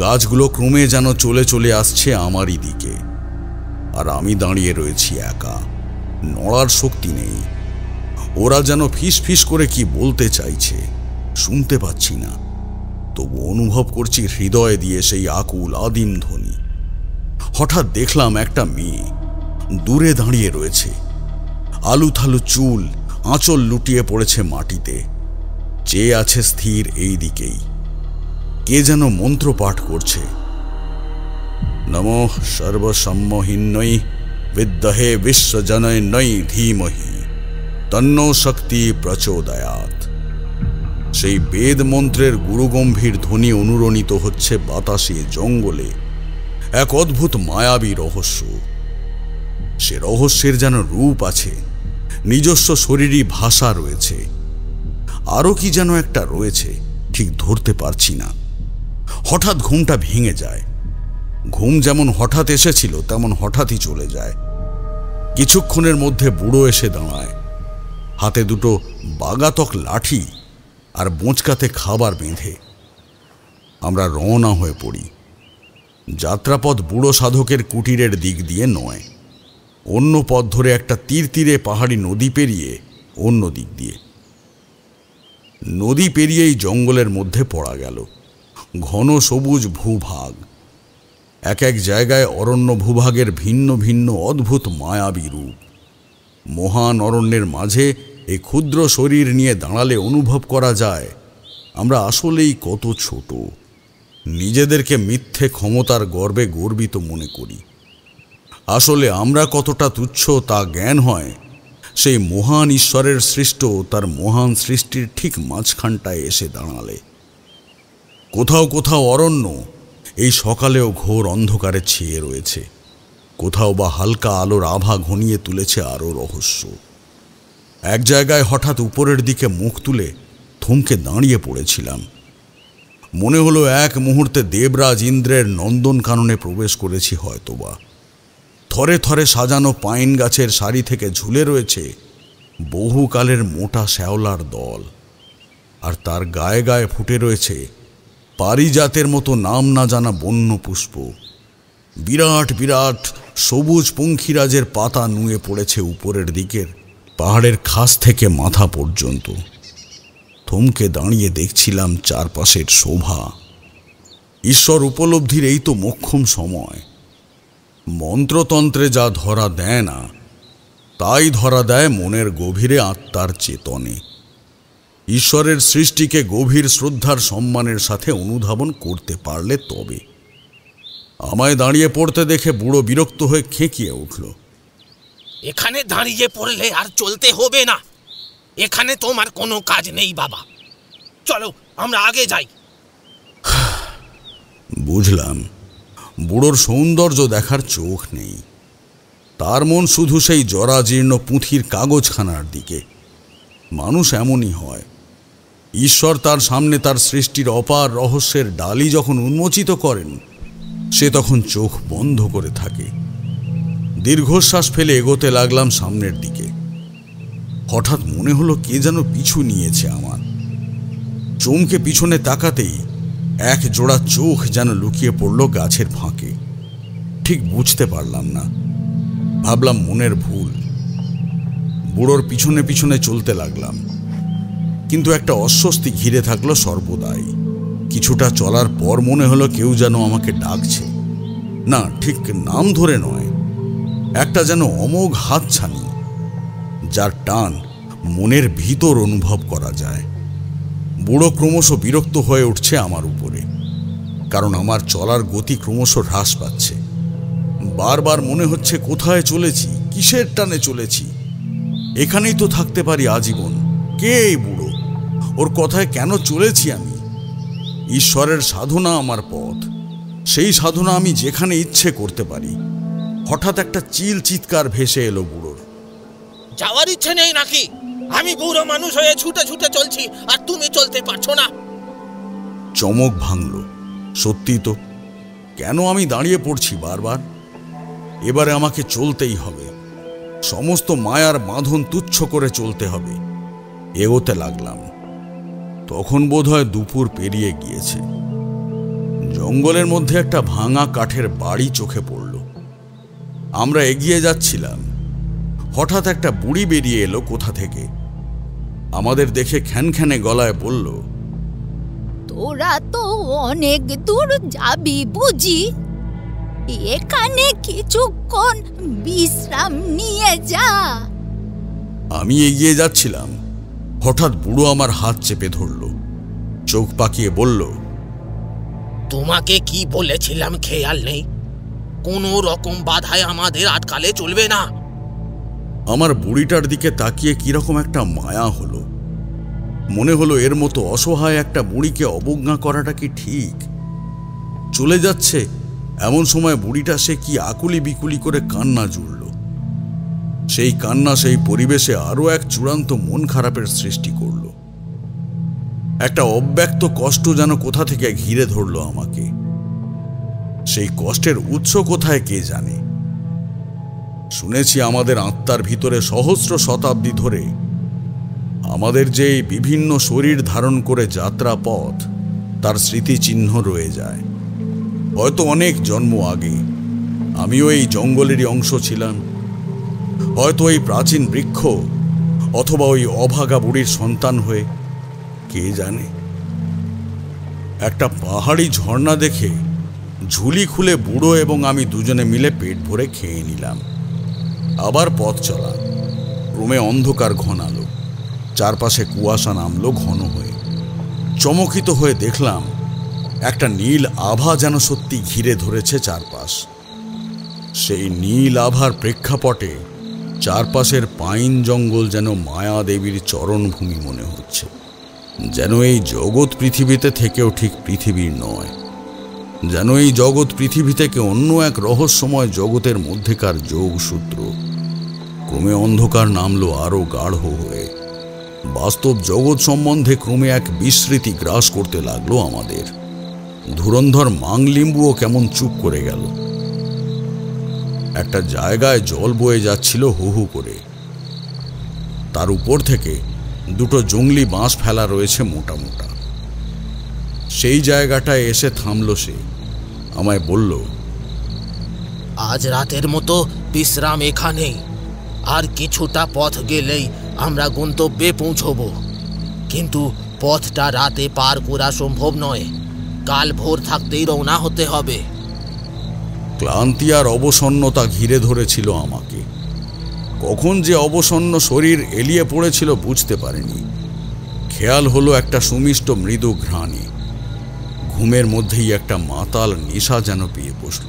গাছগুলো ক্রমে যেন চলে চলে আসছে আমারই দিকে, আর আমি দাঁড়িয়ে রয়েছি একা। নড়ার শক্তি নেই। ওরা যেন ফিস ফিস করে কি বলতে চাইছে, শুনতে পাচ্ছি না, তবু অনুভব করছি হৃদয় দিয়ে সেই আকুল আদিম ধ্বনি। হঠাৎ দেখলাম একটা মেয়ে দূরে দাঁড়িয়ে রয়েছে। আলুথালু চুল, আঁচল লুটিয়ে পড়েছে মাটিতে, চেয়ে আছে স্থির এই দিকেই। কে যেন মন্ত্র পাঠ করছে। নমঃ সর্বসম্মোহিন্যৈ বিদ্মহে বিশ্বজনন্যৈ ধীমহি তন্নো শক্তি প্রচোদয়াৎ। সেই বেদ মন্ত্রের গুরুগম্ভীর ধ্বনি অনুরণিত হচ্ছে বাতাসে, জঙ্গলে। এক অদ্ভুত মায়াবী রহস্য। সে রহস্যের যেন রূপ আছে, নিজস্ব শরীরী ভাষা রয়েছে, আরও কি যেন একটা রয়েছে, ঠিক ধরতে পারছি না। হঠাৎ ঘুমটা ভেঙে যায়। ঘুম যেমন হঠাৎ এসেছিল তেমন হঠাৎই চলে যায়। কিছুক্ষণের মধ্যে বুড়ো এসে দাঁড়ায়, হাতে দুটো বাগাতক লাঠি আর বোঁচকাতে খাবার বেঁধে। আমরা রওনা হয়ে পড়ি। যাত্রাপথ বুড়ো সাধকের কুটিরের দিক দিয়ে নয়, অন্য পথ ধরে একটা তীর তীরে পাহাড়ি নদী পেরিয়ে অন্য দিক দিয়ে। নদী পেরিয়েই জঙ্গলের মধ্যে পড়া গেল। ঘন সবুজ ভূভাগ, এক এক জায়গায় অরণ্য ভূভাগের ভিন্ন ভিন্ন অদ্ভুত মায়াবী রূপ। মহান অরণ্যের মাঝে এই ক্ষুদ্র শরীর নিয়ে দাঁড়ালে অনুভব করা যায় আমরা আসলেই কত ছোট। নিজেদেরকে মিথ্যে ক্ষমতার গর্বে গর্বিত মনে করি। আসলে আমরা কতটা তুচ্ছ তা জ্ঞান হয় সেই মহান ঈশ্বরের সৃষ্ট তার মহান সৃষ্টির ঠিক মাঝখানটায় এসে দাঁড়ালে। কোথাও কোথাও অরণ্য এই সকালেও ঘোর অন্ধকারে ছেয়ে রয়েছে, কোথাও বা হালকা আলোর আভা ঘনিয়ে তুলেছে আরও রহস্য। এক জায়গায় হঠাৎ উপরের দিকে মুখ তুলে থমকে দাঁড়িয়ে পড়েছিলাম। মনে হলো এক মুহূর্তে দেবরাজ ইন্দ্রের নন্দনকাননে প্রবেশ করেছি হয়তোবা। থরে থরে সাজানো পাইন গাছের সারি থেকে ঝুলে রয়েছে বহুকালের মোটা শ্যাওলার দল, আর তার গায়ে গায়ে ফুটে রয়েছে পারিজাতের মতো নাম না জানা বন্য পুষ্প। বিরাট বিরাট সবুজ পঙ্খিরাজের পাতা নুয়ে পড়েছে উপরের দিকের পাহাড়ের খাস থেকে মাথা পর্যন্ত। থমকে দাঁড়িয়ে দেখছিলাম চারপাশের শোভা। ঈশ্বর উপলব্ধির এই তো মোক্ষম সময়। মন্ত্রতন্ত্রে যা ধরা দেয় না, তাই ধরা দেয় মনের গভীরে আত্মার চেতনে। ঈশ্বরের সৃষ্টিকে গভীর শ্রদ্ধার সম্মানের সাথে অনুধাবন করতে পারলে তবে। আমায় দাঁড়িয়ে পড়তে দেখে বুড়ো বিরক্ত হয়ে খেঁকিয়ে উঠল। এখানে দাঁড়িয়ে পড়লে আর চলতে হবে না। এখানে তোমার কোনো কাজ নেই বাবা, চলো আমরা আগে যাই। বুঝলাম বুড়োর সৌন্দর্য দেখার চোখ নেই, তার মন শুধু সেই জরাজীর্ণ পুঁথির কাগজখানার দিকে। মানুষ এমনই হয়। ঈশ্বর তার সামনে তার সৃষ্টির অপার রহস্যের ডালি যখন উন্মোচিত করেন, সে তখন চোখ বন্ধ করে থাকে। দীর্ঘশ্বাস ফেলে এগোতে লাগলাম সামনের দিকে। হঠাৎ মনে হলো কে যেন পিছু নিয়েছে আমার। চমকে পিছনে তাকাতেই এক জোড়া চোখ যেন লুকিয়ে পড়ল গাছের ফাঁকে। ঠিক বুঝতে পারলাম না, ভাবলাম মনের ভুল। বুড়োর পিছনে পিছনে চলতে লাগলাম, কিন্তু একটা অস্বস্তি ঘিরে থাকলো সর্বদাই। কিছুটা চলার পর মনে হলো কেউ যেন আমাকে ডাকছে। না, ঠিক নাম ধরে নয়, একটা যেন অমোঘ হাতছানি, যার টান মনের ভিতর অনুভব করা যায়। বুড়ো ক্রমশ বিরক্ত হয়ে উঠছে আমার উপরে, কারণ আমার চলার গতি ক্রমশ হ্রাস পাচ্ছে। বারবার মনে হচ্ছে কোথায় চলেছি, কিসের টানে চলেছি। এখানেই তো থাকতে পারি আজীবন। কে এই বুড়ো? ওর কথায় কেন চলেছি আমি? ঈশ্বরের সাধনা আমার পথ, সেই সাধনা আমি যেখানে ইচ্ছে করতে পারি। হঠাৎ একটা চিল চিৎকার ভেসে এলো বুড়োর। যাওয়ার ইচ্ছে নেই নাকি? আমি বুড়ো মানুষ হয়ে ছুটে ছুটে চলছি আর তুমি চলতে পারছো না। চমক ভাঙল। সত্যি তো, কেন আমি দাঁড়িয়ে পড়ছি বারবার? এবারে আমাকে চলতেই হবে। সমস্ত মায়ার বাঁধন তুচ্ছ করে চলতে হবে। এগোতে লাগলাম। তখন বোধহয় দুপুর পেরিয়ে গিয়েছে। জঙ্গলের মধ্যে একটা ভাঙা কাঠের বাড়ি চোখে পড়ল। আমরা এগিয়ে যাচ্ছিলাম, হঠাৎ একটা বুড়ি বেরিয়ে এলো কোথা থেকে। আমাদের দেখে খ্যানখ্যানে গলায় বলল, তোরা তো অনেক দূর যাবি বুঝি? এখানে কিছুক্ষণ বিশ্রাম নিয়ে যা। আমি এগিয়ে যাচ্ছিলাম, হঠাৎ বুড়ো আমার হাত চেপে ধরল, চোখ পাকিয়ে বলল, তোমাকে কি বলেছিলাম খেয়াল নেই? কোনো রকম বাধায় আমাদের আটকালে চলবে না। আমার বুড়িটার দিকে তাকিয়ে কিরকম একটা মায়া হলো। মনে হলো এর মতো অসহায় একটা বুড়িকে অবজ্ঞা করাটা কি ঠিক? চলে যাচ্ছে এমন সময় বুড়িটা সে কি আকুলি বিকুলি করে কান্না জুড়ল। সেই কান্না সেই পরিবেশে আরো এক চূড়ান্ত মন খারাপের সৃষ্টি করল। একটা অব্যক্ত কষ্ট যেন কোথা থেকে ঘিরে ধরল আমাকে। সেই কষ্টের উৎস কোথায় কে জানে। শুনেছি আমাদের আত্মার ভিতরে সহস্র শতাব্দী ধরে আমাদের যে বিভিন্ন শরীর ধারণ করে যাত্রা পথ, তার স্মৃতিচিহ্ন রয়ে যায়। হয়তো অনেক জন্ম আগে আমিও এই জঙ্গলেরই অংশ ছিলাম, হয়তো এই প্রাচীন বৃক্ষ অথবা ওই অভাগা বুড়ির সন্তান হয়ে, কে জানে। একটা পাহাড়ি ঝর্ণা দেখে ঝুলি খুলে বুড়ো এবং আমি দুজনে মিলে পেট ভরে খেয়ে নিলাম। আবার পথ চলা, ক্রমে অন্ধকার ঘনালো, চারপাশে কুয়াশা নামলো ঘন হয়ে। চমকিত হয়ে দেখলাম একটা নীল আভা যেন সত্যি ঘিরে ধরেছে চারপাশ। সেই নীল আভার প্রেক্ষাপটে চারপাশের পাইন জঙ্গল যেন মায়া দেবীর চরণভূমি মনে হচ্ছে, যেন এই জগৎ পৃথিবীতে থেকেও ঠিক পৃথিবীর নয়, যেন এই জগৎ পৃথিবী থেকে অন্য এক রহস্যময় জগতের মধ্যেকার যোগসূত্র। ক্রমে অন্ধকার নামলো আরো গাঢ় হয়ে। বাস্তব জগৎ সম্বন্ধে ক্রমে এক বিস্মৃতি গ্রাস করতে লাগলো আমাদের। ধুরন্ধর মাংলিম্বুও কেমন চুপ করে গেল। একটা জায়গায় জল বয়ে যাচ্ছিল হু হু করে। তার উপর থেকে দুটো জংলি বাঁশ ফেলা রয়েছে মোটা মোটা। সেই জায়গাটায় এসে থামলো সে, আমায় বলল, আজ রাতের মতো বিশ্রাম এখানেই। আর কিছুটা পথ গেলেই আমরা গন্তব্যে পৌঁছব, কিন্তু পথটা রাতে পার করা সম্ভব নয়। কাল ভোর থাকতেই রওনা হতে হবে। ক্লান্তি আর অবসন্নতা ঘিরে ধরেছিল আমাকে। কখন যে অবসন্ন শরীর এলিয়ে পড়েছিল বুঝতে পারিনি। খেয়াল হলো একটা সুমিষ্ট মৃদু ঘ্রাণে। ঘুমের মধ্যেই একটা মাতাল নেশা যেন পেয়ে বসল।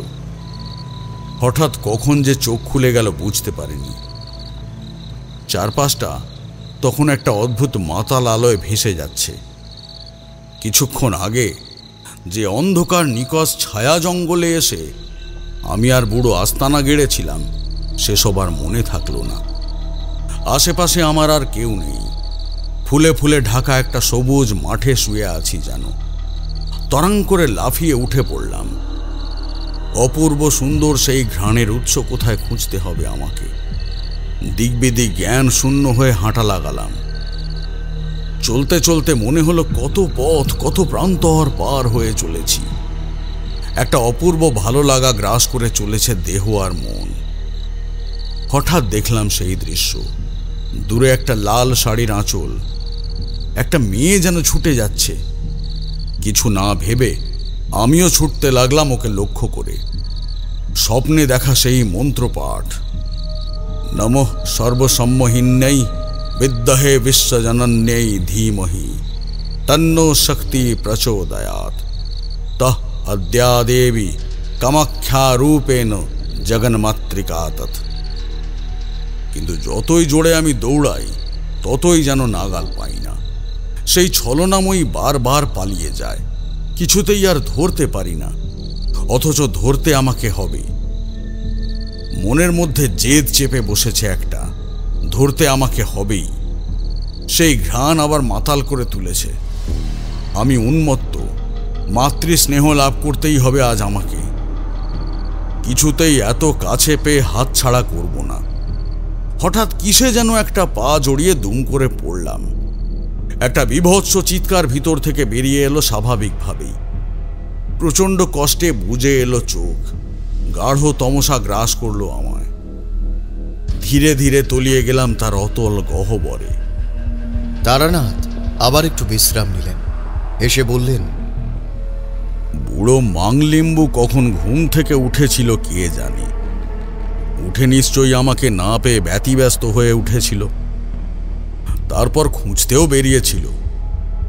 হঠাৎ কখন যে চোখ খুলে গেল বুঝতে পারিনি। চারপাশটা তখন একটা অদ্ভুত মাতাল আলোয় ভেসে যাচ্ছে। কিছুক্ষণ আগে যে অন্ধকার নিকষ ছায়া জঙ্গলে এসে আমি আর বুড়ো আস্তানা গেড়েছিলাম, সেসব আর মনে থাকলো না। আশেপাশে আমার আর কেউ নেই। ফুলে ফুলে ঢাকা একটা সবুজ মাঠে শুয়ে আছি যেন। তরাং করে লাফিয়ে উঠে পড়লাম। অপূর্ব সুন্দর সেই ঘ্রাণের উৎস কোথায় খুঁজতে হবে আমাকে। দিকবিদিক জ্ঞান শূন্য হয়ে হাঁটা লাগালাম। চলতে চলতে মনে হলো কত পথ, কত প্রান্তর পার হয়ে চলেছি। একটা অপূর্ব ভালো লাগা গ্রাস করে চলেছে দেহ আর মন। হঠাৎ দেখলাম সেই দৃশ্য। দূরে একটা লাল শাড়ির আঁচল, একটা মেয়ে যেন ছুটে যাচ্ছে। কিছু না ভেবে আমিও ছুটতে লাগলাম ওকে লক্ষ্য করে। স্বপ্নে দেখা সেই মন্ত্রপাঠ, নমঃ সর্বসম্মোহিন্যৈ বিদ্মহে বিশ্বজনন্যৈ ধীমহি তন্নো শক্তি প্রচোদয়াৎ তঃ অদ্যা দেবী কামাখ্যা রূপেণ জগন্মাতৃকা তৎ। কিন্তু যতই জোরে আমি দৌড়াই ততই যেন নাগাল পাই না। সেই ছলনাময়ী বারবার পালিয়ে যায়। কিছুতেই আর ধরতে পারি না, অথচ ধরতে আমাকে হবে। মনের মধ্যে জেদ চেপে বসেছে একটা, ধরতে আমাকে হবেই। সেই ঘ্রাণ আবার মাতাল করে তুলেছে। আমি উন্মত্ত। মাতৃস্নেহ লাভ করতেই হবে আজ আমাকে। কিছুতেই এত কাছে পেয়ে হাত ছাড়া করব না। হঠাৎ কিসে যেন একটা পা জড়িয়ে দুম করে পড়লাম। একটা বিভৎস চিৎকার ভিতর থেকে বেরিয়ে এলো স্বাভাবিকভাবেই। প্রচণ্ড কষ্টে বুজে এলো চোখ। গাঢ় তমসা গ্রাস করলো আমায়। ধীরে ধীরে তলিয়ে গেলাম তার অতল গহ্বরে। তারানাথ আবার একটু বিশ্রাম নিলেন। এসে বললেন, বুড়ো মাংলিম্বু কখন ঘুম থেকে উঠেছিল কে জানে। উঠে নিশ্চয়ই আমাকে না পেয়ে ব্যতিব্যস্ত হয়ে উঠেছিল। তারপর খুঁজতেও বেরিয়েছিল,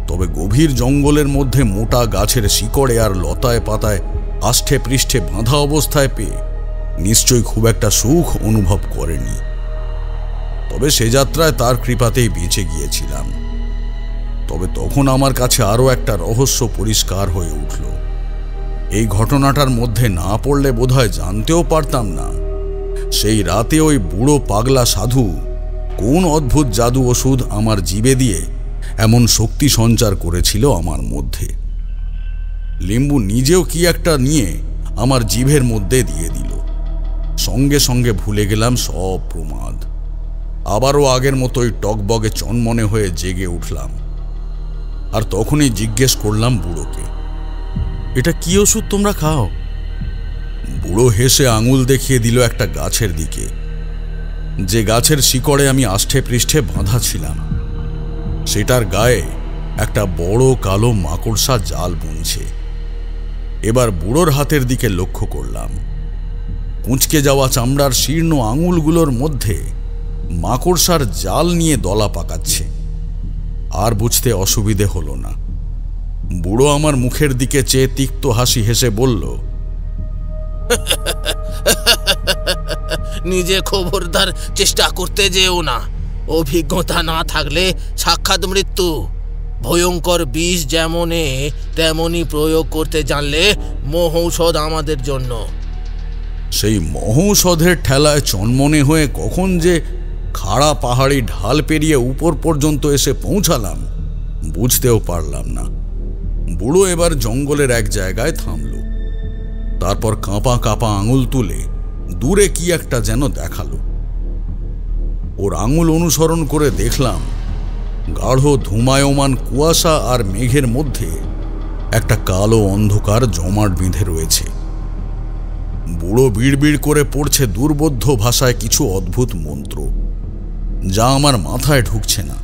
তবে গভীর জঙ্গলের মধ্যে মোটা গাছের শিকড়ে আর লতায় পাতায় আষ্ঠে পৃষ্ঠে বাঁধা অবস্থায় পেয়ে নিশ্চয়ই খুব একটা সুখ অনুভব করেনি। তবে সে যাত্রায় তার কৃপাতেই বেঁচে গিয়েছিলাম। তবে তখন আমার কাছে আরও একটা রহস্য পরিষ্কার হয়ে উঠল। এই ঘটনাটার মধ্যে না পড়লে বোধহয় জানতেও পারতাম না সেই রাতে ওই বুড়ো পাগলা সাধু কোন অদ্ভুত জাদু ওষুধ আমার জিভে দিয়ে এমন শক্তি সঞ্চার করেছিল আমার মধ্যে। লিম্বু নিজেও কি একটা নিয়ে আমার জিভের মধ্যে দিয়ে দিল। সঙ্গে সঙ্গে ভুলে গেলাম সব প্রমাদ। আবারও আগের মতোই টকবগে চনমনে হয়ে জেগে উঠলাম। আর তখনই জিজ্ঞেস করলাম বুড়োকে, এটা কি ওষুধ তোমরা খাও? বুড়ো হেসে আঙুল দেখিয়ে দিল একটা গাছের দিকে, যে গাছের শিকড়ে আমি আষ্ঠে পৃষ্ঠে বাঁধা ছিলাম। সেটার গায়ে একটা বড় কালো মাকড়সা জাল বুনছে। এবার বুড়োর হাতের দিকে লক্ষ্য করলাম। কুঁচকে যাওয়া চামড়ার শীর্ণ আঙুলগুলোর মধ্যে মাকড়সার জাল নিয়ে দলা পাকাচ্ছে। আর বুঝতে অসুবিধে হলো না। বুড়ো আমার মুখের দিকে চেয়ে তিক্ত হাসি হেসে বলল, নিজে খবরদার চেষ্টা করতে যেও না। অভিজ্ঞতা না থাকলে সাক্ষাৎ মৃত্যু। ভয়ঙ্কর বিষ যেমনে তেমনই প্রয়োগ করতে জানলে মহৌষধ আমাদের জন্য। সেই মহৌষধের ঠেলায় চনমনে হয়ে কখন যে খাড়া পাহাড়ি ঢাল পেরিয়ে উপর পর্যন্ত এসে পৌঁছালাম বুঝতেও পারলাম না। বুড়ো এবার জঙ্গলের এক জায়গায় থামল। তারপর কাঁপা কাঁপা আঙুল তুলে দূরে কি একটা যেন দেখালো। ওর আঙুল অনুসরণ করে দেখলাম গাঢ় ধুমায়মান কুয়াশা আর মেঘের মধ্যে একটা কালো অন্ধকার জমাট বেঁধে রয়েছে। বুড়ো বিড়বিড় করে পড়ছে দুর্বোধ্য ভাষায় কিছু অদ্ভুত মন্ত্র, যা আমার মাথায় ঢুকছে না।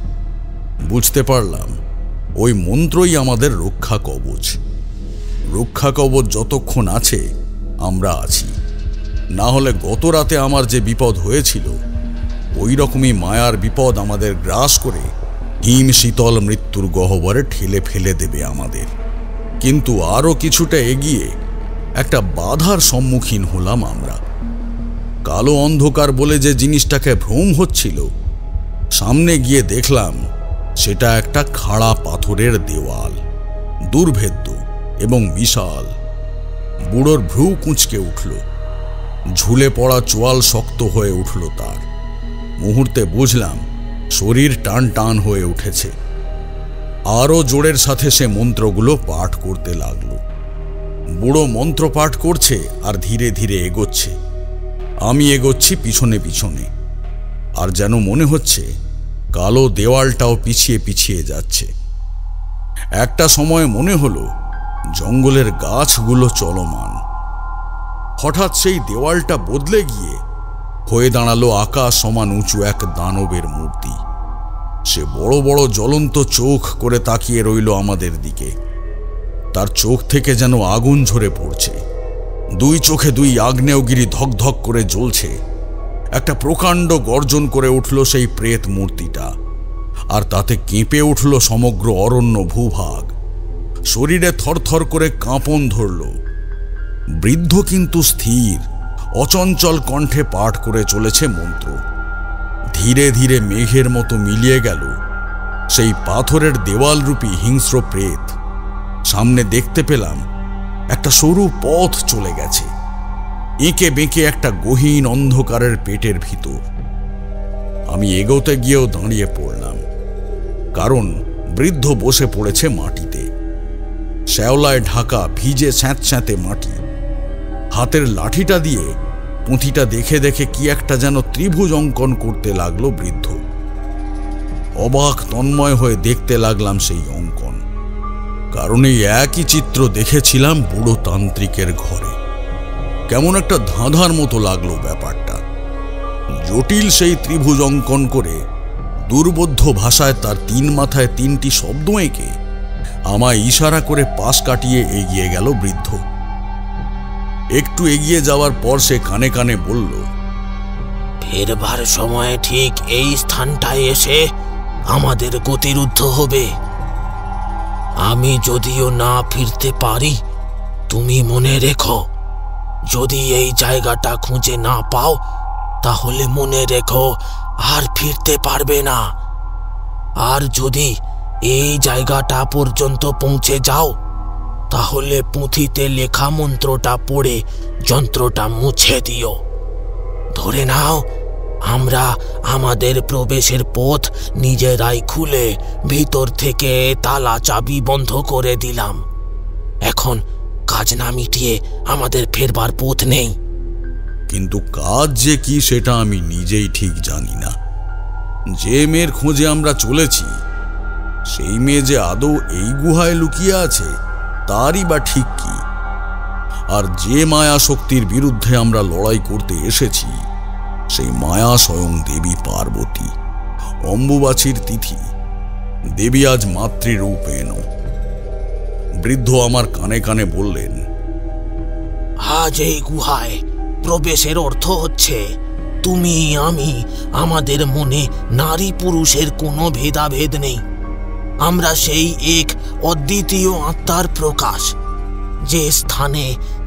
বুঝতে পারলাম ওই মন্ত্রই আমাদের রক্ষা কবচ। রক্ষা কবচ যতক্ষণ আছে আমরা আছি, না হলে গত রাতে আমার যে বিপদ হয়েছিল ওই রকমই মায়ার বিপদ আমাদের গ্রাস করে হিম শীতল মৃত্যুর গহ্বরে ঠেলে ফেলে দেবে আমাদের। কিন্তু আরও কিছুটা এগিয়ে একটা বাধার সম্মুখীন হলাম আমরা। কালো অন্ধকার বলে যে জিনিসটাকে ভ্রম হচ্ছিল, সামনে গিয়ে দেখলাম সেটা একটা খাড়া পাথরের দেওয়াল, দুর্ভেদ্য এবং বিশাল। বুড়োর ভ্রু কুঁচকে উঠল। ঝুলে পড়া চোয়াল শক্ত হয়ে উঠল তার। মুহূর্তে বুঝলাম শরীর টান টান হয়ে উঠেছে। আরও জোরের সাথে সে মন্ত্রগুলো পাঠ করতে লাগলো। বুড়ো মন্ত্র পাঠ করছে আর ধীরে ধীরে এগোচ্ছে। আমি এগোচ্ছি পিছনে পিছনে। আর যেন মনে হচ্ছে কালো দেওয়ালটাও পিছিয়ে পিছিয়ে যাচ্ছে। একটা সময় মনে হলো জঙ্গলের গাছগুলো চলমান। হঠাৎ সেই দেওয়ালটা বদলে গিয়ে হয়ে দাঁড়ালো আকাশ সমান উঁচু এক দানবের মূর্তি। সে বড় বড় জ্বলন্ত চোখ করে তাকিয়ে রইল আমাদের দিকে। তার চোখ থেকে যেন আগুন ঝরে পড়ছে। দুই চোখে দুই আগ্নেয়গিরি ধকধক করে জ্বলছে। একটা প্রকাণ্ড গর্জন করে উঠল সেই প্রেত মূর্তিটা, আর তাতে কেঁপে উঠল সমগ্র অরণ্য ভূভাগ। শরীরে থরথর করে কাঁপন ধরল। বৃদ্ধ কিন্তু স্থির অচঞ্চল কণ্ঠে পাঠ করে চলেছে মন্ত্র। ধীরে ধীরে মেঘের মতো মিলিয়ে গেল সেই পাথরের দেওয়ালরূপী হিংস্র প্রেত। সামনে দেখতে পেলাম একটা সরু পথ চলে গেছে এঁকে বেঁকে একটা গহীন অন্ধকারের পেটের ভিতর। আমি এগোতে গিয়েও দাঁড়িয়ে পড়লাম, কারণ বৃদ্ধ বসে পড়েছে মাটিতে। শ্যাওলায় ঢাকা ভিজে স্যাঁতস্যাঁতে মাটি। হাতের লাঠিটা দিয়ে পুঁথিটা দেখে দেখে কি একটা যেন ত্রিভুজ অঙ্কন করতে লাগলো বৃদ্ধ। অবাক তন্ময় হয়ে দেখতে লাগলাম সেই অঙ্কন, কারণ এই একই চিত্র দেখেছিলাম বুড়ো তান্ত্রিকের ঘরে। কেমন একটা ধাঁধার মতো লাগলো ব্যাপারটা। জটিল সেই ত্রিভুজ অঙ্কন করে দুর্বোধ্য ভাষায় তার তিন মাথায় তিনটি শব্দ এঁকে আমায় ইশারা করে পাশ কাটিয়ে এগিয়ে গেল বৃদ্ধ। একটু এগিয়ে যাওয়ার পর সে কানে কানে বলল, ফেরবার সময় ঠিক এই স্থানটায় এসে আমাদের গতিরুদ্ধ হবে। আমি যদিও না ফিরতে পারি, তুমি মনে রেখো, যদি এই জায়গাটা খুঁজে না পাও তাহলে মনে রেখো আর ফিরতে পারবে না। আর যদি এই জায়গাটা পর্যন্ত পৌঁছে যাও তাহলে পুঁথিতে লেখা মন্ত্রটা পড়ে যন্ত্রটা মুছে দিও। ধরে নাও আমরা আমাদের প্রবেশের পথ নিজেরাই খুলে ভিতর থেকে তালা চাবি বন্ধ করে দিলাম। এখন কাজ না মিটিয়ে আমাদের ফেরবার পথ নেই। কিন্তু কাজ যে কি সেটা আমি নিজেই ঠিক জানি না। যে মেয়ের খোঁজে আমরা চলেছি সেই মেয়ে যে আদৌ এই গুহায় লুকিয়ে আছে তারই বা ঠিক কি? আর যে মায়া শক্তির বিরুদ্ধে আমরা লড়াই করতে এসেছি সেই মায়া স্বয়ং দেবী পার্বতী। অম্বুবাচীর তিথি, দেবী আজ মাতৃরূপ এনো। বৃদ্ধ আমার কানে কানে বললেন, আজ এই গুহায় প্রবেশের অর্থ হচ্ছে তুমি আমি, আমাদের মনে নারী পুরুষের কোনো ভেদাভেদ নেই। আমরা সেই এক অদ্বিতীয় আত্মার প্রকাশ। যে স্থানে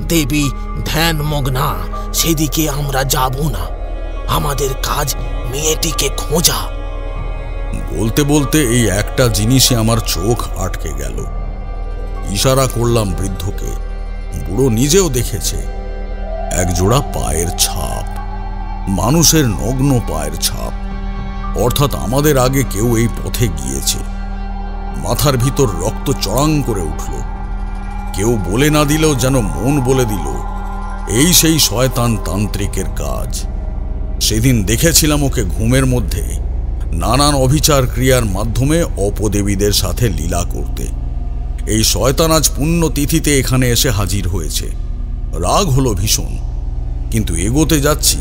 দেবী ধ্যানমগ্না সেদিকে আমরা যাব না। আমাদের কাজ মেয়েটিকে খোঁজা। বলতে বলতে এই একটা জিনিসে আমার চোখ আটকে গেল। ইশারা করলাম বৃদ্ধকে। বুড়ো নিজেও দেখেছে এক জোড়া পায়ের ছাপ, মানুষের নগ্ন পায়ের ছাপ। অর্থাৎ আমাদের আগে কেউ এই পথে গিয়েছে। মাথার ভিতর রক্ত চড়াং করে উঠল। কেউ বলে না দিলেও যেন মন বলে দিল এই সেই শয়তান তান্ত্রিকের কাজ। সেদিন দেখেছিলাম ওকে ঘুমের মধ্যে নানান অভিচার ক্রিয়ার মাধ্যমে অপদেবীদের সাথে লীলা করতে। এই শয়তান আজ পুণ্যতিথিতে এখানে এসে হাজির হয়েছে। রাগ হলো ভীষণ, কিন্তু এগোতে যাচ্ছি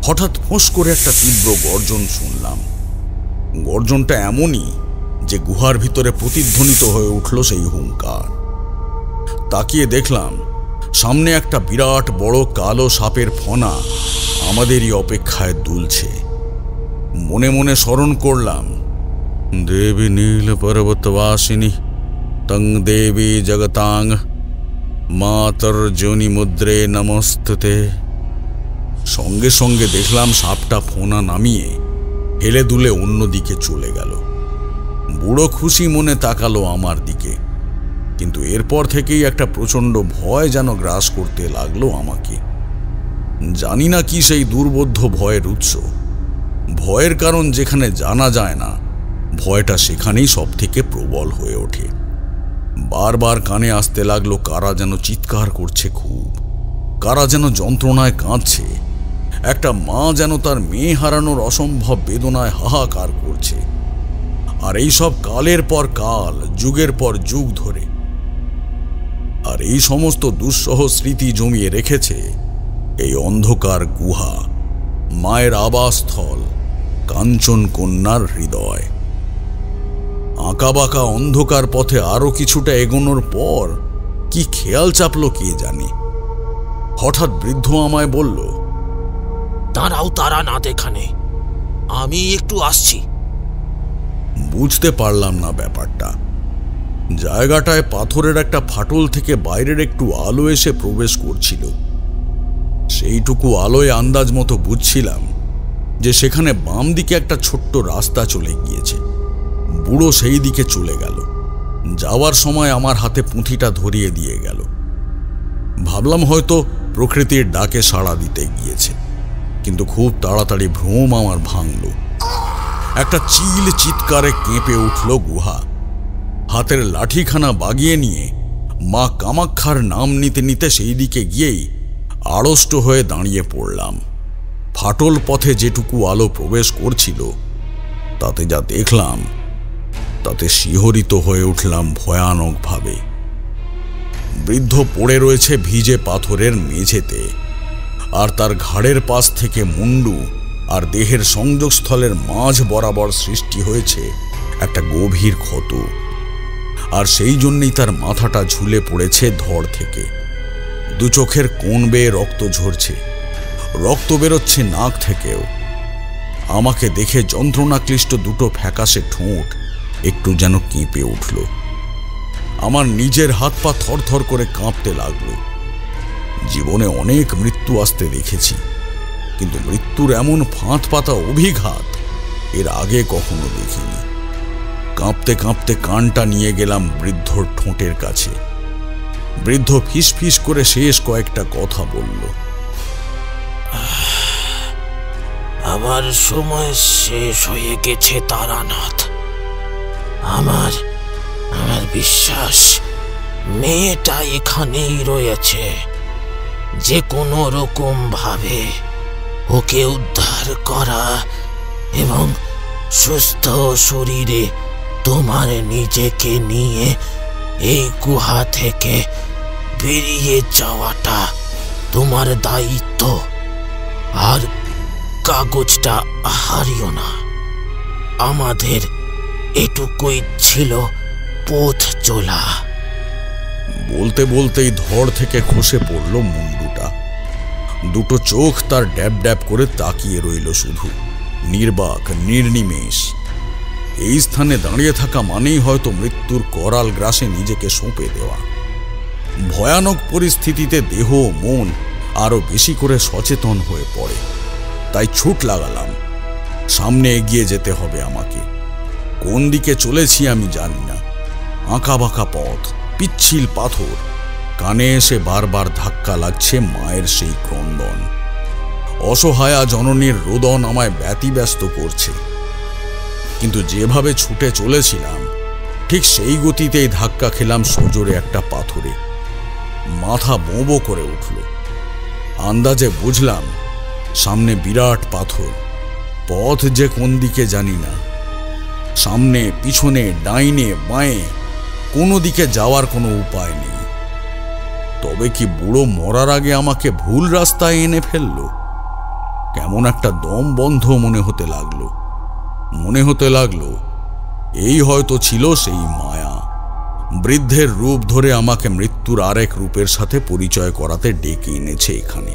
হঠাৎ ফোঁস করে একটা তীব্র গর্জন শুনলাম। গর্জনটা এমনই যে গুহার ভিতরে প্রতিধ্বনিত হয়ে উঠল সেই হুঙ্কার। তাকিয়ে দেখলাম সামনে একটা বিরাট বড় কালো সাপের ফনা আমাদেরই অপেক্ষায় দুলছে। মনে মনে স্মরণ করলাম, দেবী নীল পর্বতবাসিনী তং দেবী জগতাং মাতর যোনি মুদ্রে নমস্তুতে। সঙ্গে সঙ্গে দেখলাম সাপটা ফোনা নামিয়ে হেলে দুলে অন্যদিকে চলে গেল। বুড়ো খুশি মনে তাকালো আমার দিকে, কিন্তু এরপর থেকেই একটা প্রচণ্ড ভয় যেন গ্রাস করতে লাগলো আমাকে। জানি না কি সেই দুর্বোধ্য ভয়ের উৎস। ভয়ের কারণ যেখানে জানা যায় না, ভয়টা সেখানেই সব থেকে প্রবল হয়ে ওঠে। বারবার কানে আসতে লাগলো কারা যেন চিৎকার করছে খুব, কারা যেন যন্ত্রণায় কাঁদছে। একটা মা যেন তার মেয়ে হারানোর অসম্ভব বেদনায় হাহাকার করছে। আর এই সব কালের পর কাল, যুগের পর যুগ ধরে। আর এই সমস্ত দুঃসহ স্মৃতি জমিয়ে রেখেছে এই অন্ধকার গুহা, মায়ের আবাসস্থল, কাঞ্চন কন্যার হৃদয়। আঁকাবাঁকা অন্ধকার পথে আরো কিছুটা এগোনোর পর কি খেয়াল চাপলো কে জানে। হঠাৎ বৃদ্ধ আমায় বলল, দাঁড়াও তারানাথ, এখানে আমি একটু আসছি। বুঝতে পারলাম না ব্যাপারটা। জায়গাটায় পাথরের একটা ফাটল থেকে বাইরের একটু আলো এসে প্রবেশ করছিল। সেইটুকু আলোয় আন্দাজ মতো বুঝছিলাম যে সেখানে বাম দিকে একটা ছোট্ট রাস্তা চলে গিয়েছে। বুড়ো সেই দিকে চলে গেল। যাওয়ার সময় আমার হাতে পুঁথিটা ধরিয়ে দিয়ে গেল। ভাবলাম হয়তো প্রকৃতির ডাকে সাড়া দিতে গিয়েছে, কিন্তু খুব তাড়াতাড়ি ভ্রম আমার ভাঙল। একটা চিল চিৎকারে কেঁপে উঠল গুহা। হাতের লাঠিখানা বাগিয়ে নিয়ে মা কামাক্ষার নাম নিতে নিতে সেই দিকে গিয়েই আড়ষ্ট হয়ে দাঁড়িয়ে পড়লাম। ফাটল পথে যেটুকু আলো প্রবেশ করছিল তাতে যা দেখলাম তাতে শিহরিত হয়ে উঠলাম ভয়ানকভাবে। বৃদ্ধ পড়ে রয়েছে ভিজে পাথরের মেঝেতে, আর তার ঘাড়ের পাশ থেকে মুন্ডু আর দেহের সংযোগস্থলের মাঝ বরাবর সৃষ্টি হয়েছে একটা গভীর ক্ষত। আর সেই জন্যই তার মাথাটা ঝুলে পড়েছে ধড় থেকে। দু চোখের কোণ বেয়ে রক্ত ঝরছে, রক্ত বেরোচ্ছে নাক থেকেও। আমাকে দেখে যন্ত্রণাক্লিষ্ট দুটো ফ্যাকাশে ঠোঁট একটু যেন কেঁপে উঠল। আমার নিজের হাত পা থরথর করে কাঁপতে লাগলো। জীবনে অনেক মৃত্যু আসতে দেখেছি, কিন্তু মৃত্যুর এমন ফাঁদ পাতা অভিঘাত এর আগে কখনো দেখিনি। কাঁপতে কাঁপতে কানটা নিয়ে গেলাম বৃদ্ধর ঠোঁটের কাছে। বৃদ্ধ ফিস ফিস করে শেষ কয়েকটা কথা বলল। আমার সময় শেষ হয়ে গেছে তারানাথ। আমার বিশ্বাস মেয়েটা এখানেই রয়েছে। যে কোনো রকম ভাবে ওকে উদ্ধার করা এবং সুস্থ শরীরে তোমার নিজেকে নিয়ে এই গুহা থেকে বেরিয়ে যাওয়াটা তোমার দায়িত্ব। আর কাগজটা হারিও না। আমাদের এটুকুই ছিল পথ চলা। বলতে বলতেই ধড় থেকে খসে পড়ল মুন্ডুটা। দুটো চোখ তার ড্যাব ড্যাব করে তাকিয়ে রইল শুধু, নির্বাক নির্নিমেষ। এই স্থানে দাঁড়িয়ে থাকা মানেই হয়তো মৃত্যুর করাল গ্রাসে নিজেকে সঁপে দেওয়া। ভয়ানক পরিস্থিতিতে দেহ মন আরো বেশি করে সচেতন হয়ে পড়ে। তাই ছুট লাগালাম, সামনে এগিয়ে যেতে হবে আমাকে। কোন দিকে চলেছি আমি জানি না। আঁকা বাঁকা পথ, পিচ্ছিল পাথর, কানে এসে বারবার ধাক্কা লাগছে মায়ের সেই ক্রন্দন। অসহায়া জননীর রোদন আমায় ব্যতিব্যস্ত করছে। কিন্তু যেভাবে ছুটে চলেছিলাম ঠিক সেই গতিতেই ধাক্কা খেলাম সজোরে একটা পাথরে। মাথা বোঁবো করে উঠল। আন্দাজে বুঝলাম সামনে বিরাট পাথর। পথ যে কোন দিকে জানি না। সামনে পিছনে ডাইনে বাঁয়ে কোনো দিকে যাওয়ার কোনো উপায় নেই। তবে কি বুড়ো মরার আগে আমাকে ভুল রাস্তায় এনে ফেলল? কেমন একটা দম বন্ধ মনে হতে লাগলো এই হয়তো ছিল সেই মায়া। বৃদ্ধের রূপ ধরে আমাকে মৃত্যুর আরেক রূপের সাথে পরিচয় করাতে ডেকে এনেছে এখানে।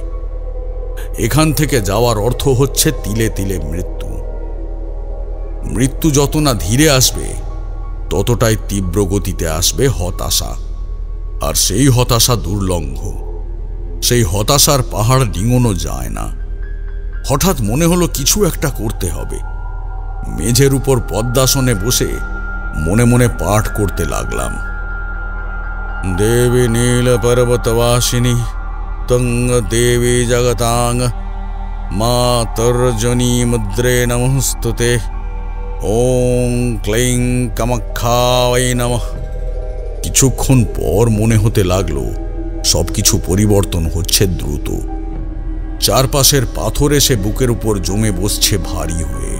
এখান থেকে যাওয়ার অর্থ হচ্ছে তিলে তিলে মৃত্যু। মৃত্যু যত না ধীরে আসবে ততটাই তীব্র গতিতে আসবে হতাশা। আর সেই হতাশা দুর্লঙ্ঘ। সেই হতাশার পাহাড় ডিঙোনো যায় না। হঠাৎ মনে হলো কিছু একটা করতে হবে। মেঝের উপর পদ্মাসনে বসে মনে মনে পাঠ করতে লাগলাম। দেবী নীল পর্বতবাসিনী তঙ্গ দেবী জগতাং মা তর্জনী মুদ্রে নমস্তুতে ওং ক্লীং কামাখ্যায় নমঃ। কিছুক্ষণ পর মনে হতে লাগলো সবকিছু পরিবর্তন হচ্ছে দ্রুত। চারপাশের পাথর এসে বুকের উপর জমে বসছে ভারী হয়ে।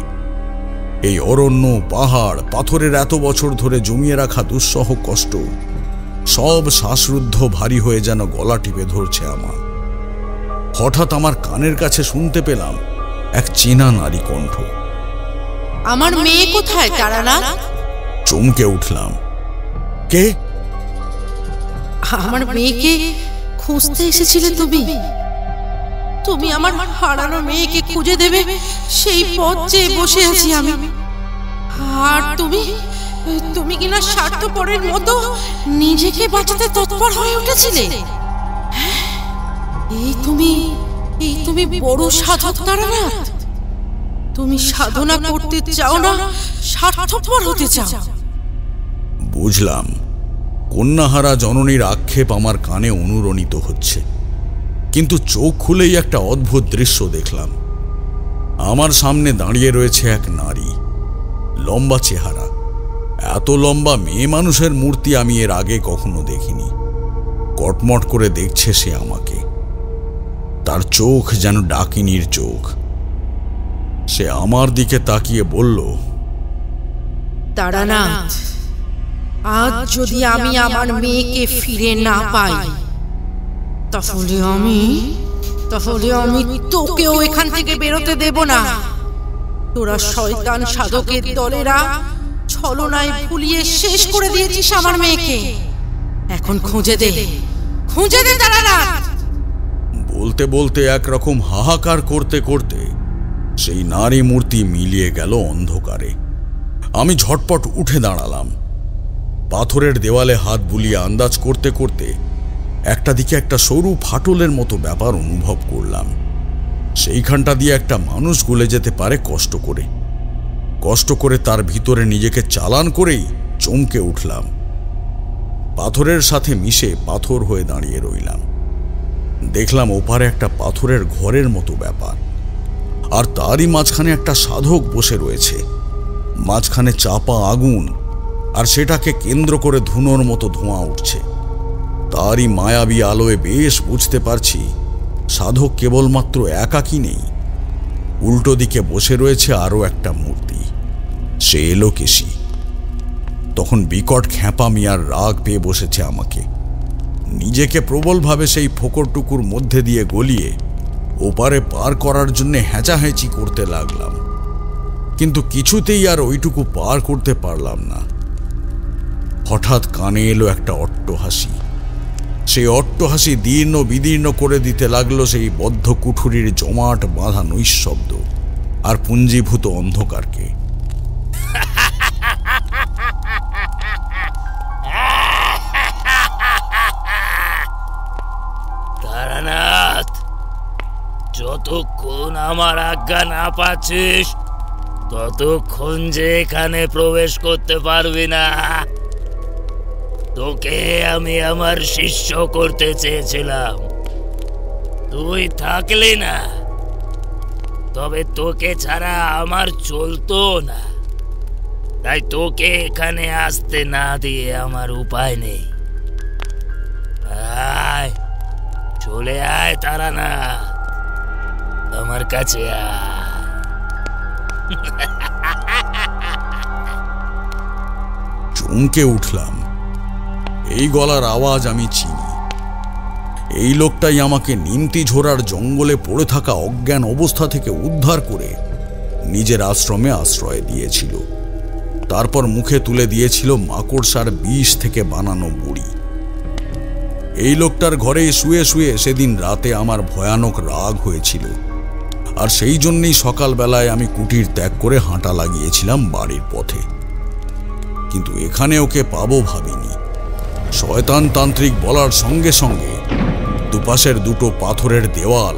এই অরণ্য, পাহাড়, পাথরের এত বছর ধরে জমিয়ে রাখা দুঃসহ কষ্ট সব শ্বাসরুদ্ধ ভারী হয়ে যেন গলা টিপে ধরছে আমার। হঠাৎ আমার কানের কাছে শুনতে পেলাম এক চেনা নারী কণ্ঠ। আমার মেয়ে কোথায় তারানাথ? চমকে উঠলাম। কে? আমার মেয়েকে খুঁজতে এসেছিলে তুমি? তুমি আমার হারানো মেয়েকে খুঁজে দেবে সেই পথ চেয়ে বসে আছি আমি। আর তুমি কিনা স্বার্থপরের মতো নিজেকে বাঁচাতে তৎপর হয়ে উঠেছিলে। এই তুমি বড় সাধক তারানাথ। তুমি সাধনা করতে চাও না, স্বার্থপর হতে চাও। বুঝলাম কন্যাহারা জননীর আক্ষেপ আমার কানে অনুরণিত হচ্ছে। কিন্তু চোখ খুলেই একটা অদ্ভুত দৃশ্য দেখলাম। আমার সামনে দাঁড়িয়ে রয়েছে এক নারী, লম্বা চেহারা। এত লম্বা মেয়ে মানুষের মূর্তি আমি এর আগে কখনো দেখিনি। কটমট করে দেখছে সে আমাকে। তার চোখ যেন ডাকিনীর চোখ। সে আমার দিকে তাকিয়ে বলল, তারানাথ, আজ যদি আমি আমার মেয়েকে ফিরে না পাই তাহলে আমি তোকেও এখান থেকে বেরোতে দেব না। তোরা শয়তান সাধকের দলেরা ছলনায় ভুলিয়ে শেষ করে দিয়েছিস আমার মেয়েকে। এখন খুঁজে দে, খুঁজে দে তারানাথ। বলতে বলতে একরকম হাহাকার করতে করতে সেই নারী মূর্তি মিলিয়ে গেল অন্ধকারে। আমি ঝটপট উঠে দাঁড়ালাম। পাথরের দেওয়ালে হাত বুলিয়ে আন্দাজ করতে করতে একটা দিকে একটা সরু ফাটলের মতো ব্যাপার অনুভব করলাম। সেইখানটা দিয়ে একটা মানুষ গলে যেতে পারে কষ্ট করে তার ভিতরে নিজেকে চালান করেই চমকে উঠলাম। পাথরের সাথে মিশে পাথর হয়ে দাঁড়িয়ে রইলাম। দেখলাম ওপারে একটা পাথরের ঘরের মতো ব্যাপার, আর তারই মাঝখানে একটা সাধক বসে রয়েছে। মাঝখানে চাপা আগুন, আর সেটাকে কেন্দ্র করে ধুনোর মতো ধোঁয়া উঠছে। তারই মায়াবী আলোয় বেশ বুঝতে পারছি সাধক কেবলমাত্র একাকী নেই, উল্টো দিকে বসে রয়েছে আরও একটা মূর্তি। সে এলোকেশী। তখন বিকট খ্যাপা মিয়ার রাগ পেয়ে বসেছে আমাকে। নিজেকে প্রবলভাবে সেই ফোকরটুকুর মধ্যে দিয়ে গলিয়ে ওপারে পার করার জন্য হ্যাঁচাহ্যাঁচি করতে লাগলাম, কিন্তু কিছুতেই আর ওইটুকু পার করতে পারলাম না। হঠাৎ কানে এলো একটা অট্টহাসি। সেই অট্টহাসি দীর্ণ বিদীর্ণ করে দিতে লাগলো সেই বদ্ধ কুঠুরির জমাট বাঁধা নৈশব্দ আর পুঞ্জীভূত অন্ধকারকে। তারানাথ, যতক্ষণ আমার আজ্ঞা না পাচ্ছিস ততক্ষণ যে এখানে প্রবেশ করতে পারবি না। তোকে আমি আমার শিষ্য করতে চেয়েছিলাম, তুই থাকলি না, তবে তোকে ছাড়া আমার চলতো না। তাই তোকে এখানে আসতে না দিয়ে আমার উপায় নেই। আয়, চলে আয় তারানাথ, আমার কাছে আয়। চমকে উঠলাম। এই গলার আওয়াজ আমি চিনি। এই লোকটাই আমাকে নিমতি ঝোড়ার জঙ্গলে পড়ে থাকা অজ্ঞান অবস্থা থেকে উদ্ধার করে নিজের আশ্রমে আশ্রয় দিয়েছিল। তারপর মুখে তুলে দিয়েছিল মাকড়সার বিষ থেকে বানানো বড়ি। এই লোকটার ঘরে শুয়ে শুয়ে সেদিন রাতে আমার ভয়ানক রাগ হয়েছিল, আর সেই জন্যই সকালবেলায় আমি কুটির ত্যাগ করে হাঁটা লাগিয়েছিলাম বাড়ির পথে। কিন্তু এখানে ওকে পাবো ভাবিনি। শয়তান তান্ত্রিক বলার সঙ্গে সঙ্গে দুপাশের দুটো পাথরের দেওয়াল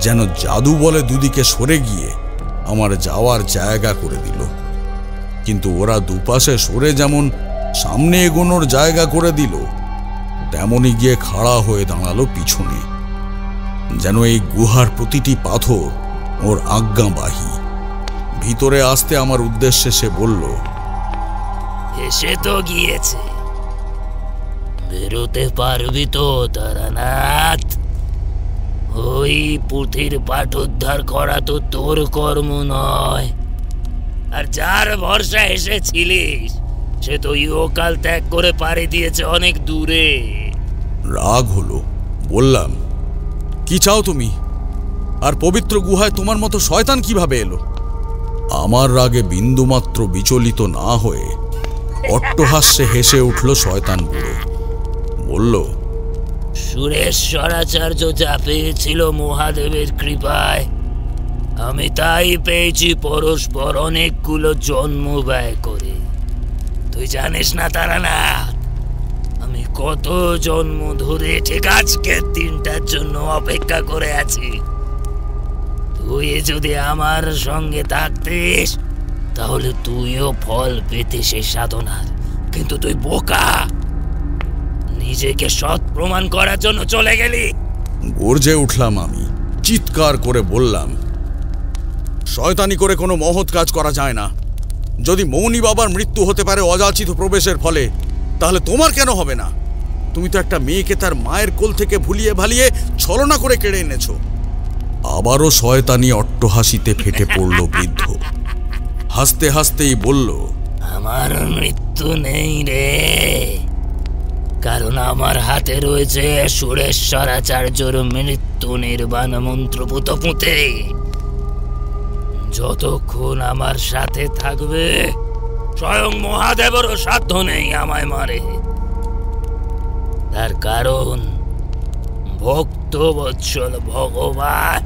যেন জাদু বলে দুদিকে সরে গিয়ে আমার যাওয়ার জায়গা করে দিল। কিন্তু ওরা দুপাশে সরে যেমন সামনে এগোনোর জায়গা করে দিল, তেমনই গিয়ে খাড়া হয়ে দাঁড়ালো পিছনে, যেন এই গুহার প্রতিটি পাথর ওর আজ্ঞাবাহী। ভিতরে আসতে আমার উদ্দেশ্যে সে বলল, এসে তো গিয়েছে, বেরোতে পারবি তো তারানাথ? ওই পুঁথির পাঠ উদ্ধার করা তো তোর কর্ম নয়, আর যার ভরসা এসেছিলিস সে তো ইহকাল ত্যাগ করে পাড়ি দিয়েছে অনেক দূরে। রাগ হলো। বললাম, কি চাও তুমি? আর পবিত্র গুহায় তোমার মতো শয়তান কিভাবে এলো? আমার রাগে বিন্দুমাত্র বিচলিত না হয়ে অট্টহাস্যে হেসে উঠল শয়তান বুড়ো। বলল, সুরেশ্বরাচার্য যা পেয়েছিল মহাদেবের কৃপায়, আমি তাই পেয়েছি পরস্পর অনেকগুলো জন্ম ব্যয় করে। তুই জানিস না তারানাথ, আমি কত জন্ম ধরে ঠিক আজকের দিনটার জন্য অপেক্ষা করে আছি। তুই যদি আমার সঙ্গে থাকতিস তাহলে তুইও ফল পেতিস এই সাধনার, কিন্তু তুই বোকা, নিজেকে সৎ প্রমাণ করার জন্য চলে গেলি। গর্জে উঠলাম আমি, চিৎকার করে বললাম, শয়তানি করে কোনো মহৎ কাজ করা যায় না। যদি মৌনী বাবার মৃত্যু হতে পারে অযাচিত প্রবেশের ফলে, তাহলে তোমার কেন হবে না? তুমি তো একটা মেয়েকে তার মায়ের কোল থেকে ভুলিয়ে ভালিয়ে ছলনা করে কেড়ে এনেছো। আবারও শয়তানি অট্টহাসিতে ফেটে পড়ল বৃদ্ধ। হাসতে হাসতেই বলল, আমার মৃত্যু নেই রে, কারণ আমার হাতে রয়েছে সুরেশ্বরাচার্যর মৃত্যু নির্বাণ মন্ত্রপুত পুঁথি। যতক্ষণ আমার সাথে থাকবে স্বয়ং মহাদেবেরও সাধ্য নেই আমায় মারে। তার কারণ ভক্ত বৎসল ভগবান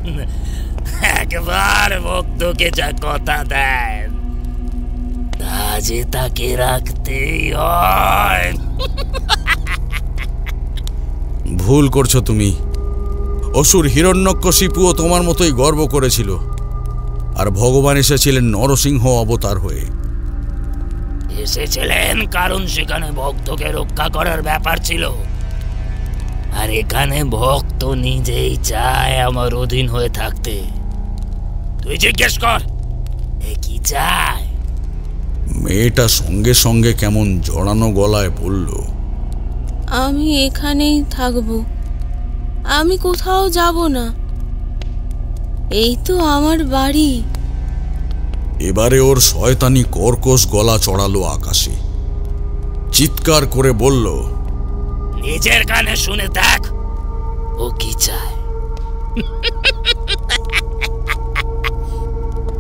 একবার ভক্তকে যা কথা দেন তা যে তাকে রাখতেই হয়। ভুল করছো তুমি। অসুর হিরণ্যকশিপুও তোমার মতোই গর্ব করেছিল, আর ভগবান এসেছিলেন নরসিংহ অবতার হয়ে। এসেছিলেন কারণ সেখানে ভক্তকে রক্ষা করার ব্যাপার ছিল, আর এখানে ভক্ত নিজেই চায় আমার অধীন হয়ে থাকতে। তুই জিজ্ঞেস কর এ কি চায়। মেয়েটা সঙ্গে সঙ্গে কেমন জড়ানো গলায় বলল, আমি এখানেই থাকবো, আমি কোথাও যাব না, এই তো আমার বাড়ি। এবারে ওর শয়তানি কর্কশ গলা চড়ালো আকাশে, চিৎকার করে বলল, নিজের কানে শুনে দেখ ও কি চায়।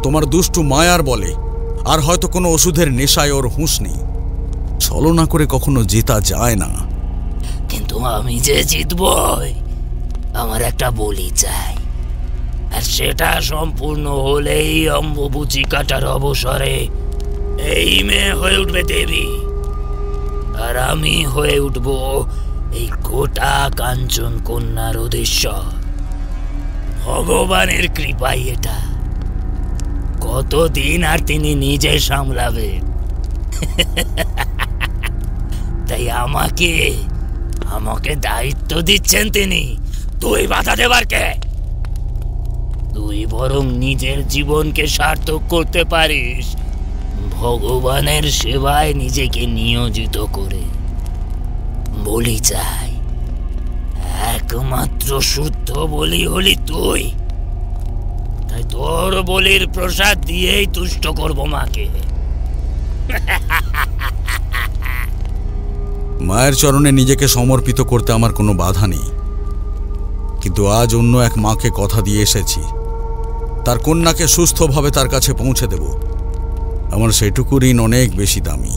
তোমার দুষ্টু মায়ার বলে আর হয়তো কোনো ওষুধের নেশায় ওর হুঁশ নেই। ছলনা করে কখনো জেতা যায় না। কিন্তু আমি যে জিতবই, আমার একটা বলি চাই, আর সেটা সম্পূর্ণ হলেই অম্বুবুচি কাটার অবসরে এই মেয়ে হয়ে উঠবে দেবী, আর আমি হয়ে উঠব এই গোটা কাঞ্চন কন্যার অধীশ্বর। ভগবানের কৃপাই এটা। কতদিন আর তিনি নিজে সামলাবেন। তাই আমাকে দায়িত্ব দিচ্ছেন তিনি। তুই বাধা দেবার কে? তুই বরং নিজের জীবনকে সার্থক করতে পারিস ভগবানের সেবায় নিজেকে নিয়োজিত করে। বলি চাই, একমাত্র শুদ্ধ বলি হলি তুই। তাই তোর বলির প্রসাদ দিয়েই তুষ্ট করব মাকে। মায়ের চরণে নিজেকে সমর্পিত করতে আমার কোনো বাধা নেই, কিন্তু আজ অন্য এক মাকে কথা দিয়ে এসেছি, তার কন্যাকে সুস্থভাবে তার কাছে পৌঁছে দেব। আমার সেটুকু ঋণ অনেক বেশি দামি।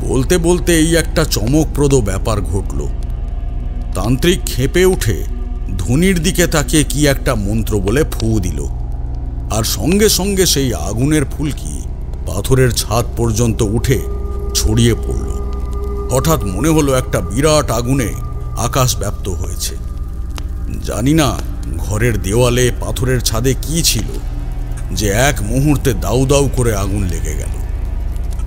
বলতে বলতে এই একটা চমকপ্রদ ব্যাপার ঘটল। তান্ত্রিক খেপে উঠে ধুনির দিকে তাকিয়ে কি একটা মন্ত্র বলে ফু দিল, আর সঙ্গে সঙ্গে সেই আগুনের ফুলকি পাথরের ছাদ পর্যন্ত উঠে ছড়িয়ে পড়ল। হঠাৎ মনে হলো একটা বিরাট আগুনে আকাশ ব্যাপ্ত হয়েছে। জানি না ঘরের দেওয়ালে পাথরের ছাদে কি ছিল যে এক মুহূর্তে দাউ দাউ করে আগুন লেগে গেল,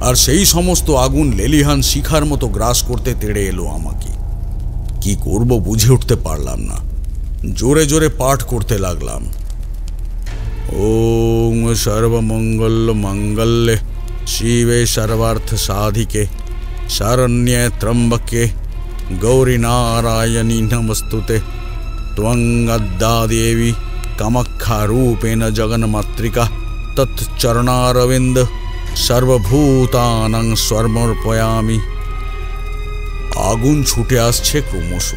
আর সেই সমস্ত আগুন লেলিহান শিখার মতো গ্রাস করতে তেড়ে এলো আমাকে। কি করব বুঝে উঠতে পারলাম না। জোরে জোরে পাঠ করতে লাগলাম, ওম সর্বমঙ্গল মঙ্গলে শিবে সর্বার্থ সাধিকে শরণ্যে ত্রম্বকে গৌরী নারায়ণী নমস্তুতে ত্বঙ্গদ্দা দেবী কামাখ্যা রূপেণ জগন্মাতৃকা তৎচরণারবিন্দ সর্বভূতানাং সমর্পয়ামি। আগুন ছুটে আসছে ক্রমশ,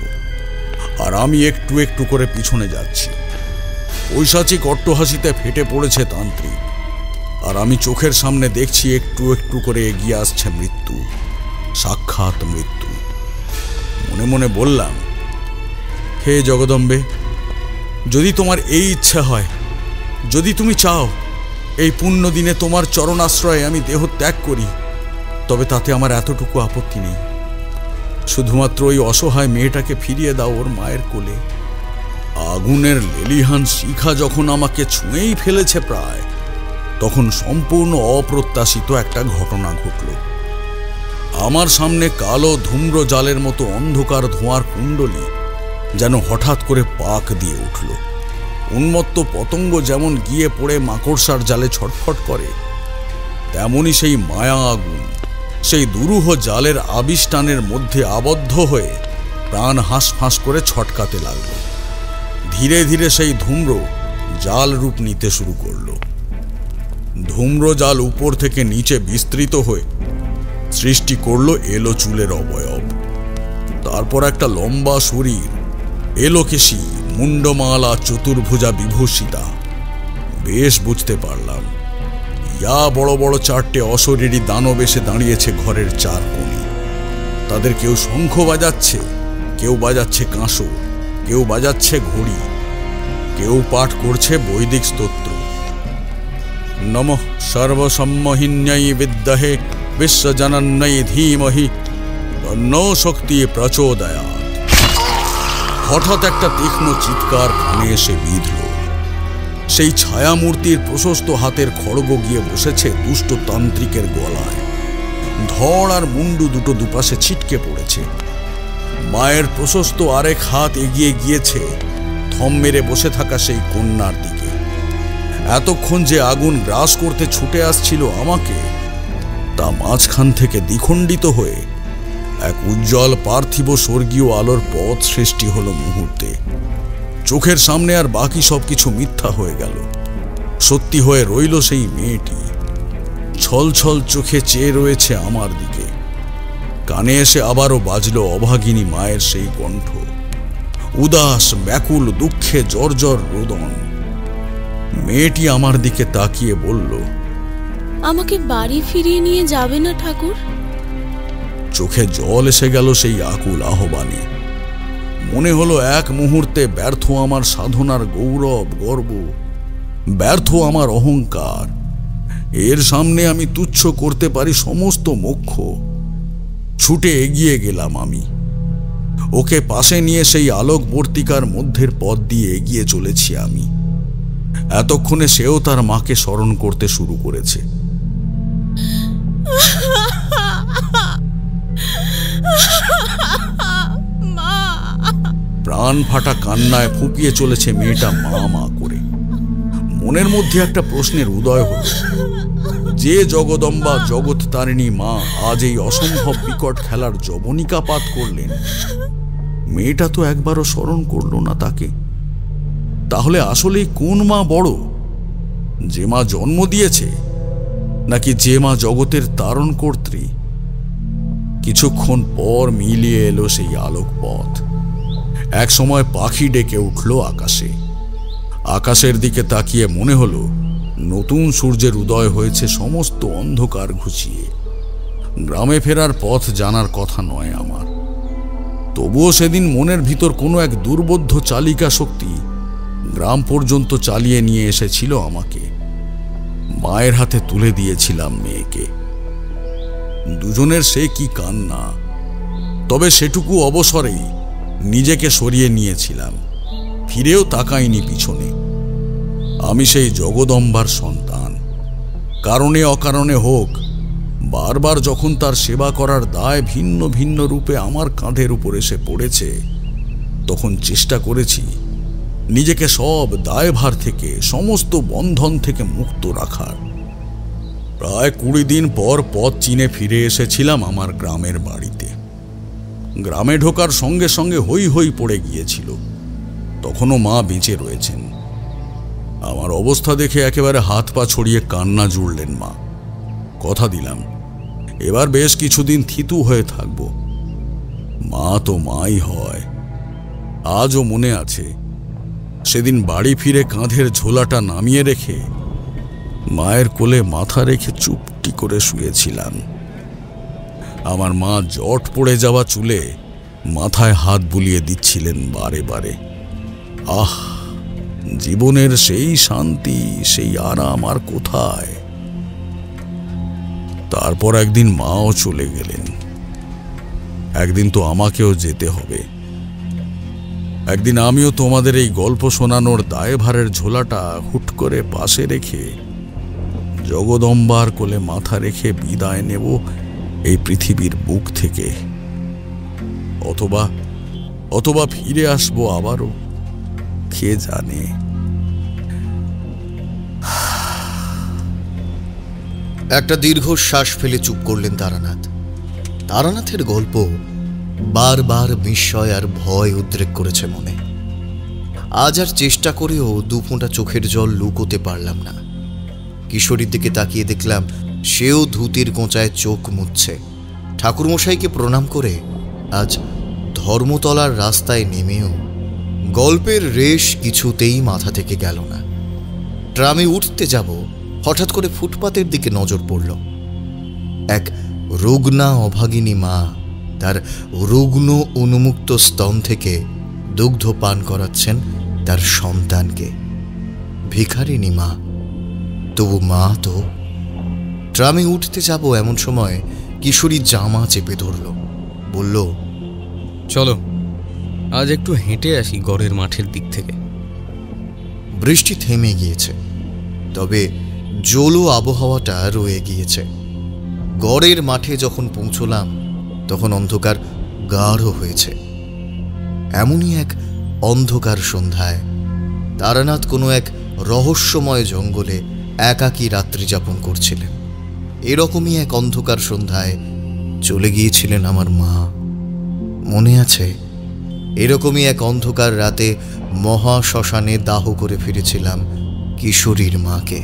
আর আমি একটু একটু করে পিছনে যাচ্ছি। পৈশাচিক অট্টহাসিতে ফেটে পড়েছে তান্ত্রিক, আর আমি চোখের সামনে দেখছি একটু একটু করে এগিয়ে আসছে মৃত্যু, সাক্ষাৎ মৃত্যু। মনে মনে বললাম, হে জগদম্বে, যদি তোমার এই ইচ্ছা হয়, যদি তুমি চাও এই পুণ্য দিনে তোমার চরণাশ্রয়ে আমি দেহ ত্যাগ করি, তবে তাতে আমার এতটুকু আপত্তি নেই। শুধুমাত্র ওই অসহায় মেয়েটাকে ফিরিয়ে দাও ওর মায়ের কোলে। আগুনের লেলিহান শিখা যখন আমাকে ছুঁয়েই ফেলেছে প্রায়, তখন সম্পূর্ণ অপ্রত্যাশিত একটা ঘটনা ঘটল। আমার সামনে কালো ধূম্র জালের মতো অন্ধকার ধোঁয়ার কুণ্ডলী যেন হঠাৎ করে পাক দিয়ে উঠল। উন্মত্ত পতঙ্গ যেমন গিয়ে পড়ে মাকড়সার জালে ছটফট করে, তেমনি সেই মায়া আগুন সেই দুরূহ জালের আবিষ্টানের মধ্যে আবদ্ধ হয়ে প্রাণ হাঁসফাঁস করে ছটকাতে লাগল। ধীরে ধীরে সেই ধূম্র জাল রূপ নিতে শুরু করল। ধূম্র জাল উপর থেকে নিচে বিস্তৃত হয়ে সৃষ্টি করল এলো চুলের অবয়ব, তারপর একটা লম্বা শরীর, এলোকেশী মুন্ডমালা, চতুর্ভুজা বিভূষিতা। বেশ বুঝতে পারলাম ইয়া বড় বড় 4টে অশরীরী দানব এসে দাঁড়িয়েছে ঘরের 4 কোণে। তাদের কেউ শঙ্খ বাজাচ্ছে, কেউ বাজাচ্ছে কাঁসর, কেউ বাজাচ্ছে ঘড়ি, কেউ পাঠ করছে বৈদিক স্তোত্র। নমঃ সর্বসম্মহিন্যৈ বিদ্মহে বিশ্বজনন্যৈ ধীমহি তন্নো শক্তি প্রচোদয়াৎ। হঠাৎ একটা তীক্ষ্ণ চিৎকার কানে এসে বিঁধল। সেই ছায়ামূর্তির প্রশস্ত হাতের খড়গ গিয়ে বসেছে দুষ্ট তান্ত্রিকের গলায়। ধড় আর মুন্ডু দুটো দুপাশে ছিটকে পড়েছে। মায়ের প্রশস্ত আরেক হাত এগিয়ে গিয়েছে থম মেরে বসে থাকা সেই কন্যার দিকে। এতক্ষণ যে আগুন গ্রাস করতে ছুটে আসছিল আমাকে, তা মাঝখান থেকে দ্বিখণ্ডিত হয়ে এক উজ্জ্বল পার্থিব স্বর্গীয় আলোর পথ সৃষ্টি হলো মুহূর্তে। চোখের সামনে আর বাকি সবকিছু মিথ্যা হয়ে গেল। সত্যি হয়ে রইল সেই মেয়েটি, ছল ছল চোখে চেয়ে রয়েছে আমার দিকে। কানে এসে আবারও বাজল অভাগিনী মায়ের সেই কণ্ঠ, উদাস ব্যাকুল দুঃখে জর্জর রোদন। মেয়েটি আমার দিকে তাকিয়ে বলল, আমাকে বাড়ি ফিরিয়ে নিয়ে যাবে না ঠাকুর? চোখে জল এসে গেল সেই আকুল আহ্বানে। মনে হলো এক মুহূর্তে ব্যর্থ আমার সাধনার গৌরব গর্ব, ব্যর্থ আমার অহংকার। এর সামনে আমি তুচ্ছ করতে পারি সমস্ত মোক্ষ। ছুটে এগিয়ে গেলাম আমি। ওকে পাশে নিয়ে সেই আলোকবর্তিকার মধ্যের পথ দিয়ে এগিয়ে চলেছি আমি। এতক্ষণে সেও তার মাকে স্মরণ করতে শুরু করেছে। প্রাণ ফাটা কান্নায় ফুঁপিয়ে চলেছে মেয়েটা মা মা করে। মনের মধ্যে একটা প্রশ্নের উদয় হল, যে জগদম্বা জগৎ তারিণী মা আজ এই অসম্ভব বিকট খেলার যবনিকাপাত করলেন, মেয়েটা তো একবারও স্মরণ করল না তাকে। তাহলে আসলেই কোন মা বড়, যে মা জন্ম দিয়েছে নাকি যে মা জগতের তারণ কর্ত্রী? কিছুক্ষণ পর মিলিয়ে এলো সেই আলোক পথ। এক সময় পাখি ডেকে উঠল আকাশে। আকাশের দিকে তাকিয়ে মনে হলো নতুন সূর্যের উদয় হয়েছে সমস্ত অন্ধকার ঘুচিয়ে। গ্রামে ফেরার পথ জানার কথা নয় আমার, তবুও সেদিন মনের ভিতর কোনো এক দুর্বোধ্য চালিকা শক্তি গ্রাম পর্যন্ত চালিয়ে নিয়ে এসেছিল আমাকে। মায়ের হাতে তুলে দিয়েছিলাম মেয়েকে। দুজনের সে কি কান্না! তবে সেটুকু অবসরেই নিজেকে সরিয়ে নিয়েছিলাম, ফিরেও তাকাইনি পিছনে। আমি সেই জগদম্বার সন্তান। কারণে অকারণে হোক, বারবার যখন তার সেবা করার দায় ভিন্ন ভিন্ন রূপে আমার কাঁধের উপর এসে পড়েছে, তখন চেষ্টা করেছি নিজেকে সব দায়ভার থেকে, সমস্ত বন্ধন থেকে মুক্ত রাখার। প্রায় 20 দিন পর পথ চিনে ফিরে এসেছিলাম আমার গ্রামের বাড়িতে। গ্রামে ঢোকার সঙ্গে সঙ্গে হই হই পড়ে গিয়েছিল। তখনও মা বেঁচে রয়েছেন। আমার অবস্থা দেখে একেবারে হাত পা ছড়িয়ে কান্না জুড়লেন মা। কথা দিলাম এবার বেশ কিছুদিন থিতু হয়ে থাকব। মা তো মাই হয়। আজও মনে আছে সেদিন বাড়ি ফিরে কাঁধের ঝোলাটা নামিয়ে রেখে মায়ের কোলে মাথা রেখে চুপটি করে শুয়েছিলাম। আমার মা জট পড়ে যাওয়া চুলে মাথায় হাত বুলিয়ে দিচ্ছিলেন বারে বারে। আহ, জীবনের সেই শান্তি, সেই আরাম আর কোথায়! তারপর একদিন মাও চলে গেলেন। একদিন তো আমাকেও যেতে হবে। একদিন আমিও তোমাদের এই গল্প শোনানোর দায়ভারের ঝোলাটা হুট করে পাশে রেখে জগদম্বার কোলে মাথা রেখে বিদায় নেব এই পৃথিবীর বুক থেকে। অথবা ফিরে আসবো আবারও, কে জানে। একটা দীর্ঘশ্বাস ফেলে চুপ করলেন তারানাথ। তারানাথের গল্প বারবার বিস্ময় আর ভয় উদ্রেক করেছে মনে। আজ আর চেষ্টা করেও দুফোঁটা চোখের জল লুকোতে পারলাম না। কিশোরীর দিকে তাকিয়ে দেখলাম সেও ধুতির গোঁচায় চোখ মুছছে। ঠাকুরমশাইকে প্রণাম করে আজ ধর্মতলার রাস্তায় নেমেও গল্পের রেশ কিছুতেই মাথা থেকে গেল না। ট্রামে উঠতে যাব, হঠাৎ করে ফুটপাতের দিকে নজর পড়ল। এক রুগ্না অভাগিনী মা তার রুগ্ন উন্মুক্ত স্তন থেকে দুগ্ধ পান করাচ্ছেন তার সন্তানকে। ভিখারিনী মা, তবু মা তো। ট্রামে উঠতে যাব এমন সময় কিশোরী জামা চেপে ধরল, বলল, চলো আজ একটু হেঁটে আসি গড়ের মাঠের দিক থেকে। বৃষ্টি থেমে গিয়েছে, তবে জলো আবহাওয়াটা রয়ে গিয়েছে। গড়ের মাঠে যখন পৌঁছলাম তখন অন্ধকার গাঢ় হয়েছে। এমনই এক অন্ধকার সন্ধ্যায় তারানাথ কোনো এক রহস্যময় জঙ্গলে একাকী রাত্রি যাপন করছিলেন। এরকমই এক অন্ধকার সন্ধ্যায় চলে গিয়েছিলেন আমার মা। মনে আছে, এরকমই এক অন্ধকার রাতে মহা শ্মশানে দাহ করে ফিরেছিলাম কিশোরীর মাকে।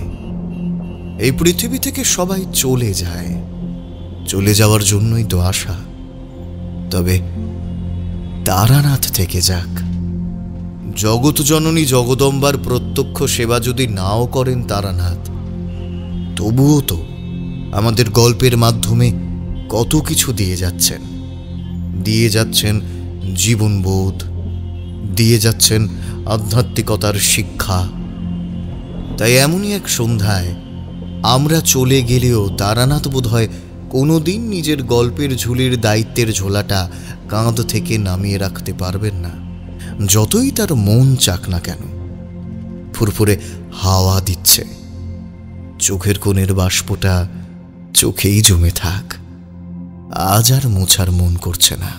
এই পৃথিবী থেকে সবাই চলে যায়, চলে যাওয়ার জন্যই তো আশা। তবে তারানাথ থেকে যাক। জগৎ জননী জগদম্বার প্রত্যক্ষ সেবা যদি নাও করেন তারানাথ, তবুও তো আমাদের গল্পের মাধ্যমে কত কিছু দিয়ে যাচ্ছেন। দিয়ে যাচ্ছেন জীবনবোধ, দিয়ে যাচ্ছেন আধ্যাত্মিকতার শিক্ষা। তাই এমনই এক সন্ধ্যায় আমরা চলে গেলেও তারানাথ বোধহয় কোনোদিন নিজের গল্পের ঝুলির দায়িত্বের ঝোলাটা কাঁধ থেকে নামিয়ে রাখতে পারবেন না, যতই তার মন চাক না কেন। ফুরফুরে হাওয়া দিচ্ছে, চোখের কোণের বাষ্পটা চোখেই জমে থাক, আজ আর মোছার মন করছে না।